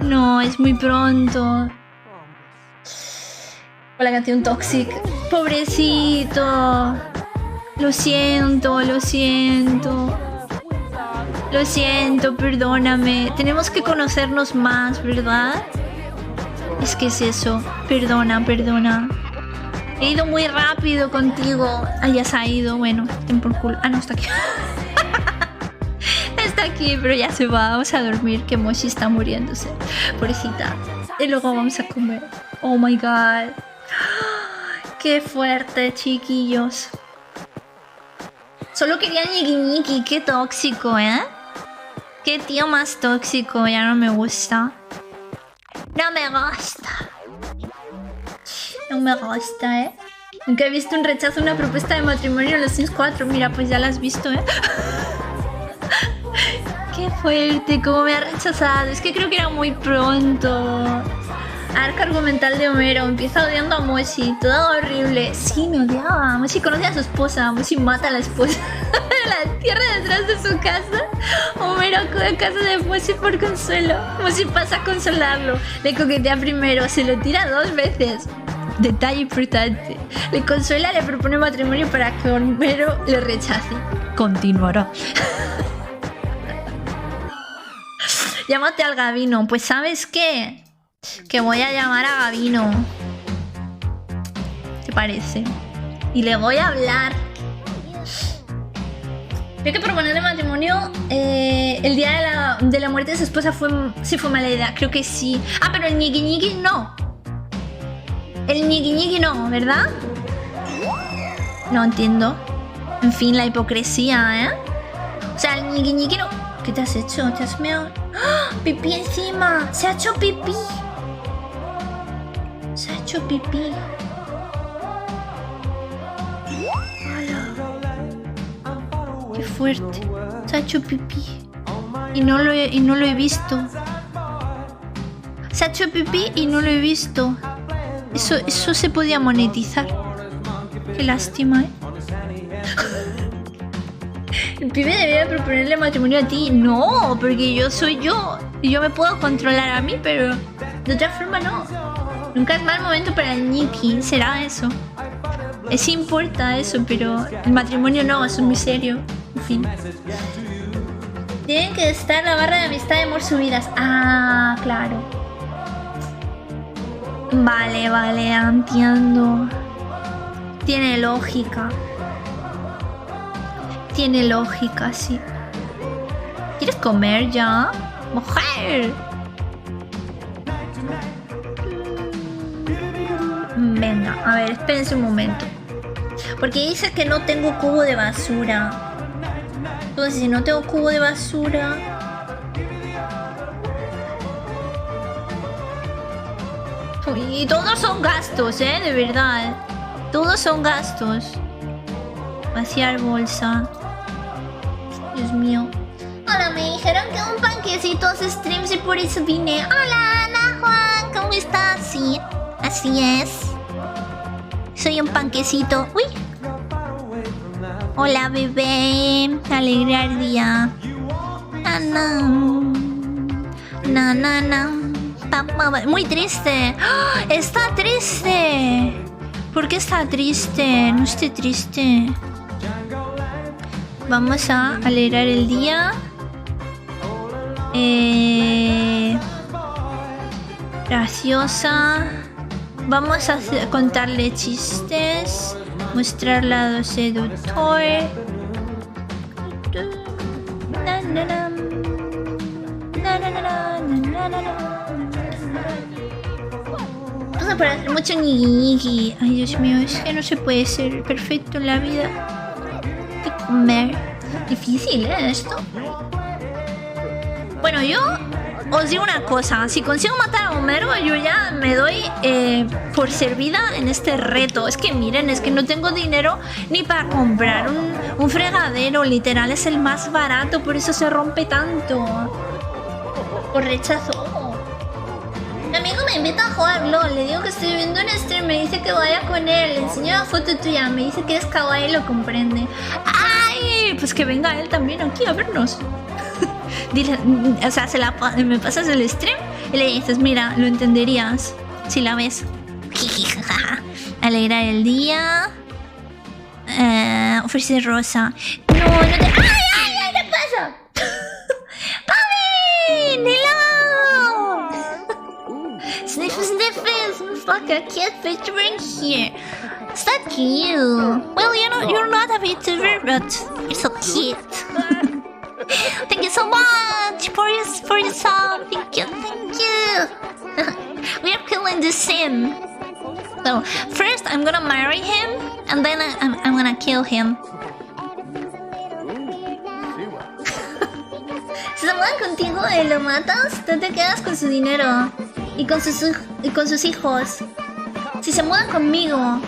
No, es muy pronto. O la canción Toxic. Pobrecito. Lo siento, perdóname. Tenemos que conocernos más, ¿verdad? Es que es eso. Perdona. He ido muy rápido contigo. Ah, ya se ha ido. Bueno, ten por culo. Ah, no, está aquí. Está aquí, pero ya se va. Vamos a dormir, que Moshi está muriéndose. Pobrecita. Y luego vamos a comer. Oh my god. Qué fuerte, chiquillos. Solo quería ñiqui. Qué tóxico, ¿eh? Qué tío más tóxico. Ya no me gusta. No me gusta, ¿eh? Nunca he visto un rechazo a una propuesta de matrimonio en los Sims 4. Mira, pues ya la has visto, ¿eh? Qué fuerte, cómo me ha rechazado. Es que creo que era muy pronto. Arco argumental de Homero. Empieza odiando a Moshi. Todo horrible. Sí, me odiaba. Moshi conoce a su esposa. Moshi mata a la esposa. La tierra detrás de su casa. Homero acude a casa de Moshi por consuelo. Moshi pasa a consolarlo. Le coquetea primero. Se lo tira 2 veces. Detalle importante. Le consuela, le propone matrimonio para que Homero le rechace. Continuará. Llámate al Gabino. Pues ¿sabes qué? Que voy a llamar a Gabino. ¿Te parece? Y le voy a hablar. Creo que proponerle matrimonio el día de la muerte de su esposa fue mala idea. Creo que sí. Ah, pero el ñiqui no. El ñiqui no, ¿verdad? No entiendo. En fin, la hipocresía, ¿eh? O sea, el ñiqui no. ¿Qué te has hecho? ¿Te has meado? ¡Oh! ¡Pipí encima! ¡Se ha hecho pipí! ¡Hala! ¡Qué fuerte! Se ha hecho pipí. Y no lo he visto. Se ha hecho pipí y no lo he visto. Eso se podía monetizar. Qué lástima, ¿eh? El pibe debería proponerle matrimonio a ti. No, porque yo soy yo. Y yo me puedo controlar a mí, pero de otra forma no. Nunca es mal momento para el ñiqui. ¿Será eso? Sí importa eso, pero el matrimonio no, eso es muy serio. En fin. Tienen que estar la barra de amistad y amor subidas. Ah, claro. Vale, entiendo. Tiene lógica. tiene lógica, sí. ¿Quieres comer ya? ¡Mujer! Venga, a ver, espérense un momento. Porque dice que no tengo cubo de basura. Entonces, si no tengo cubo de basura... Y todos son gastos, de verdad. Todos son gastos. Vaciar bolsa. Dios mío. Hola, me dijeron que un panquecito hace streams y por eso vine. Hola, Ana Juan, ¿cómo estás? Sí, así es. Soy un panquecito. Uy. Hola, bebé. Alegrar día. Na. Muy triste. ¡Oh! Está triste. ¿Por qué está triste? No esté triste. Vamos a alegrar el día. Graciosa. Vamos a contarle chistes. Mostrar lado seductor. Vamos a parar mucho ñiqui. Ay, Dios mío, es que no se puede ser perfecto en la vida. De comer. Difícil, esto. Bueno, yo os digo una cosa. Si consigo matar a Homero, yo ya me doy por servida en este reto. Es que miren, es que no tengo dinero ni para comprar un fregadero. Literal, es el más barato, por eso se rompe tanto. Por rechazo. Mi amigo me invita a jugar LOL. Le digo que estoy viendo un stream. Me dice que vaya con él. Le enseño la foto tuya. Me dice que es kawaii y lo comprende. ¡Ay! Pues que venga él también aquí a vernos. Dile, o sea, me pasas el stream y le dices, mira, lo entenderías si la ves. Alegrar el día. Ofrecer rosa. No te... ¡Ay! ¿Qué pasa? ¡Papi! ¡Nilo! Sniffles. Fuck a cat featuring here. Is that cute? Well, you're not a VTuber, but you're so cute. Thank you so much for your song. Thank you. We are killing the sim. So first I'm gonna marry him, and then I'm gonna kill him. Si se mudan contigo y lo matas, tú te quedas con su dinero y con sus hijos. Si se mudan conmigo.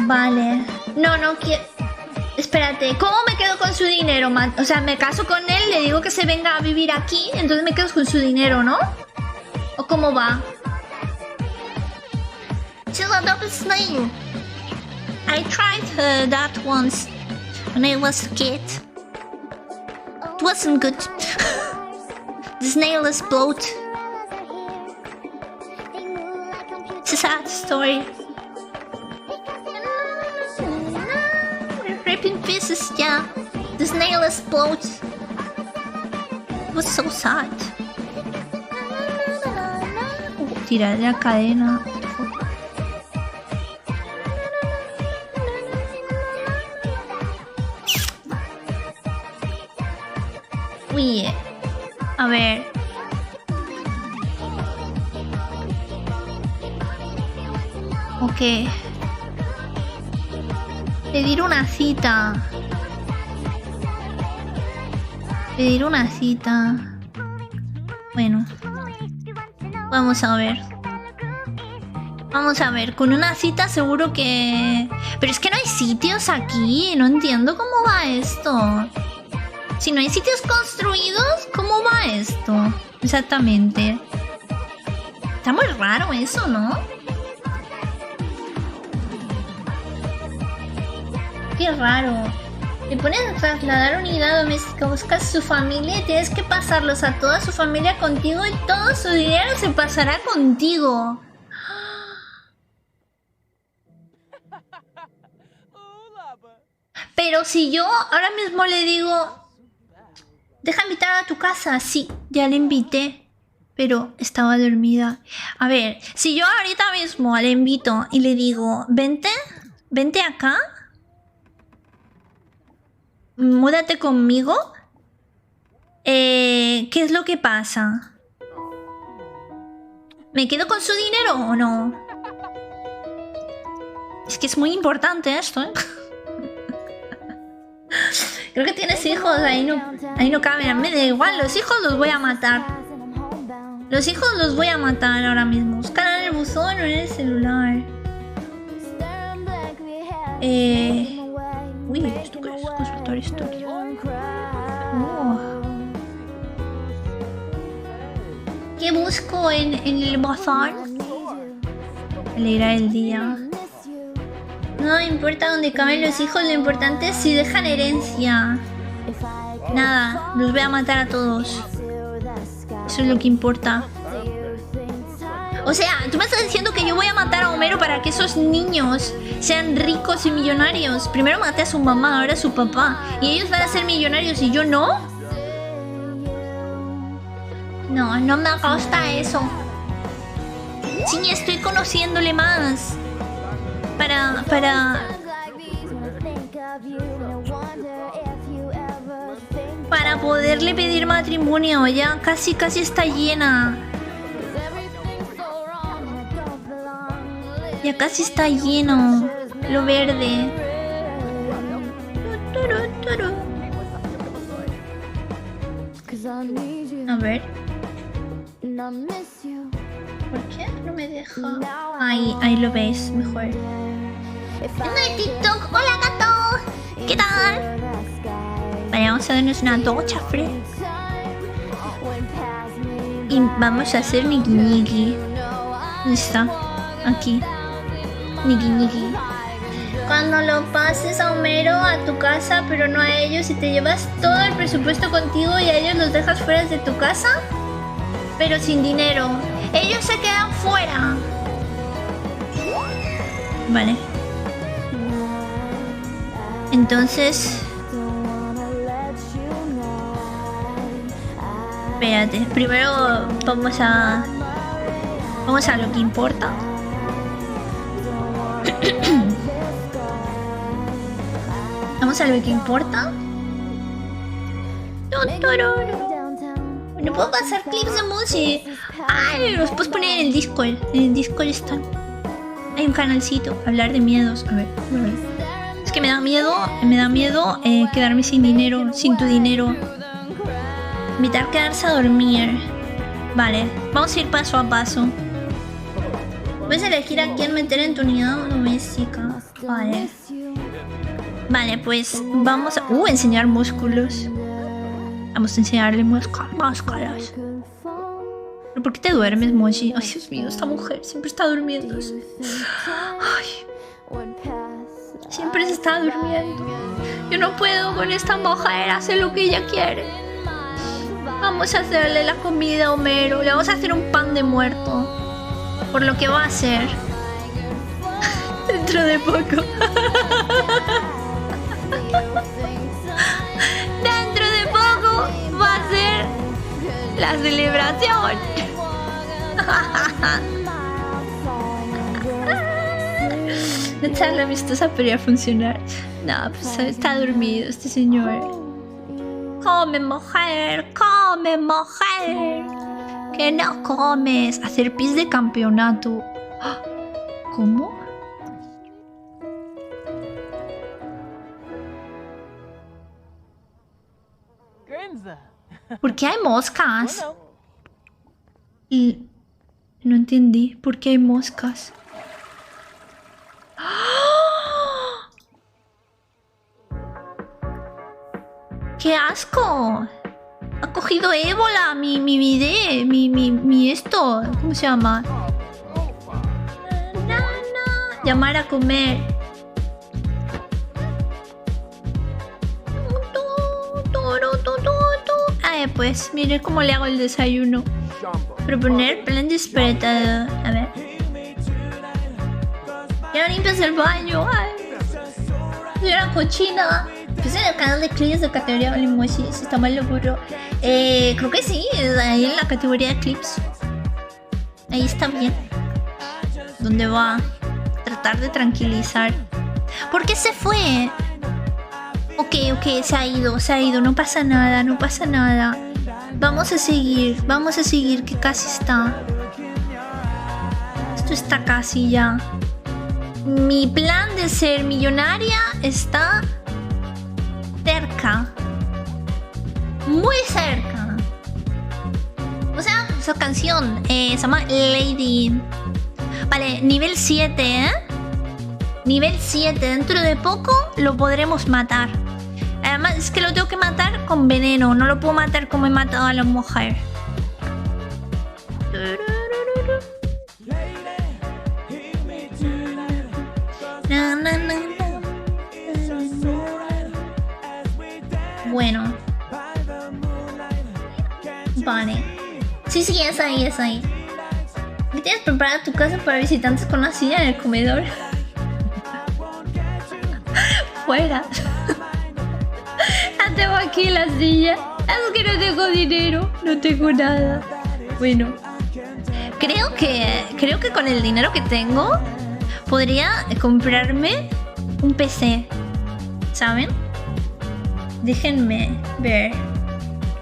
Vale. No quiero. Espérate, ¿cómo me quedo con su dinero, man? O sea, me caso con él, le digo que se venga a vivir aquí, entonces me quedo con su dinero, ¿no? ¿O cómo va? She's a double snail. I tried that once when I was a kid. It wasn't good. The snail exploded. It's a sad story. In pieces, yeah. The snail explodes. It was so sad. Tirar la cadena. Uy, a ver. Ok. Pedir una cita. Bueno. Vamos a ver. Con una cita seguro que... Pero es que no hay sitios aquí. No entiendo cómo va esto. Si no hay sitios construidos, ¿cómo va esto? Exactamente. Está muy raro eso, ¿no? Qué raro. Te pones a trasladar unidad doméstica, buscas su familia y tienes que pasarlos a toda su familia contigo y todo su dinero se pasará contigo. Pero si yo ahora mismo le digo, deja invitar a tu casa. Sí, ya le invité, pero estaba dormida. A ver, si yo ahorita mismo le invito y le digo, vente acá. múdate conmigo. ¿Qué es lo que pasa? ¿Me quedo con su dinero o no? Es que es muy importante esto, ¿eh? Creo que tienes hijos, ahí no caben. Me da igual, los hijos los voy a matar. Los hijos los voy a matar ahora mismo. Buscar en el buzón o en el celular. Uy, ¿esto qué es? Consultar historia. Oh. ¿Qué busco en el bazar? Alegrar el día. No importa dónde caben los hijos, lo importante es si dejan herencia. Nada, los voy a matar a todos. Eso es lo que importa. O sea, tú me estás diciendo que yo voy a matar a Homero para que esos niños sean ricos y millonarios. Primero maté a su mamá, ahora a su papá. Y ellos van a ser millonarios y yo no. No, no me gusta eso. Sí, estoy conociéndole más. Para poderle pedir matrimonio. Ya casi está llena. Ya casi está lleno. Lo verde. A ver. ¿Por qué no me deja? Ahí lo ves mejor. ¡Tengo el TikTok! ¡Hola, gato! ¿Qué tal? Vale, vamos a darnos una ducha, Fred. Y vamos a hacer niki niki. ¿Dónde está? Aquí. Niki niki. Cuando lo pases a Homero a tu casa, pero no a ellos, y te llevas todo el presupuesto contigo y a ellos los dejas fuera de tu casa, pero sin dinero. Ellos se quedan fuera. Vale. Entonces... Espérate, primero vamos a lo que importa. Vamos a lo que importa. No puedo pasar clips de música. Ay, los puedes poner en el Discord. En el Discord están. Hay un canalcito, hablar de miedos. A ver. Es que me da miedo quedarme sin dinero, sin tu dinero. Evitar quedarse a dormir. Vale, vamos a ir paso a paso. Puedes elegir a quién meter en tu unidad doméstica. Vale. Vale, pues vamos a... enseñar músculos. Vamos a enseñarle máscaras. ¿Pero por qué te duermes, Mochi? Ay, Dios mío, esta mujer siempre está durmiendo. Ay. Siempre se está durmiendo. Yo no puedo con esta mujer hacer lo que ella quiere. Vamos a hacerle la comida a Homero. Le vamos a hacer un pan de muerto. Por lo que va a hacer. Dentro de poco. Dentro de poco va a ser la celebración. Una charla amistosa podría funcionar. No, pues está dormido este señor. Come, mujer, come, mujer. Que no comes. Hacer pis de campeonato. ¿Cómo? ¿Por qué hay moscas? Y no entendí. ¿Por qué hay moscas? ¡Qué asco! Ha cogido ébola mi bidé, mi esto. ¿Cómo se llama? Llamar a comer. Pues mire cómo le hago el desayuno. Proponer plan despertador. A ver. Ya no limpias el baño. Ay. Soy una cochina. Pues en el canal de clips de categoría Olimoshi. Si está mal lo burro. Creo que sí. Ahí en la categoría de clips. Ahí está bien. Donde va a tratar de tranquilizar. ¿Por qué se fue? Ok, se ha ido, no pasa nada, no pasa nada. Vamos a seguir, que casi está. Esto está casi ya. Mi plan de ser millonaria está cerca. Muy cerca. O sea, esa canción se llama Lady. Vale, nivel 7, ¿eh? Nivel 7. Dentro de poco lo podremos matar. Además, es que lo tengo que matar con veneno. No lo puedo matar como he matado a la mujer. Bueno. Vale. Sí, es ahí. ¿Qué tienes preparada tu casa para visitantes con una silla en el comedor? Fuera. Ya tengo aquí la silla. Es que no tengo dinero. No tengo nada. Bueno. Creo que con el dinero que tengo podría comprarme un PC. ¿Saben? Déjenme ver.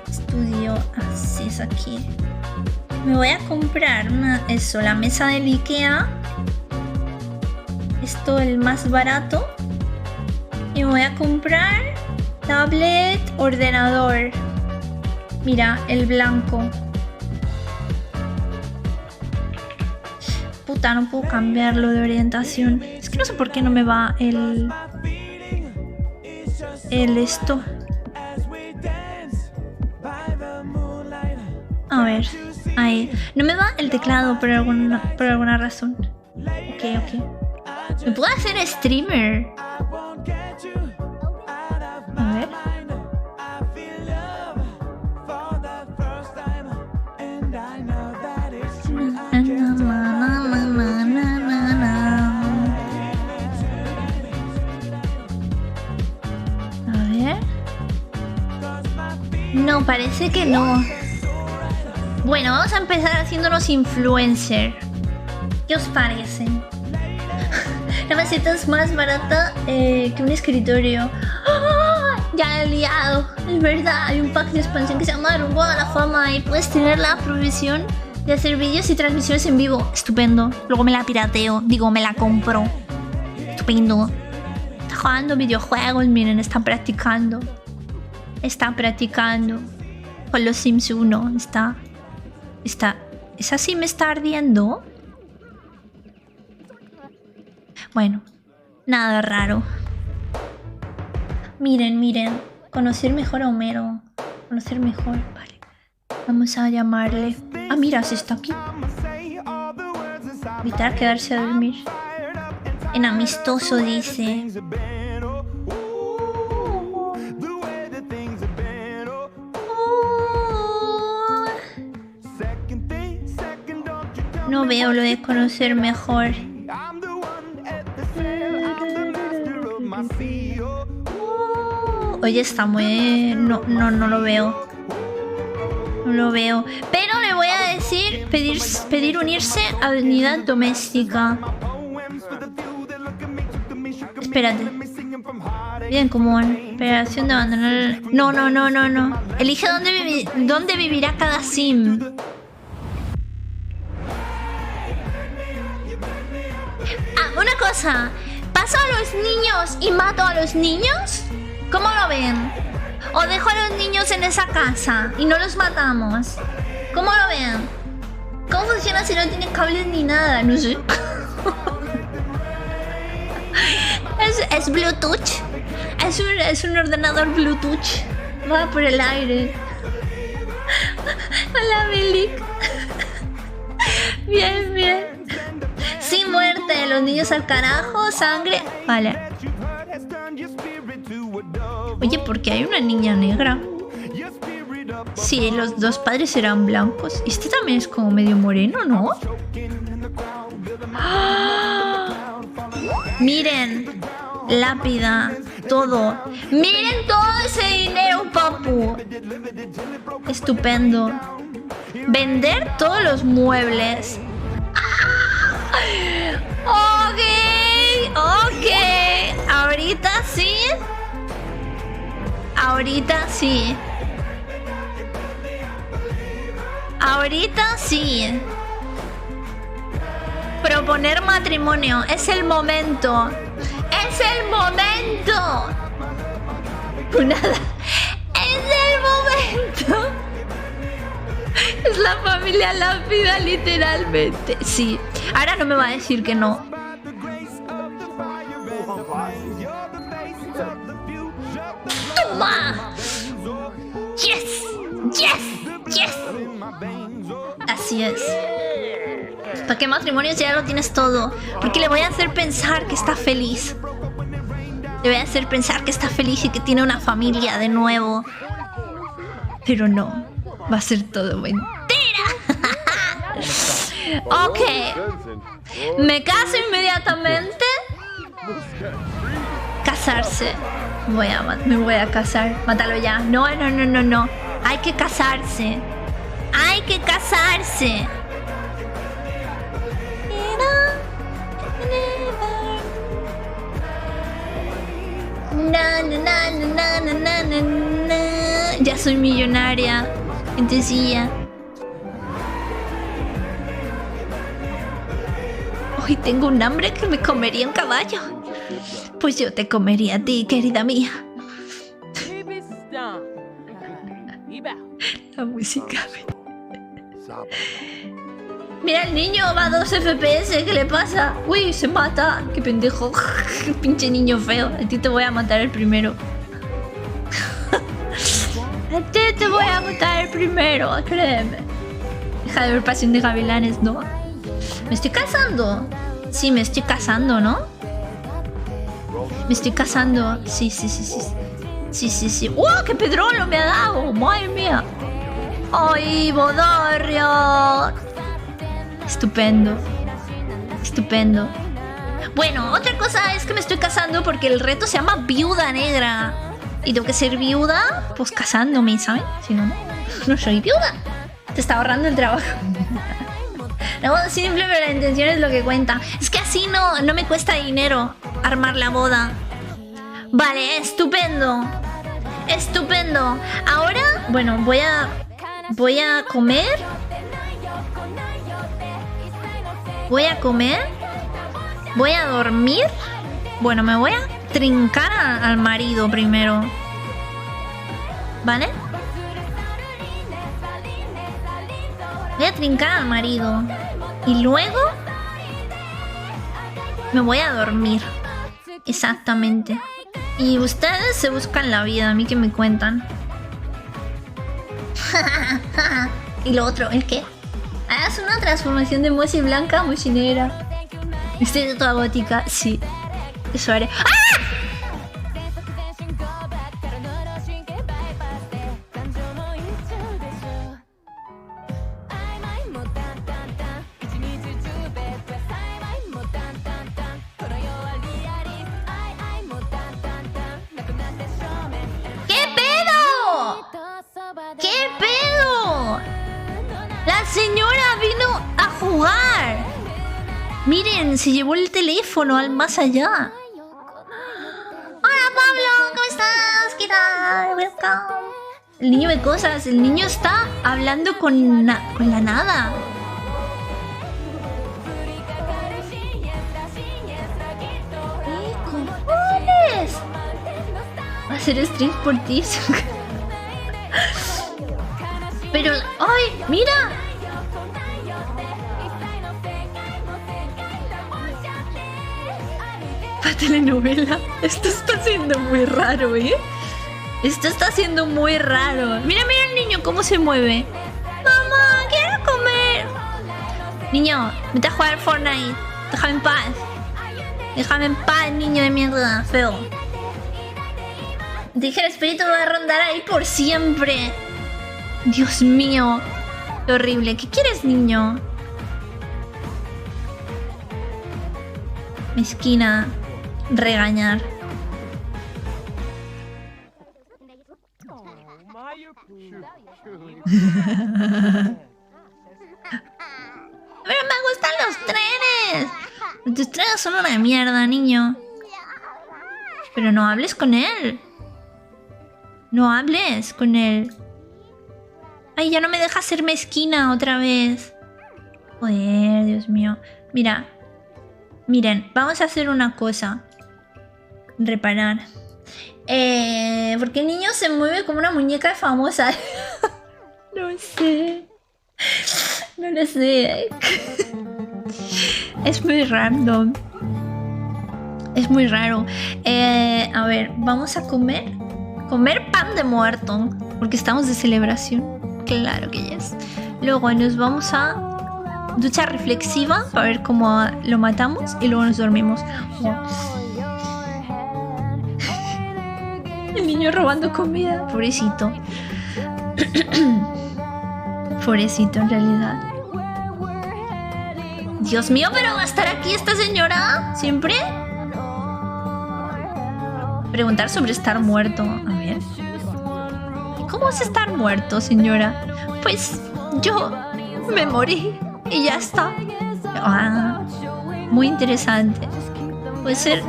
Estudio. Así es aquí. Me voy a comprar la mesa del IKEA. Esto el más barato. Y me voy a comprar tablet, ordenador. Mira, el blanco. Puta, no puedo cambiarlo de orientación. Es que no sé por qué no me va el esto. A ver, ahí. No me va el teclado por alguna razón. Ok. ¿Me puedo hacer streamer? A ver. A ver. No, parece que no. Bueno, vamos a empezar haciéndonos influencer. ¿Qué os parece? La maceta es más barata que un escritorio. ¡Oh! Ya he liado. Es verdad, hay un pack de expansión que se llama Rumbo a la Fama y puedes tener la provisión de hacer vídeos y transmisiones en vivo. Estupendo. Luego me la pirateo. Digo, me la compro. Estupendo. Está jugando videojuegos, miren, está practicando. Con los Sims 1. ¿Esa sí me está ardiendo? Bueno, nada raro. Miren. Conocer mejor a Homero. Vale. Vamos a llamarle. Ah, mira, si está aquí. Evitar quedarse a dormir. En amistoso dice. No veo lo de conocer mejor. Oye, está muy... No lo veo. No lo veo. Pero le voy a decir pedir unirse a unidad doméstica. Espérate. Bien común. Operación de abandonar... No. Elige dónde vivirá cada sim. Ah, una cosa. ¿Paso a los niños y mato a los niños? ¿Cómo lo ven? ¿O dejo a los niños en esa casa y no los matamos? ¿Cómo lo ven? ¿Cómo funciona si no tiene cables ni nada? No sé. Es Bluetooth. Es un ordenador Bluetooth. Va por el aire. Hola, Milik. Bien. Sin muerte. Los niños al carajo. Sangre. Vale. Oye, ¿por qué hay una niña negra? Sí, los dos padres eran blancos. Este también es como medio moreno, ¿no? ¡Ah! Miren, lápida, todo. Miren todo ese dinero, papu. Estupendo. Vender todos los muebles. Ok. Ahorita sí. Ahorita sí. Ahorita sí. Proponer matrimonio. Es el momento. ¡Es el momento! Pues nada. ¡Es el momento! Es la familia lápida, literalmente. Sí. Ahora no me va a decir que no. ¡Toma! ¡Yes! ¡Yes! ¡Yes! Así es. ¿Para qué matrimonio si ya lo tienes todo? Porque le voy a hacer pensar que está feliz. Le voy a hacer pensar que está feliz y que tiene una familia de nuevo. Pero no. Va a ser todo mentira. Ok. Me caso inmediatamente. Casarse. Me voy a casar. Mátalo ya. No. Hay que casarse. Hay que casarse. Ya soy millonaria. Entonces hoy tengo un hambre que me comería un caballo. Pues yo te comería a ti, querida mía. La música. Mira, el niño va a 2 FPS. ¿Qué le pasa? Uy, se mata. Qué pendejo. Qué pinche niño feo. A ti te voy a matar el primero. A ti te voy a matar el primero, créeme. Deja de ver Pasión de Gavilanes, ¿no? ¿Me estoy casando? Sí, me estoy casando, ¿no? Me estoy casando. Sí. ¡Oh, qué pedrolo me ha dado! ¡Madre mía! ¡Ay, Bodorrio! Estupendo. Bueno, otra cosa es que me estoy casando porque el reto se llama Viuda Negra. Y tengo que ser viuda, pues casándome, ¿saben? Si no, no soy viuda. Te está ahorrando el trabajo. No, simple, pero la intención es lo que cuenta. Es que así no me cuesta dinero armar la boda. Vale, estupendo. Ahora, bueno, voy a comer. Voy a dormir. Bueno, me voy a trincar al marido primero. ¿Vale? Voy a trincar al marido. Y luego me voy a dormir. Exactamente. Y ustedes se buscan la vida. A mí que me cuentan. Y lo otro, ¿el qué? Es una transformación de Moshi blanca a Moshi negra. Estoy toda gótica, sí. Eso haré. ¡Ah! ¿Qué pedo? La señora vino a jugar. Miren, se llevó el teléfono al más allá. Hola Pablo, ¿cómo estás? ¿Qué tal? Welcome. El niño ve cosas. El niño está hablando con la nada. ¿Qué cojones? Va a hacer stream por ti. Pero, ¡ay! ¡Mira! La telenovela. Esto está siendo muy raro, ¿eh? Esto está siendo muy raro. Mira, mira el niño cómo se mueve. Mamá, quiero comer. Niño, vete a jugar Fortnite. Déjame en paz. Déjame en paz, niño de mierda. Feo. Dije, el espíritu va a rondar ahí por siempre. Dios mío. Qué horrible. ¿Qué quieres, niño? Mezquina. Regañar. Pero me gustan los trenes. Tus trenes son una mierda, niño. Pero no hables con él. No hables con él. Ay, ya no me deja ser mezquina otra vez. Joder, Dios mío. Mira. Miren, vamos a hacer una cosa. Reparar. Porque el niño se mueve como una muñeca famosa. No sé. No lo sé. Es muy random. Es muy raro. A ver, vamos a comer. Comer pan de muerto. Porque estamos de celebración. Claro que yes. Luego nos vamos a ducha reflexiva para ver cómo lo matamos. Y luego nos dormimos. El niño robando comida. Pobrecito. Pobrecito en realidad. Dios mío, pero ¿va a estar aquí esta señora? ¿Siempre? Preguntar sobre estar muerto. A ver. ¿Cómo es estar muerto, señora? Pues yo me morí y ya está. Ah, muy interesante. Puede ser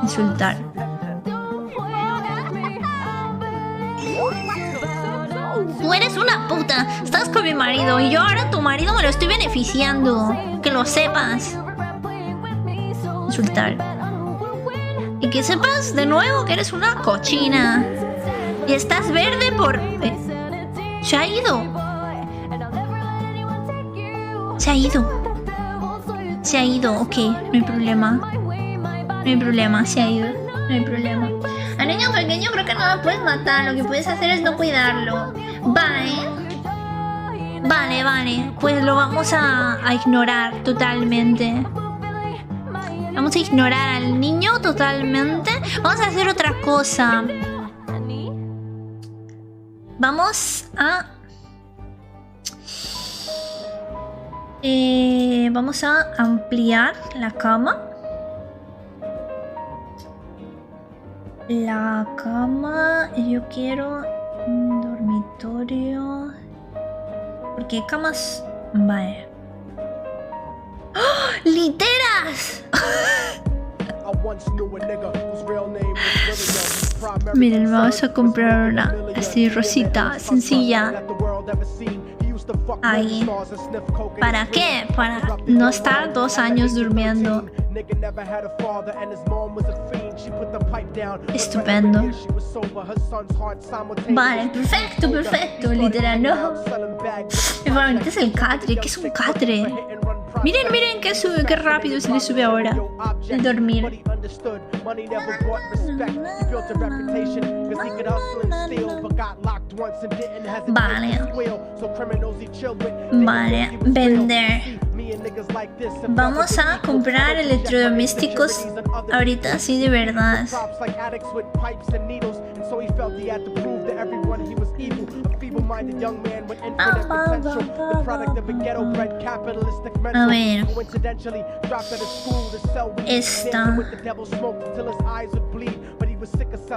insultar. Tú eres una puta. Estás con mi marido y yo ahora tu marido me lo estoy beneficiando. Que lo sepas. Insultar. Y que sepas de nuevo que eres una cochina. Y estás verde por... Se ha ido. Se ha ido. Se ha ido, ok. No hay problema. No hay problema, se ha ido. No hay problema. Al niño pequeño creo que no lo puedes matar. Lo que puedes hacer es no cuidarlo. Vale. Vale, vale. Pues lo vamos a ignorar totalmente. Vamos a ignorar al niño totalmente. Vamos a hacer otra cosa. Vamos a... vamos a ampliar la cama. La cama... Yo quiero un dormitorio. Porque hay camas... Vale. ¡Oh! ¡Literas! Miren, vamos a comprar una así rosita, sencilla. Ahí. ¿Para qué? Para no estar 2 años durmiendo. Estupendo. Vale, perfecto, perfecto. Literal, no. Mi favorito es el catre. ¿Qué es un catre? Miren, miren qué rápido se le sube ahora. El dormir. Vale. Vale, vender. Vamos a comprar electrodomésticos ahorita, sí, de verdad. A ver. Esta.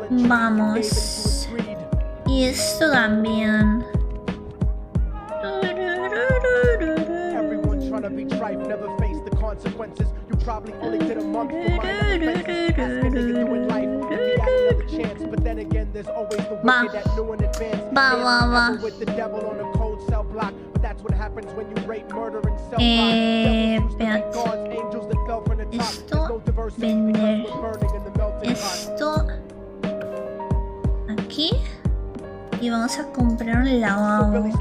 Vamos. Y esto también. Va. Espérate. Esto, vender. Esto aquí. Y vamos a comprar un lavabo.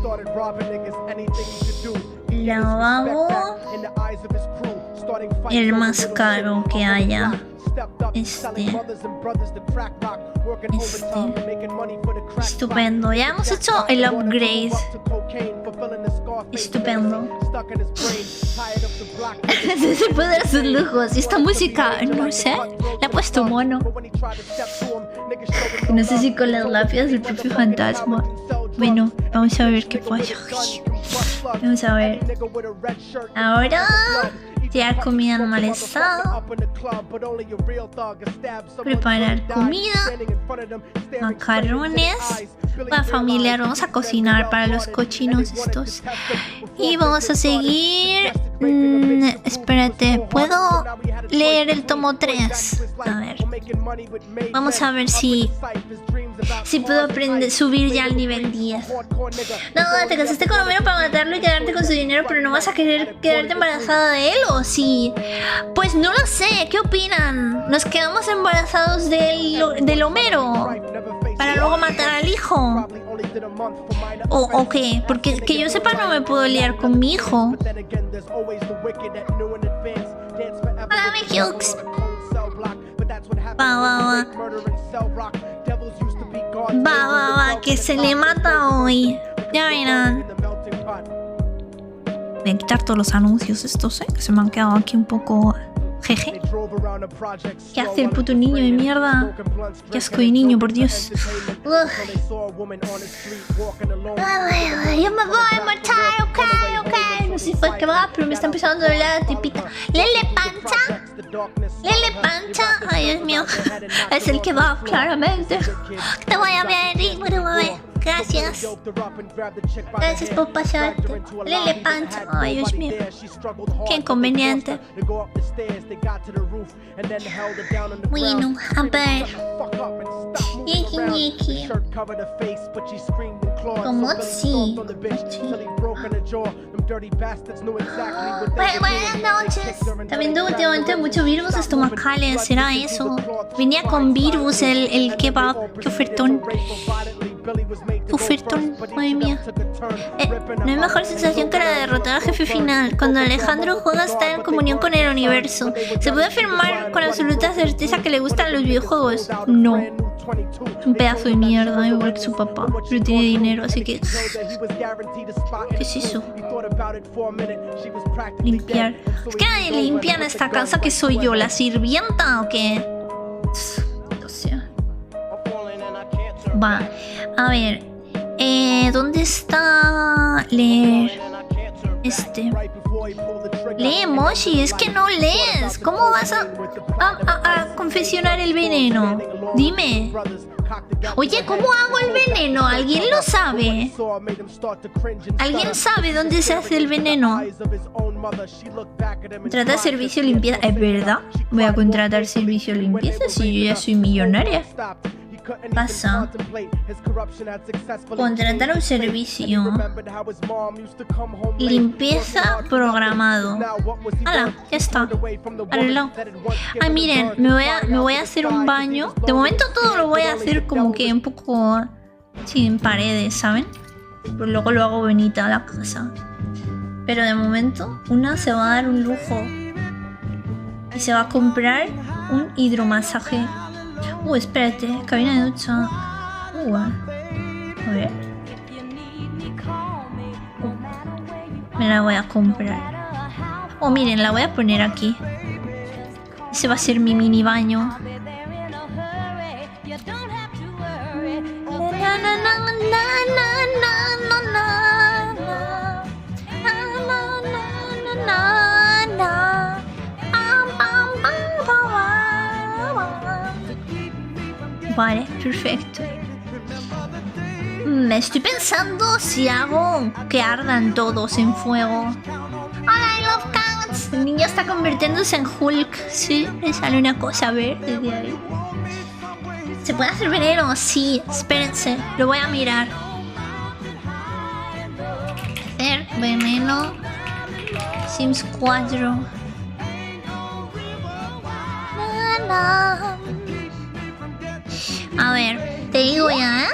El más caro que haya. Estupendo. Ya hemos hecho el upgrade. Estupendo. Se puede dar sus lujos. Y esta música, no sé, le ha puesto mono. No sé si con las lápidas del propio fantasma. Bueno, vamos a ver qué pasa. Vamos a ver. Ahora... tirar comida en mal estado. Preparar comida. Macarrones. Para familiar, vamos a cocinar para los cochinos estos. Y vamos a seguir. Espérate, ¿puedo leer el tomo 3? A ver. Vamos a ver si Si puedo aprender, subir ya al nivel 10. No, te casaste con Homero para matarlo y quedarte con su dinero, pero no vas a querer quedarte embarazada de él, ¿o sí? Pues no lo sé, ¿qué opinan? ¿Nos quedamos embarazados del Homero para luego matar al hijo? ¿O qué? Porque que yo sepa no me puedo liar con mi hijo. Hola, mi Hughes. Va, que se le mata hoy. Ya verán. Voy a quitar todos los anuncios estos, que se me han quedado aquí un poco... Jeje. ¿Qué hace el puto niño de mierda? Qué asco de niño, por Dios. Yo me voy a marchar, ok. No sé si fue que va, pero me está empezando a doler la tipita. Lele Pancha. Ay, Dios mío. Es el que va, claramente. Te voy a ver, bebé. Gracias. Gracias por pasarte. Lele Pancha. Ay, Dios mío. Qué inconveniente. Bueno, a ver. Yiki. ¿Cómo sí? Buenas noches. También tengo últimamente muchos virus estomacales. ¿Será eso? Venía con virus el kebab. Qué ofertón. Madre mía. No hay mejor sensación que la de derrotar al jefe final. Cuando Alejandro juega está en comunión con el universo. ¿Se puede afirmar con absoluta certeza que le gustan los videojuegos? No. Es un pedazo de mierda, igual que su papá. Pero tiene dinero, así que... ¿Qué es eso? Limpiar. Es que nadie limpia en esta casa. ¿Que soy yo? ¿La sirvienta o qué? O sea... Va. A ver. ¿Dónde está leer? Lee emoji, es que no lees. ¿Cómo vas a confeccionar el veneno? Dime. Oye, ¿cómo hago el veneno? ¿Alguien lo sabe? ¿Alguien sabe dónde se hace el veneno? Contratar servicio de limpieza. ¿Es verdad? Voy a contratar servicio de limpieza si yo ya soy millonaria. Pasa. Contratar un servicio. Limpieza programado. ¡Hala! Ya está. Arreglado. Ay, miren, me voy a hacer un baño. De momento todo lo voy a hacer como que un poco sin paredes, ¿saben? Pues luego lo hago bonita la casa. Pero de momento una se va a dar un lujo. Y se va a comprar un hidromasaje. Espérate, cabina de ducha. A ver. Me la voy a comprar. Miren, la voy a poner aquí. Ese va a ser mi mini baño. Vale, perfecto. Me estoy pensando si hago que ardan todos en fuego. ¡Hola, I love cats! El niño está convirtiéndose en Hulk. Sí, le sale una cosa verde de ahí. ¿Se puede hacer veneno? Sí, espérense, lo voy a mirar. Hacer veneno. Sims 4. A ver, te digo ya,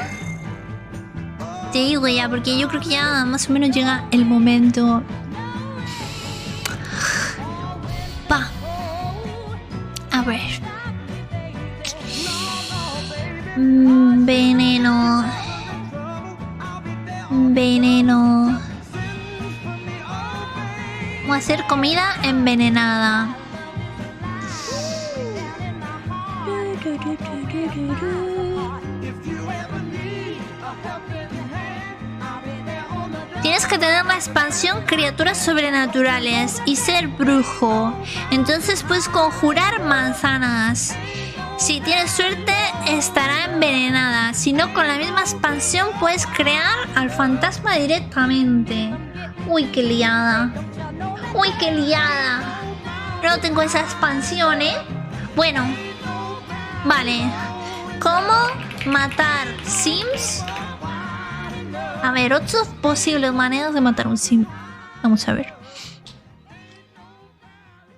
Te digo ya, porque yo creo que ya más o menos llega el momento. Va. A ver. Veneno. Vamos a hacer comida envenenada. Tienes que tener la expansión criaturas sobrenaturales y ser brujo. Entonces puedes conjurar manzanas. Si tienes suerte estará envenenada. Si no, con la misma expansión puedes crear al fantasma directamente. Uy, qué liada. No tengo esa expansión, Bueno. Vale. ¿Cómo Matar Sims. A ver, 8 posibles maneras de matar un Sim. Vamos a ver.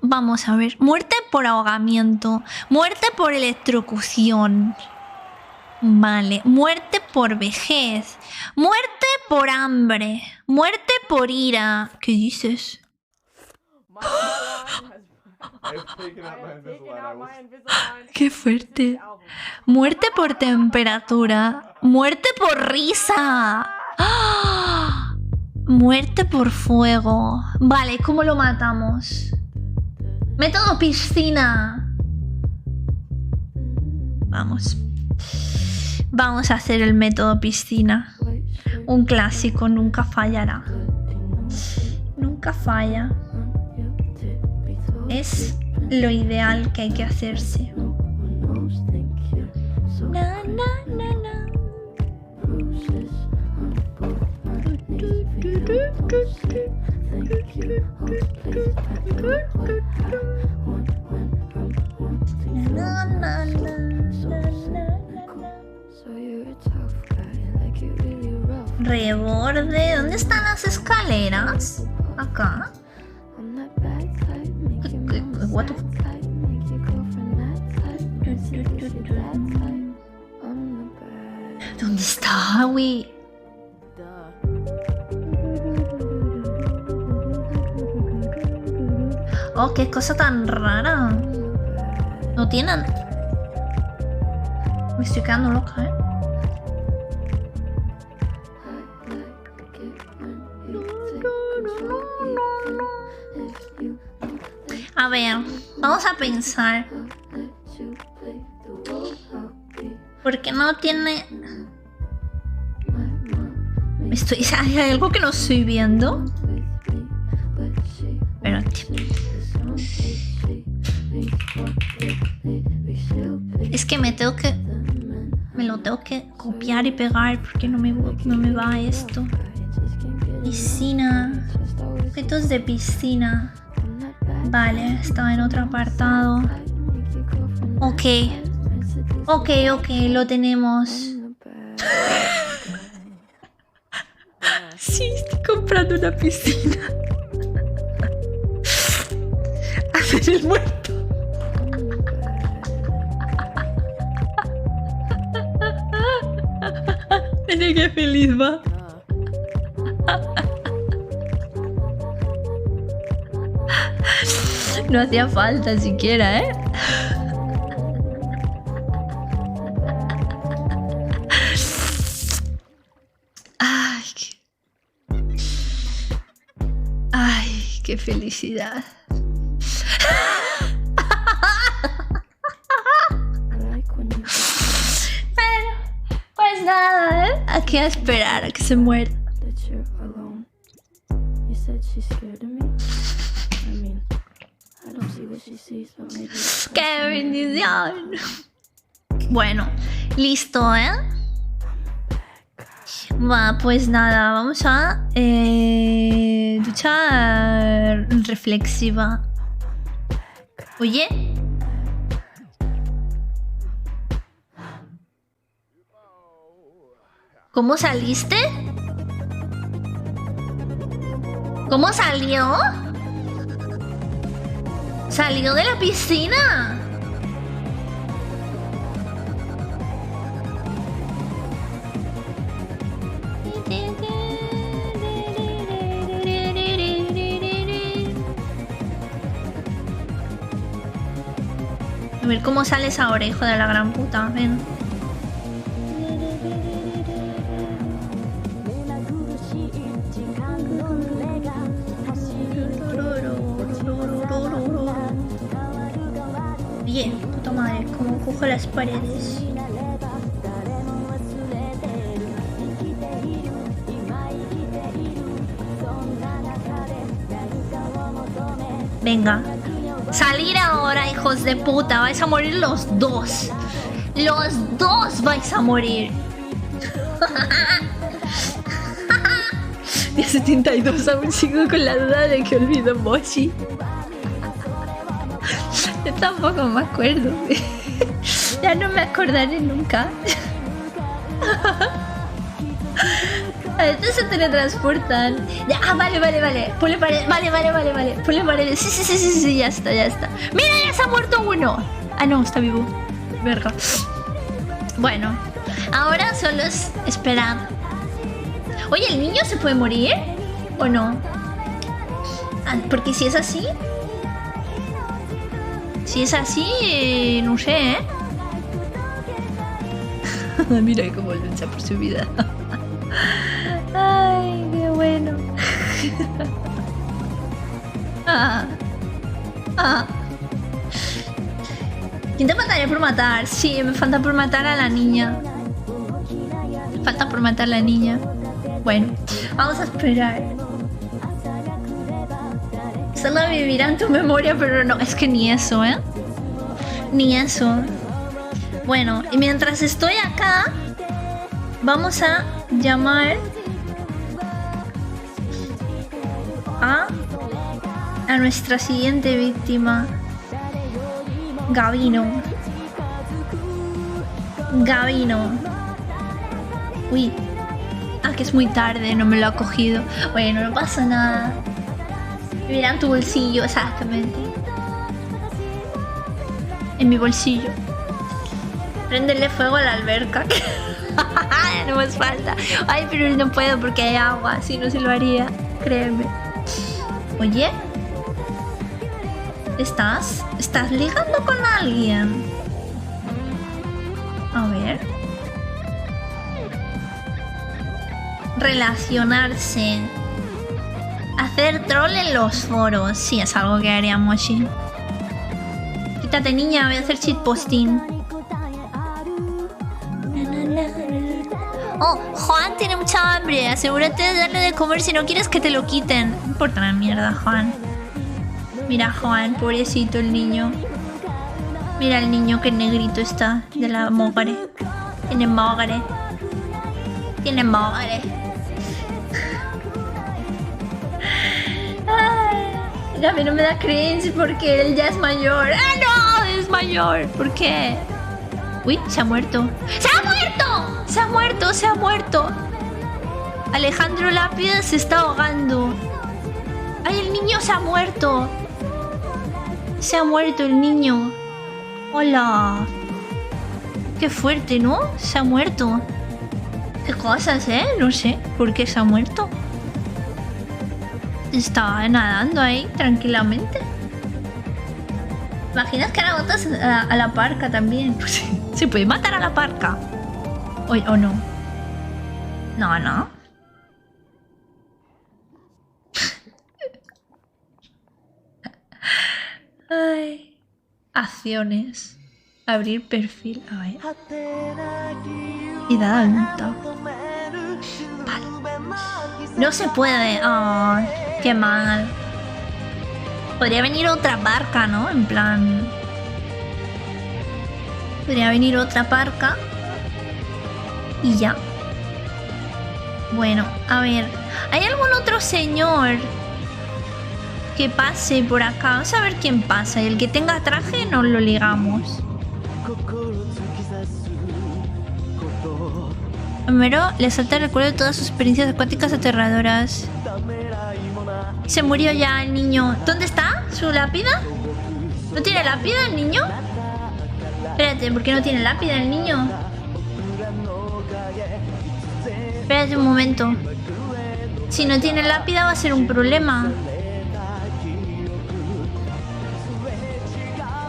Vamos a ver. Muerte por ahogamiento. Muerte por electrocución. Vale. Muerte por vejez. Muerte por hambre. Muerte por ira. ¿Qué dices? Qué fuerte. Muerte por temperatura. Muerte por risa. ¡Ah! Muerte por fuego. Vale, ¿cómo lo matamos? Método piscina. Vamos. Vamos a hacer el método piscina. Un clásico, nunca fallará. Nunca falla. Es lo ideal que hay que hacerse. Na, na, na, na. Na, na, na, na, na. Reborde. ¿Dónde están las escaleras? Acá. What the... ¿Dónde está, güey? Oh, qué cosa tan rara. No tienen... Me estoy quedando loca, ¿eh? A ver, vamos a pensar. ¿Por qué no tiene...? ¿Hay algo que no estoy viendo? Espérate. Es que me lo tengo que copiar y pegar porque no me va esto. Piscina. Objetos de piscina. Vale, estaba en otro apartado. Ok, lo tenemos. Sí, estoy comprando una piscina. Hacer el muerto. Mira qué feliz va. No hacía falta siquiera, ¿eh? Ay, qué felicidad. Bueno, pues nada, ¿eh? Aquí a esperar a que se muera. ¡Qué bendición! Bueno, listo, ¿eh? Va, pues nada, vamos a ducha reflexiva. Oye. ¿Cómo saliste? ¿Cómo salió? ¡Salió de la piscina! A ver cómo sales ahora, hijo de la gran puta. Ven. Bien, puta madre, como cojo las paredes. Venga. Salir ahora, hijos de puta. Vais a morir los dos. Los dos vais a morir. Día 72, aún sigo con la duda de que olvido Mochi. Yo tampoco me acuerdo. Ya no me acordaré nunca. A veces se teletransportan. Ya, vale. Ponle pared. Vale. Ponle paredes. Sí, ya está. ¡Mira, ya se ha muerto uno! Ah, no, está vivo. Verga. Bueno, ahora solo es esperar. Oye, ¿el niño se puede morir? ¿O no? Ah, porque si es así... Si es así, no sé, ¿eh? Mira cómo lucha por su vida. Ay, qué bueno. ¿Quién te faltaría por matar? Sí, me falta por matar a la niña. Falta por matar a la niña. Bueno, vamos a esperar. Solo vivirá en tu memoria, pero no, es que ni eso, ¿eh? Ni eso. Bueno, y mientras estoy acá, vamos a llamar a nuestra siguiente víctima. Gabino. Uy. Ah, que es muy tarde, no me lo ha cogido. Bueno, no pasa nada. Mira en tu bolsillo, exactamente. En mi bolsillo. Préndele fuego a la alberca. No más falta. Ay, pero no puedo porque hay agua. Si no se lo haría, créeme. Oye, ¿Estás ligando con alguien? A ver. Relacionarse. Hacer troll en los foros. Sí, es algo que haría Mochi. Quítate, niña, voy a hacer shitposting. Oh, Juan tiene mucha hambre. Asegúrate de darle de comer si no quieres que te lo quiten. No importa la mierda, Juan. Mira, Juan, pobrecito el niño. Mira el niño que negrito está. De la mogre. Tiene mogre. Ay, a mí no me da cringe porque él ya es mayor. ¡Ah, no! Es mayor. ¿Por qué? Uy, se ha muerto. ¡Se ha muerto! Alejandro Lápida se está ahogando. ¡Ay, el niño se ha muerto! Se ha muerto el niño. ¡Hola! Qué fuerte, ¿no? Se ha muerto. Qué cosas, ¿eh? No sé por qué se ha muerto. Estaba nadando ahí tranquilamente. ¿Imaginas que ahora botas a la parca también? ¿Se puede matar a la parca? ¿O no? No. Ay. Acciones. Abrir perfil. A ver. Y dar un toque. Vale. No se puede. Ay, qué mal. Podría venir otra parca, ¿no? En plan... Podría venir otra parca. Y ya. Bueno, a ver. ¿Hay algún otro señor que pase por acá? Vamos a ver quién pasa. Y el que tenga traje nos lo ligamos. Primero le salta el recuerdo de todas sus experiencias acuáticas aterradoras. Se murió ya el niño. ¿Dónde está su lápida? ¿No tiene lápida el niño? Espérate, ¿por qué no tiene lápida el niño? Espérate un momento. Si no tiene lápida va a ser un problema.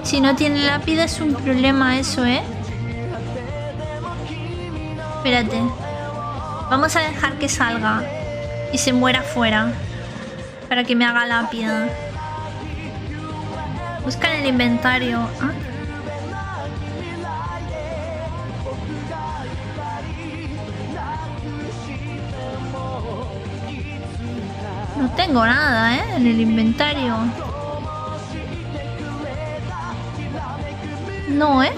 Si no tiene lápida es un problema eso, ¿eh? Espérate. Vamos a dejar que salga y se muera afuera para que me haga lápida. Busca en el inventario. ¿Ah? No tengo nada, ¿eh? En el inventario. No, ¿eh?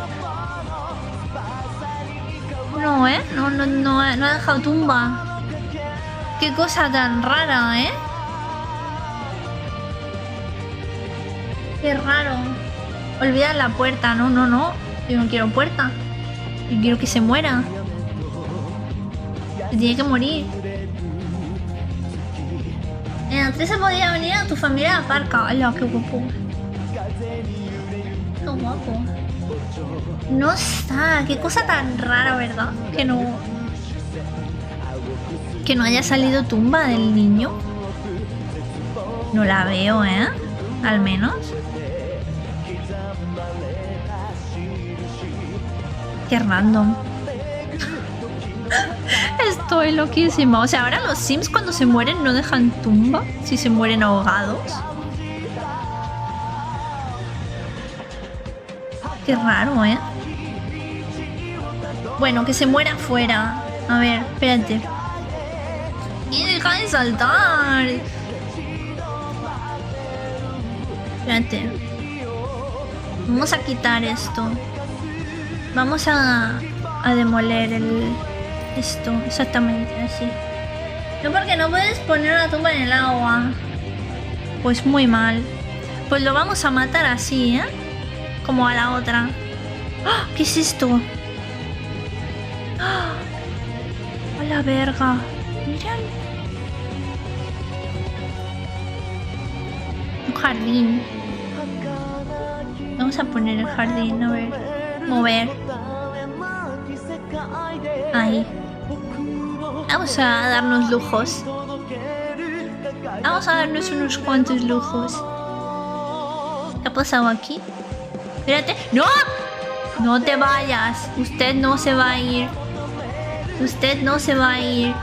No, ¿eh? No ha dejado tumba. Qué cosa tan rara, ¿eh? Qué raro. Olvida la puerta. No. Yo no quiero puerta. Yo quiero que se muera. Se tiene que morir. En la 3 se podía venir a tu familia a la parca. ¡Hala, qué guapo! ¡Qué guapo! No está. Qué cosa tan rara, ¿verdad? Que no haya salido tumba del niño. No la veo, ¿eh? Al menos. Qué random. Estoy loquísima. O sea, ahora los Sims cuando se mueren no dejan tumba. Si se mueren ahogados. Qué raro, ¿eh? Bueno, que se muera afuera. A ver, espérate. Y deja de saltar. Espérate. Vamos a quitar esto. Vamos a demoler esto. Exactamente así. No, porque no puedes poner una tumba en el agua. Pues muy mal. Pues lo vamos a matar así, ¿eh? Como a la otra. ¡Ah! ¿Qué es esto? ¡Ah! ¡A la verga! Miren. Un jardín. Vamos a poner el jardín, a ver. Mover. Ahí. Vamos a darnos lujos. Vamos a darnos unos cuantos lujos. ¿Qué ha pasado aquí? Espérate. ¡No! No te vayas. Usted no se va a ir. Usted no se va a ir.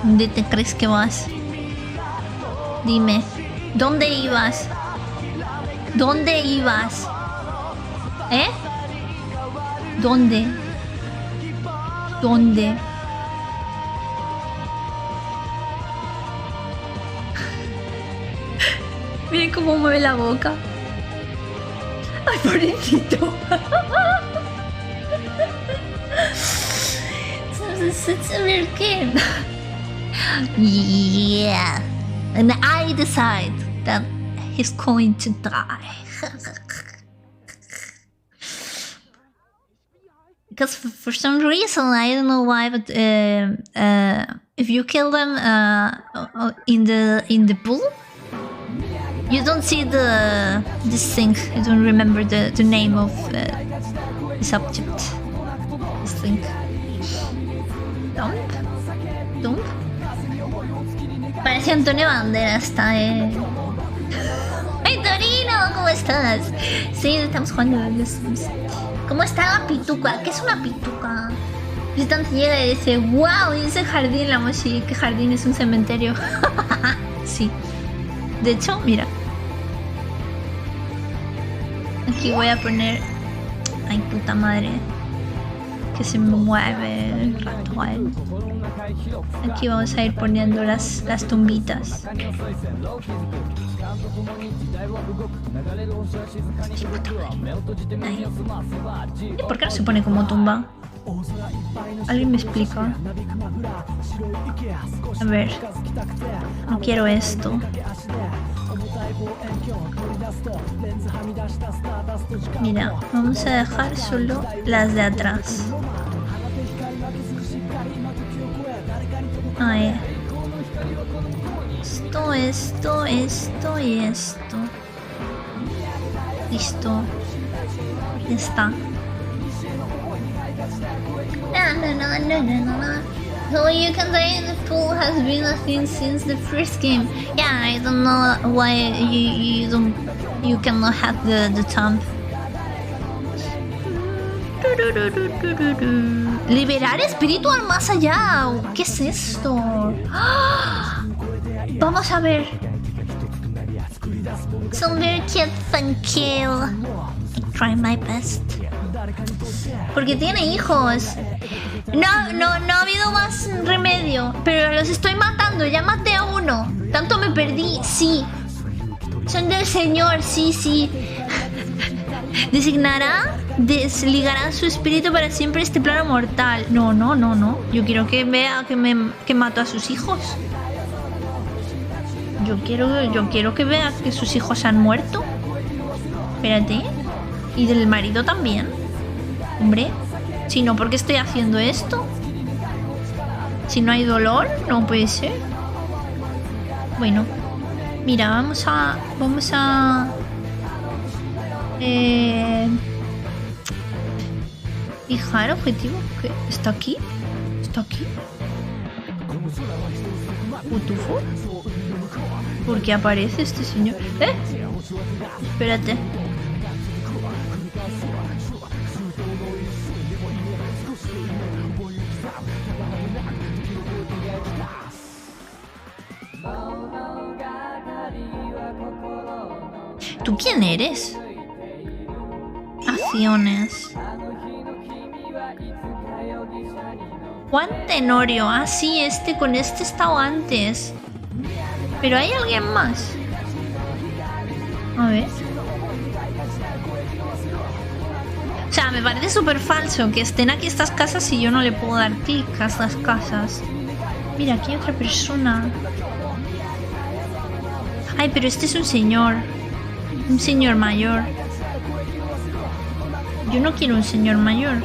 ¿Dónde te crees que vas? Dime. ¿Dónde ibas? ¿Dónde ibas? ¿Eh? ¿Dónde? ¿Dónde? Miren cómo mueve la boca. Ay, pobrecito. Such a weird kid. Yeah. And I decide that he's going to die. Because for some reason, I don't know why, but if you kill them in the pool, you don't see this thing. You don't remember the name of this object. This thing. Dump. Parece Antonio Banderas, está ¡Hey, Torino! ¿Cómo estás? Sí, estamos jugando a los Sims. ¿Cómo está la pituca? ¿Qué es una pituca? Visitan llega y dice, wow, y ese jardín, la mochi, ¿qué jardín? Es un cementerio. Sí. De hecho, mira. Aquí voy a poner... Ay, puta madre. Que se me mueve el ratual. Aquí vamos a ir poniendo las tumbitas. Ahí. ¿Y por qué no se pone como tumba? ¿Alguien me explica? A ver. No quiero esto. Mira, vamos a dejar solo las de atrás. Ahí. Esto y esto. Listo. Ya está. No. So you can die in the pool has been a thing since the first game. Yeah, I don't know why you cannot have the thumb. Liberar espíritu al más allá. ¿Qué es esto? ¡Ah! Vamos a ver. Some very cute, thank you. I try my best. Porque tiene hijos. No ha habido más remedio. Pero los estoy matando. Ya maté a uno. Tanto me perdí. Sí. Son del Señor. Sí. Desligará su espíritu para siempre este plano mortal. No. Yo quiero que vea que mató a sus hijos. Yo quiero que vea que sus hijos han muerto. Espérate. Y del marido también. Hombre, si no, ¿por qué estoy haciendo esto? Si no hay dolor, no puede ser. Bueno, mira, vamos a fijar objetivo. ¿Qué? ¿Está aquí? ¿Está aquí? ¿Utufo? ¿Por qué aparece este señor? Espérate. ¿Tú quién eres? Acciones. Juan Tenorio. Ah, sí, con este he estado antes. Pero hay alguien más. A ver. O sea, me parece súper falso que estén aquí estas casas y yo no le puedo dar clic a estas casas. Mira, aquí hay otra persona. Ay, pero este es un señor. Un señor mayor. Yo no quiero un señor mayor.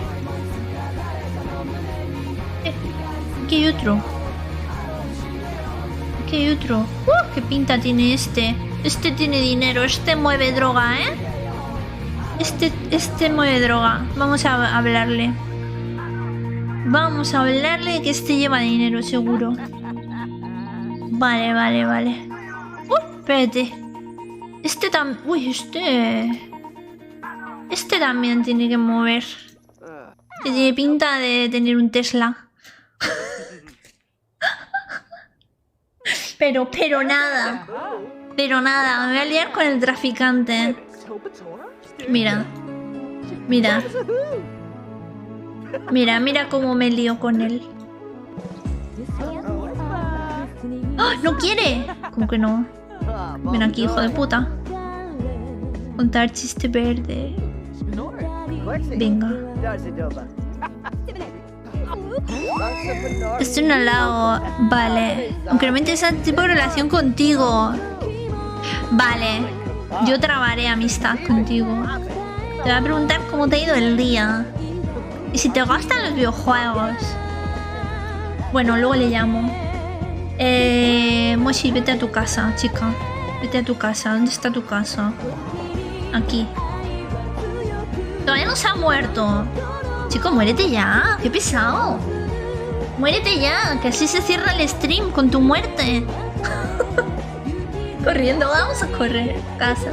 Aquí hay otro. Aquí hay otro. ¿Qué pinta tiene este? Este tiene dinero. Este mueve droga, ¿eh? Este mueve droga. Vamos a hablarle. Vamos a hablarle que este lleva dinero, seguro. Vale, vale, vale. Espérate. Este también... Uy, Este también tiene que mover. Tiene pinta de tener un Tesla. Pero nada. Pero nada. Me voy a liar con el traficante. Mira. Mira. Mira cómo me lío con él. ¡Oh, no quiere! ¿Cómo que no? Ven aquí, hijo de puta. Contar chiste verde. Venga. Es un halago. Vale. Aunque no me interesa tipo de relación contigo. Vale. Yo trabaré amistad contigo. Te voy a preguntar cómo te ha ido el día. Y si te gustan los videojuegos. Bueno, luego le llamo. Moshi, vete a tu casa, chica. Vete a tu casa. ¿Dónde está tu casa? Aquí. Todavía no se ha muerto. Chico, muérete ya. Qué pesado. Muérete ya. Que así se cierra el stream con tu muerte. Corriendo. Vamos a correr a casa.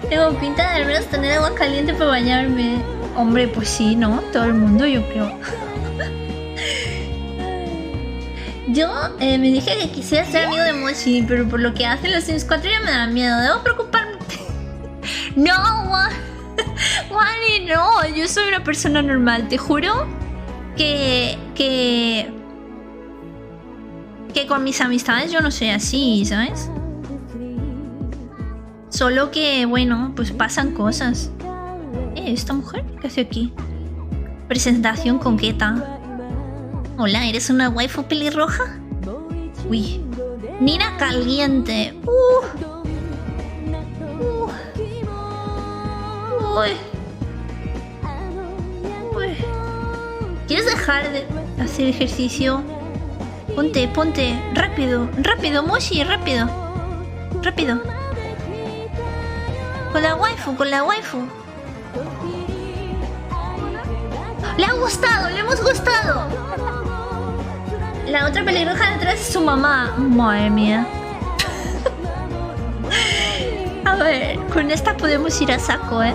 Tengo pinta de al menos tener agua caliente para bañarme. Hombre, pues sí, ¿no? Todo el mundo, yo creo. Yo me dije que quisiera ser amigo de Moshi, pero por lo que hacen los Sims 4 ya me da miedo. Debo preocuparme. No, Wani, no. Yo soy una persona normal. Te juro que con mis amistades yo no soy así, ¿sabes? Solo que, bueno, pues pasan cosas. ¿Esta mujer? ¿Qué hace aquí? Presentación coqueta. Hola, ¿eres una waifu pelirroja? Uy. Nina caliente. Uy. Uy. ¿Quieres dejar de hacer ejercicio? Ponte. Rápido, Moshi, rápido. Con la waifu. Le hemos gustado. La otra pelirroja de atrás es su mamá. Madre mía. A ver, con esta podemos ir a saco, ¿eh?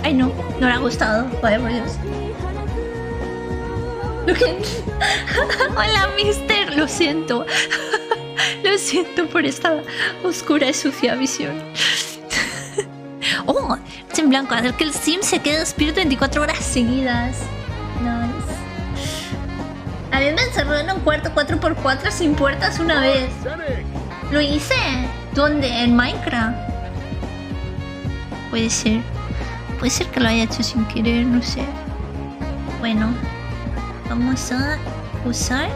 Ay, no le ha gustado. Joder, por Dios. Hola, mister. Lo siento. Lo siento por esta oscura y sucia visión. Oh, es en blanco. Hacer que el sim se quede despierto 24 horas seguidas. Nice. A mí me encerró en un cuarto 4x4 sin puertas una vez. ¿Lo hice? ¿Dónde? ¿En Minecraft? Puede ser. Puede ser que lo haya hecho sin querer, no sé. Bueno. Vamos a usar...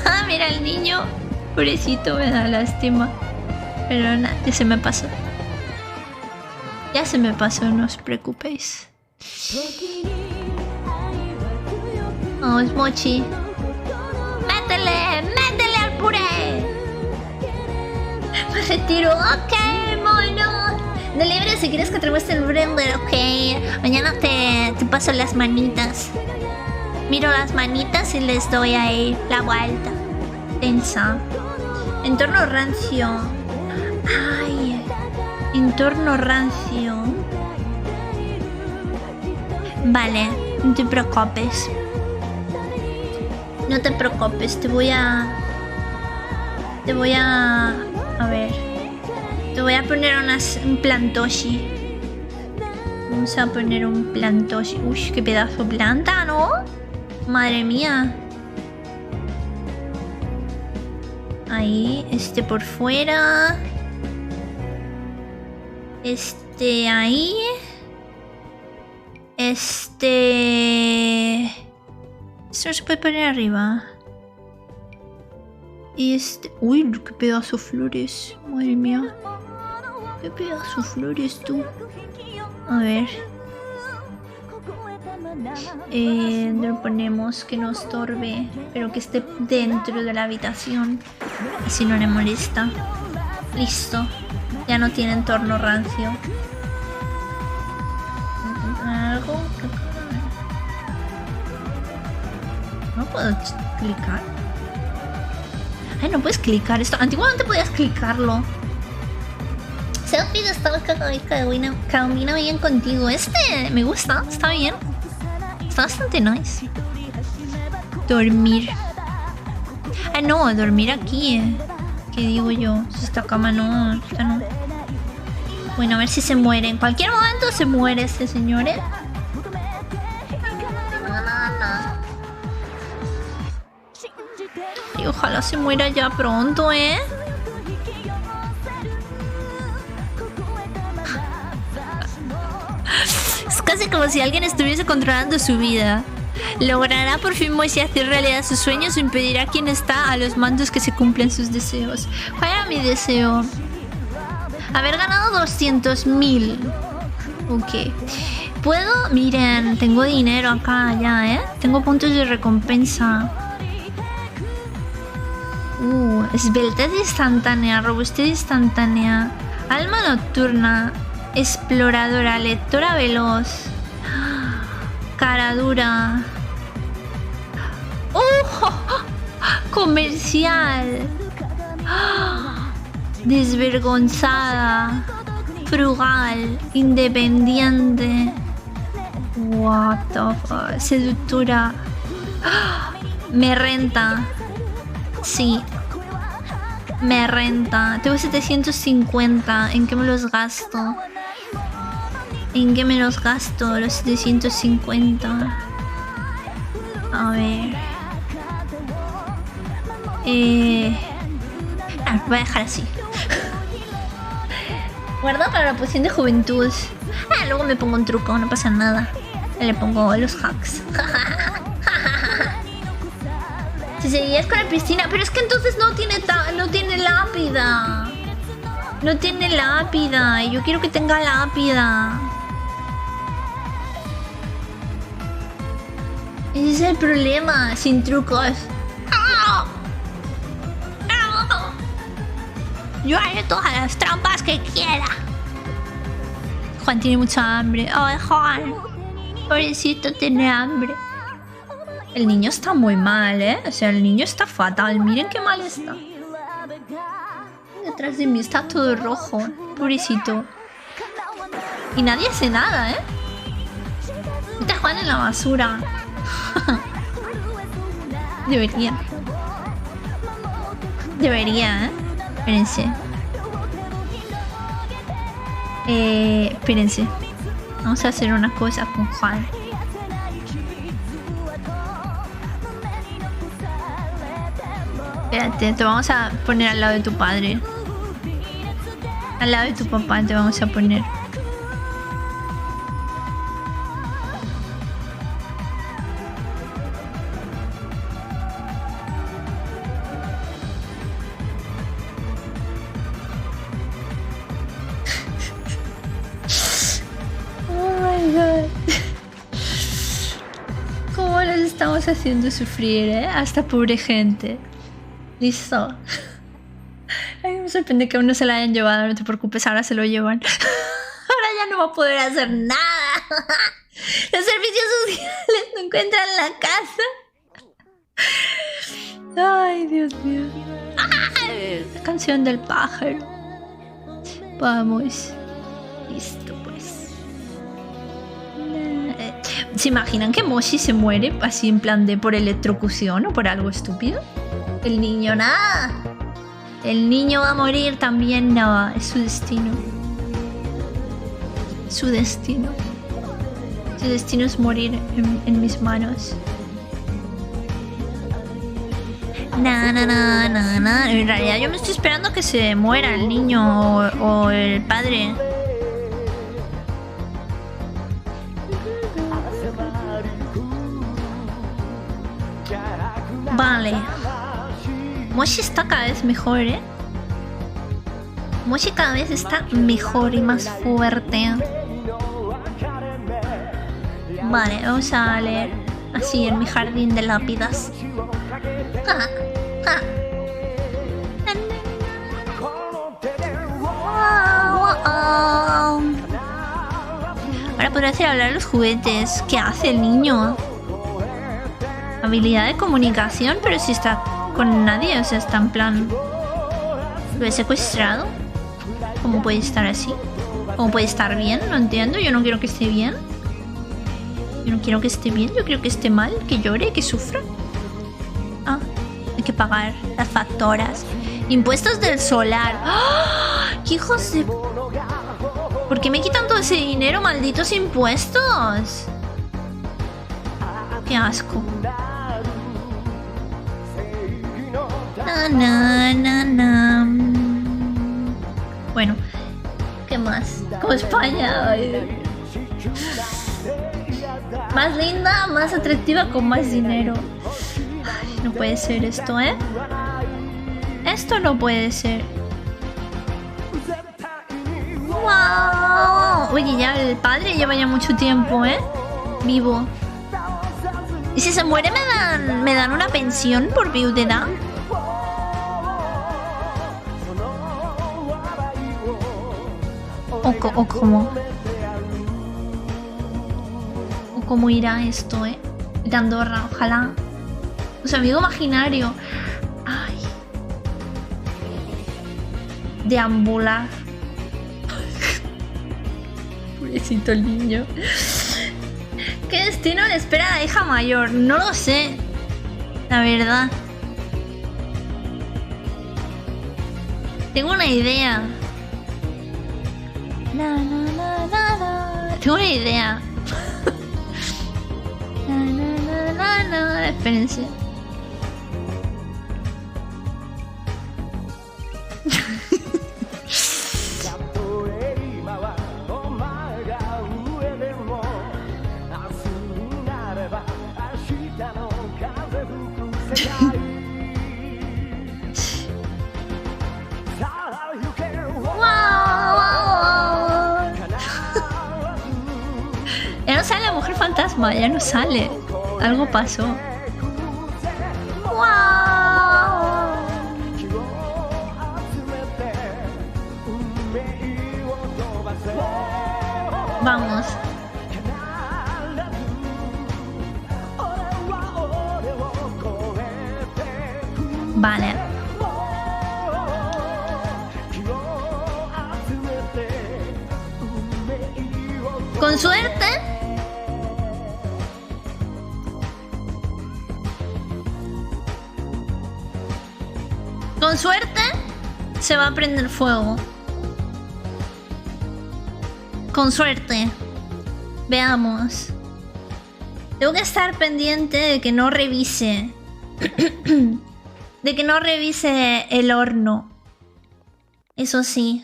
¡Ah, mira el niño! Pobrecito, me da lástima. Pero nada, ya se me pasó. Ya se me pasó, no os preocupéis. Vamos, Mochi. ¡Métele! ¡Métele al puré! Me retiro. Ok, mono. De libre, si quieres que te muestre el render, ok. Mañana te paso las manitas. Miro las manitas y les doy ahí la vuelta. Tensa. Entorno rancio. Ay. Entorno rancio. Vale, no te preocupes. No te preocupes, te voy a... A ver. Te voy a poner un plantoshi. Vamos a poner un plantoshi. Uy, qué pedazo de planta, ¿no? Madre mía. Ahí, este por fuera. Este ahí. Esto no se puede poner arriba. Y este... Uy, qué pedazo de flores. Madre mía. Qué pedazo de flores, tú. A ver. ¿Dónde lo ponemos? Que no estorbe, pero que esté dentro de la habitación. Y si no le molesta. Listo. Ya no tiene entorno rancio. Algo que... No puedo clicar. Ay, no puedes clicar esto. Antiguamente podías clicarlo. Selfie de estado combina bien contigo. Este me gusta, está bien. Está bastante nice. Dormir. Ah, no, dormir aquí. ¿Qué digo yo? Esta cama no, esta no. Bueno, a ver si se muere. En cualquier momento se muere este señor, ¿eh? Y ojalá se muera ya pronto, ¿eh? Es casi como si alguien estuviese controlando su vida. ¿Logrará por fin Moisés hacer realidad sus sueños o impedirá a quien está a los mandos que se cumplan sus deseos? ¿Cuál era mi deseo? Haber ganado 200.000. Ok. ¿Puedo? Miren, tengo dinero acá ya, ¿eh? Tengo puntos de recompensa. Esbeltez instantánea, robustez instantánea. Alma nocturna. Exploradora, lectora veloz. Cara dura. Comercial. Desvergonzada. Frugal. Independiente. What the fuck. Seductora. Me renta. Sí. Me renta. Tengo 750. ¿En qué me los gasto? ¿En qué me los gasto? Los 750. A ver. Voy a dejar así. Guarda para la poción de juventud. Luego me pongo un truco, no pasa nada. Le pongo los hacks. Si seguías con la piscina. Pero es que entonces no tiene lápida. No tiene lápida. Y yo quiero que tenga lápida. Ese es el problema. Sin trucos. Yo haré todas las trampas que quiera. Juan tiene mucha hambre. Ay, Juan. Pobrecito, tiene hambre. El niño está muy mal, ¿eh? O sea, el niño está fatal. Miren qué mal está. Detrás de mí está todo rojo. Pobrecito. Y nadie hace nada, ¿eh? Está Juan en la basura. Debería. Debería, ¿eh? Espérense. Espérense. Vamos a hacer una cosa con Juan. Espérate, te vamos a poner al lado de tu padre. Al lado de tu papá te vamos a poner. estamos haciendo sufrir, ¿eh? A esta pobre gente. Listo. A mí me sorprende que aún no se la hayan llevado, no te preocupes, ahora se lo llevan. Ahora ya no va a poder hacer nada. Los servicios sociales no encuentran la casa. Ay, Dios mío. Ay, la canción del pájaro. Vamos. Listo, pues. ¿Se imaginan que Moshi se muere así en plan de por electrocución o por algo estúpido? El niño nada. El niño va a morir también, no. Es su destino. Su destino. Su destino es morir en mis manos. Na. En realidad yo me estoy esperando a que se muera el niño o el padre. Vale. Moshi está cada vez mejor, ¿eh? Moshi cada vez está mejor y más fuerte. Vale, vamos a leer así en mi jardín de lápidas. Ahora podrá hacer hablar los juguetes. ¿Qué hace el niño? Habilidad de comunicación, pero si está con nadie, o sea, está en plan... ¿Lo he secuestrado? ¿Cómo puede estar así? ¿Cómo puede estar bien? No entiendo, yo no quiero que esté bien. Yo no quiero que esté bien, yo quiero que esté mal, que llore, que sufra. Ah, hay que pagar las facturas. Impuestos del solar. ¡Oh! ¡Qué hijos de... ¿Por qué me quitan todo ese dinero, malditos impuestos? Qué asco. Na. Bueno, ¿qué más? Como España. Ay. Más linda, más atractiva, con más dinero. Ay, no puede ser esto, ¿eh? Esto no puede ser. ¡Wow! Oye, ya el padre lleva ya mucho tiempo, ¿eh? Vivo. ¿Y si se muere me dan una pensión por viudedad? ¿O cómo? ¿O cómo irá esto, de Andorra? Ojalá. Su amigo imaginario. Ay. Deambular. Pobrecito el niño. ¿Qué destino le espera a la hija mayor? No lo sé. La verdad. Tengo una idea. Tengo una idea. Espérense. Ya no sale la mujer fantasma, ya no sale. Algo pasó. ¡Wow! Vamos. Vale. Con suerte. Con suerte se va a prender fuego. Con suerte. Veamos. Tengo que estar pendiente de que no revise. De que no revise el horno. Eso sí.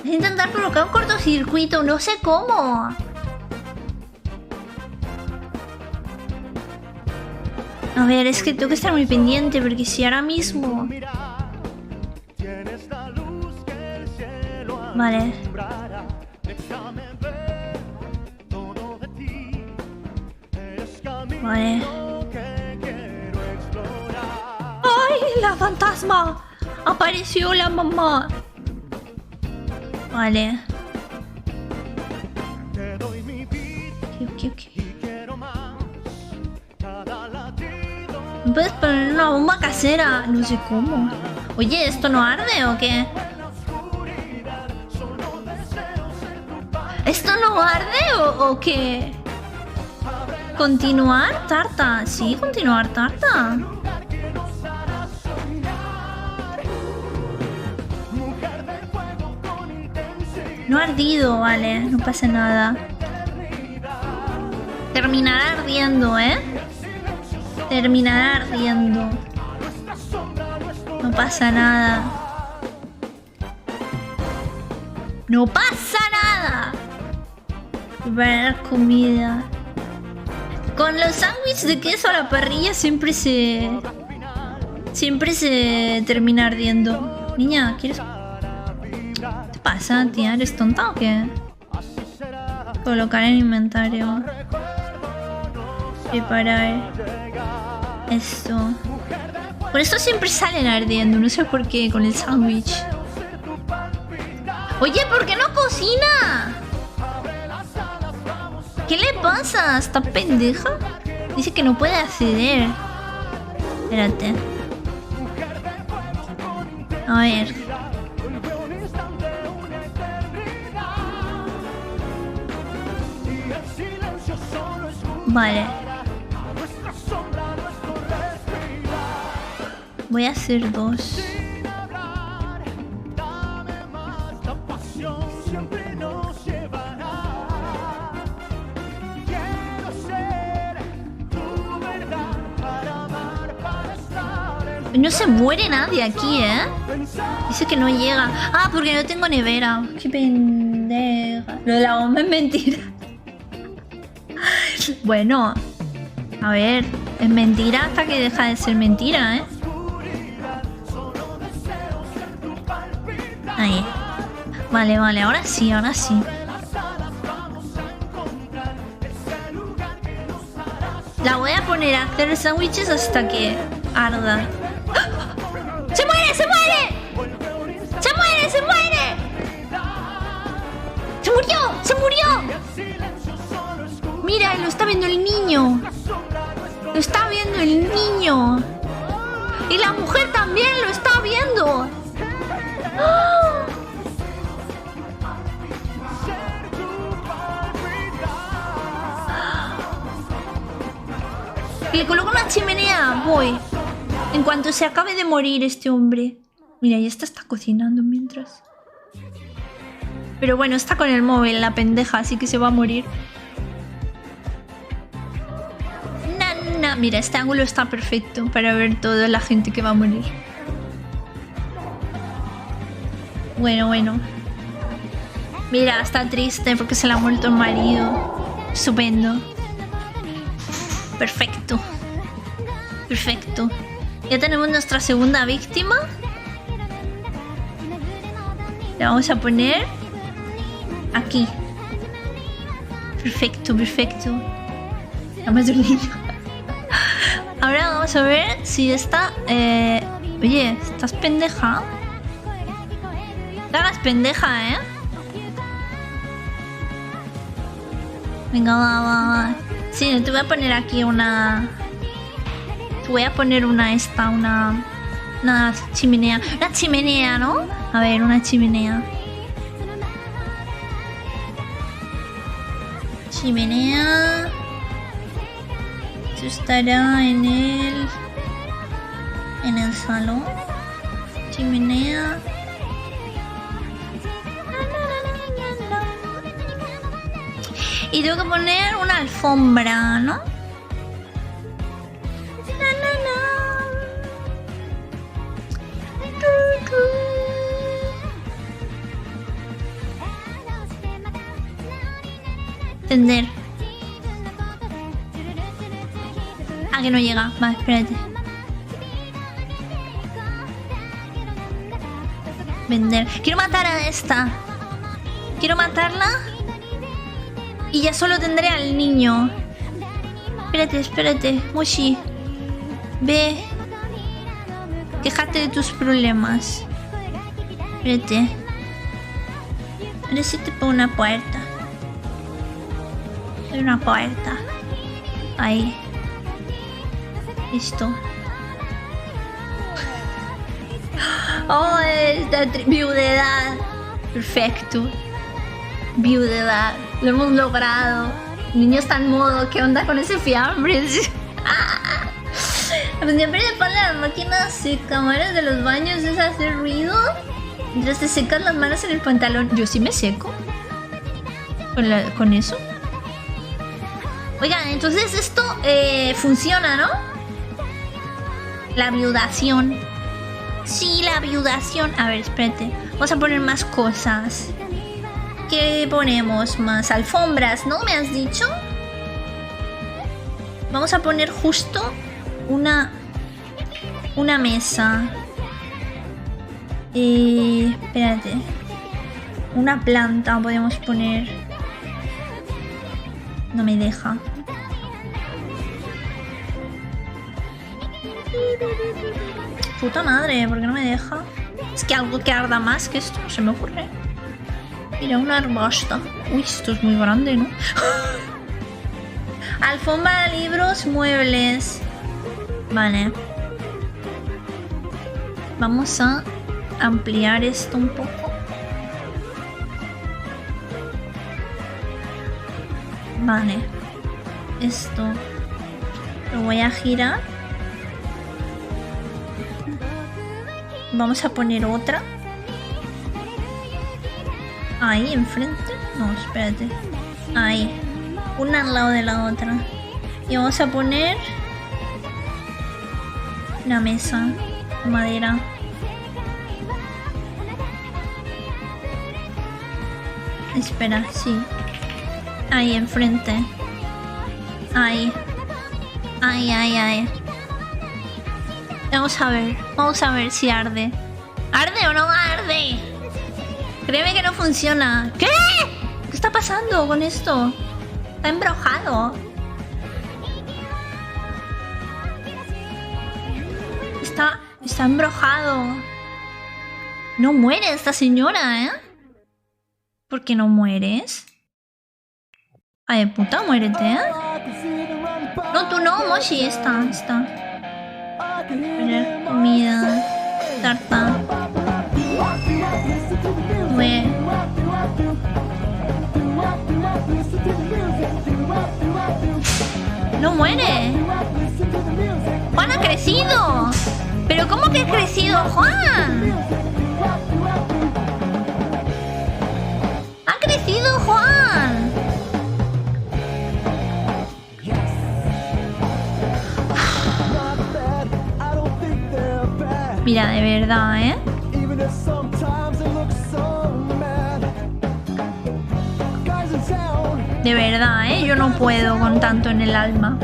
Voy a intentar provocar un cortocircuito. No sé cómo. A ver, es que tengo que estar muy pendiente, porque si ahora mismo... Vale. Vale. ¡Ay, la fantasma! Apareció la mamá. Vale. Ok. ¿Puedes poner una bomba casera? No sé cómo. Oye, ¿esto no arde o qué? ¿Esto no arde o qué? ¿Continuar, tarta? Sí, continuar, tarta. No ha ardido, vale, no pasa nada. Terminará ardiendo, ¿eh? Terminará ardiendo. No pasa nada. No pasa nada. Preparar comida. Con los sándwiches de queso a la parrilla siempre se termina ardiendo. Niña, ¿quieres? ¿Qué te pasa, tía? ¿Eres tonta o qué? Colocar en inventario. Preparar. Esto. Con esto siempre salen ardiendo. No sé por qué con el sándwich. Oye, ¿por qué no cocina? ¿Qué le pasa? ¿Está pendeja? Dice que no puede acceder. Espérate. A ver. Vale. Voy a hacer 2. No se muere nadie aquí, ¿eh? Dice que no llega. Ah, porque no tengo nevera. Qué pendeja. Lo de la bomba es mentira. Bueno. A ver. Es mentira hasta que deja de ser mentira, ¿eh? Ahí. Vale, vale. Ahora sí, ahora sí. La voy a poner a hacer sándwiches hasta que arda. ¡Se muere! ¡Se muere! ¡Se muere! ¡Se muere! ¡Se murió! ¡Se murió! Mira, lo está viendo el niño. Lo está viendo el niño. Y la mujer también lo está viendo. ¡Oh! Le coloco una chimenea. Voy. En cuanto se acabe de morir este hombre. Mira, ya está cocinando mientras. Pero bueno, está con el móvil, la pendeja, así que se va a morir. Nana. Mira, este ángulo está perfecto para ver toda la gente que va a morir. Bueno. Mira, está triste porque se le ha muerto el marido. Estupendo. Perfecto. Ya tenemos nuestra segunda víctima. La vamos a poner aquí. Perfecto. Vamos a dormir. Ahora vamos a ver si está... Oye, ¿estás pendeja? Te hagas pendeja, ¿eh? Venga, va. Sí, te voy a poner aquí una... Te voy a poner una chimenea. Una chimenea, ¿no? A ver, una chimenea. Chimenea. Esto estará en el salón. Chimenea. Y tengo que poner una alfombra, ¿no? Tender. Ah, que no llega. Vale, espérate. Vender. Quiero matar a esta. Quiero matarla. Y ya solo tendré al niño. Espérate. Moshi. Ve. Quéjate de tus problemas. Espérate. Ahora sí te pongo una puerta. Hay una puerta. Ahí. Listo. Oh, esta viudedad. Perfecto. Viudedad. Lo hemos logrado. El niño está en modo. ¿Qué onda con ese fiambre? Siempre le ponen las máquinas secamares de los baños. ¿Es hacer ruido? Mientras te secas las manos en el pantalón. Yo sí me seco. Con eso. Oigan, entonces esto funciona, ¿no? La viudación. Sí, la viudación. A ver, espérate. Vamos a poner más cosas. ¿Qué ponemos más? Alfombras, ¿no? ¿Me has dicho? Vamos a poner justo una mesa. Espérate. Una planta podemos poner. No me deja. Puta madre, ¿por qué no me deja? Es que algo que arda más que esto se me ocurre. Mira, una arbusta. Uy, esto es muy grande, ¿no? Alfombra, libros, muebles. Vale. Vamos a ampliar esto un poco. Vale. Esto lo voy a girar. Vamos a poner otra. Ahí enfrente. No, espérate. Ahí. Una al lado de la otra. Y vamos a poner una mesa de madera. Espera, sí. Ahí enfrente. Ahí. Ahí. Vamos a ver si arde. ¿Arde o no arde? Créeme que no funciona. ¿Qué? ¿Qué está pasando con esto? Está embrujado. Está embrujado. No muere esta señora, ¿eh? ¿Por qué no mueres? Ay, puta, muérete, ¿eh? No, tú no, Moshi. Está. Poner comida. Tarta. No muere. Juan ha crecido. ¿Pero cómo que ha crecido, Juan? ¡Ha crecido, Juan! Mira, de verdad, ¿eh? De verdad, ¿eh? Yo no puedo con tanto en el alma.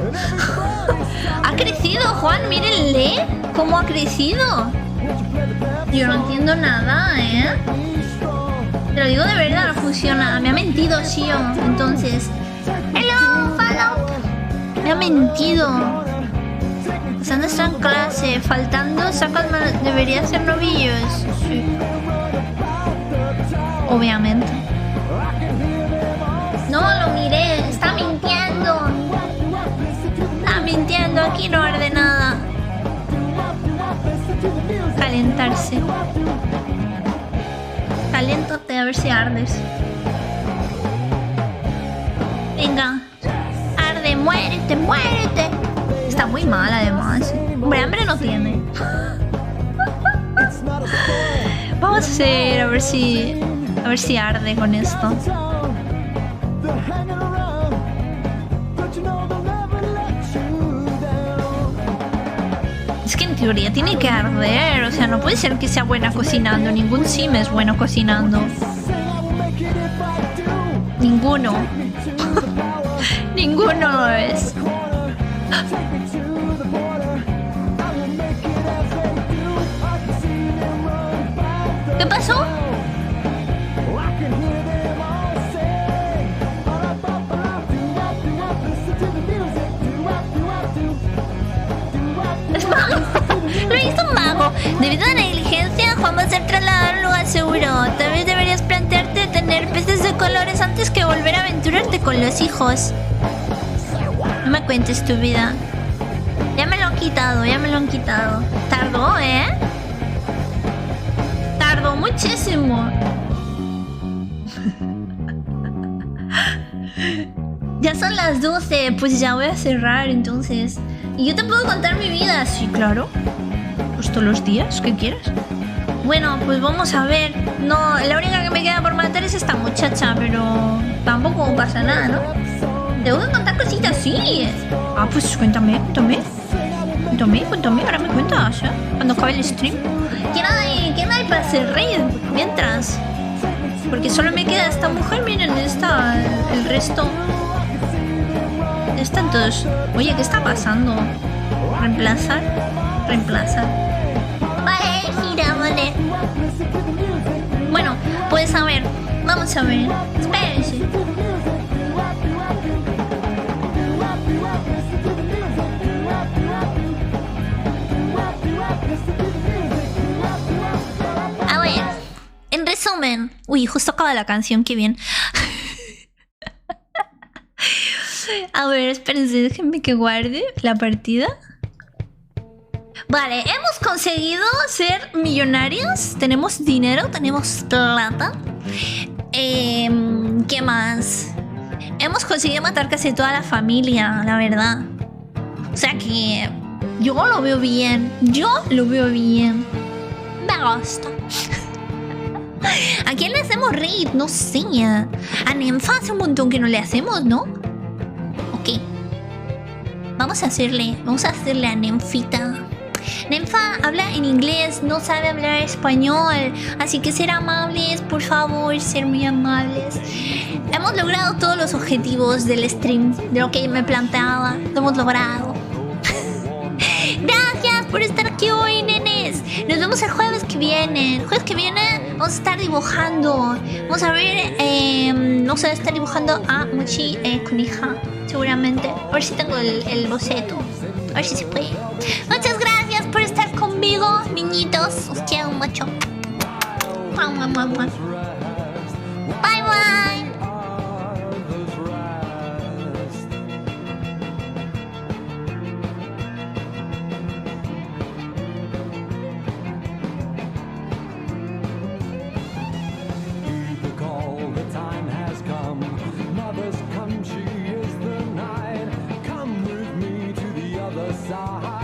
¡Ha crecido, Juan! ¡Mírenle! ¿Cómo ha crecido? Yo no entiendo nada, ¿eh? Te lo digo de verdad, no funciona. Me ha mentido, Shio. Entonces... ¡Hello, follow! Me ha mentido. Sandra está en clase. Faltando, sacas mal... Debería ser novillos. Sí. Obviamente. No, lo miré. Está mintiendo. Está mintiendo. Aquí no arde nada. Calentarse. Caliéntate a ver si ardes. Venga. Arde, muérete. Está muy mal además. Hombre, hambre no tiene. Vamos a hacer, a ver si arde con esto. Es que en teoría tiene que arder. O sea, no puede ser que sea buena cocinando. Ningún sim es bueno cocinando. Ninguno. Ninguno lo es. ¿Qué pasó? Debido a la negligencia, Juan va a ser trasladado a un lugar seguro. Tal vez deberías plantearte tener peces de colores antes que volver a aventurarte con los hijos. No me cuentes tu vida. Ya me lo han quitado, ya me lo han quitado. Tardó, ¿eh? Tardó muchísimo. Ya son las 12, pues ya voy a cerrar entonces. ¿Y yo te puedo contar mi vida? Sí, claro. Pues todos los días, ¿qué quieres? Bueno, pues vamos a ver. No, la única que me queda por matar es esta muchacha, pero tampoco pasa nada, ¿no? Tengo que contar cositas, sí. Ah, pues cuéntame. Cuéntame, ahora me cuentas, ¿eh? Cuando acabe el stream. ¿Quién hay para hacer raid mientras? Porque solo me queda esta mujer, miren, está el resto. Están todos. Oye, ¿qué está pasando? ¿Reemplazar? Vale, mira, vale. Bueno, pues a ver. Vamos a ver. Espérense. A ver. En resumen. Uy, justo acaba la canción, qué bien. A ver, espérense, déjenme que guarde la partida. Vale, hemos conseguido ser millonarios. Tenemos dinero, tenemos plata. ¿Qué más? Hemos conseguido matar casi toda la familia, la verdad. O sea que yo lo veo bien. Me gusta. ¿A quién le hacemos raid? No sé. A Nympha hace un montón que no le hacemos, ¿no? Ok. Vamos a hacerle a Nymphita. Nympha habla en inglés, no sabe hablar español. Así que ser amables, por favor, ser muy amables. Hemos logrado todos los objetivos del stream, de lo que me planteaba. Lo hemos logrado. Gracias por estar aquí hoy, nenes. Nos vemos el jueves que viene. El jueves que viene vamos a estar dibujando. Vamos a ver, vamos a estar dibujando a Mochi Kunija, seguramente. A ver si tengo el boceto. A ver si se puede. Muchas gracias por estar conmigo, niñitos. Os quiero mucho. Bye bye. Mother's country is the night. Come with me to the other side.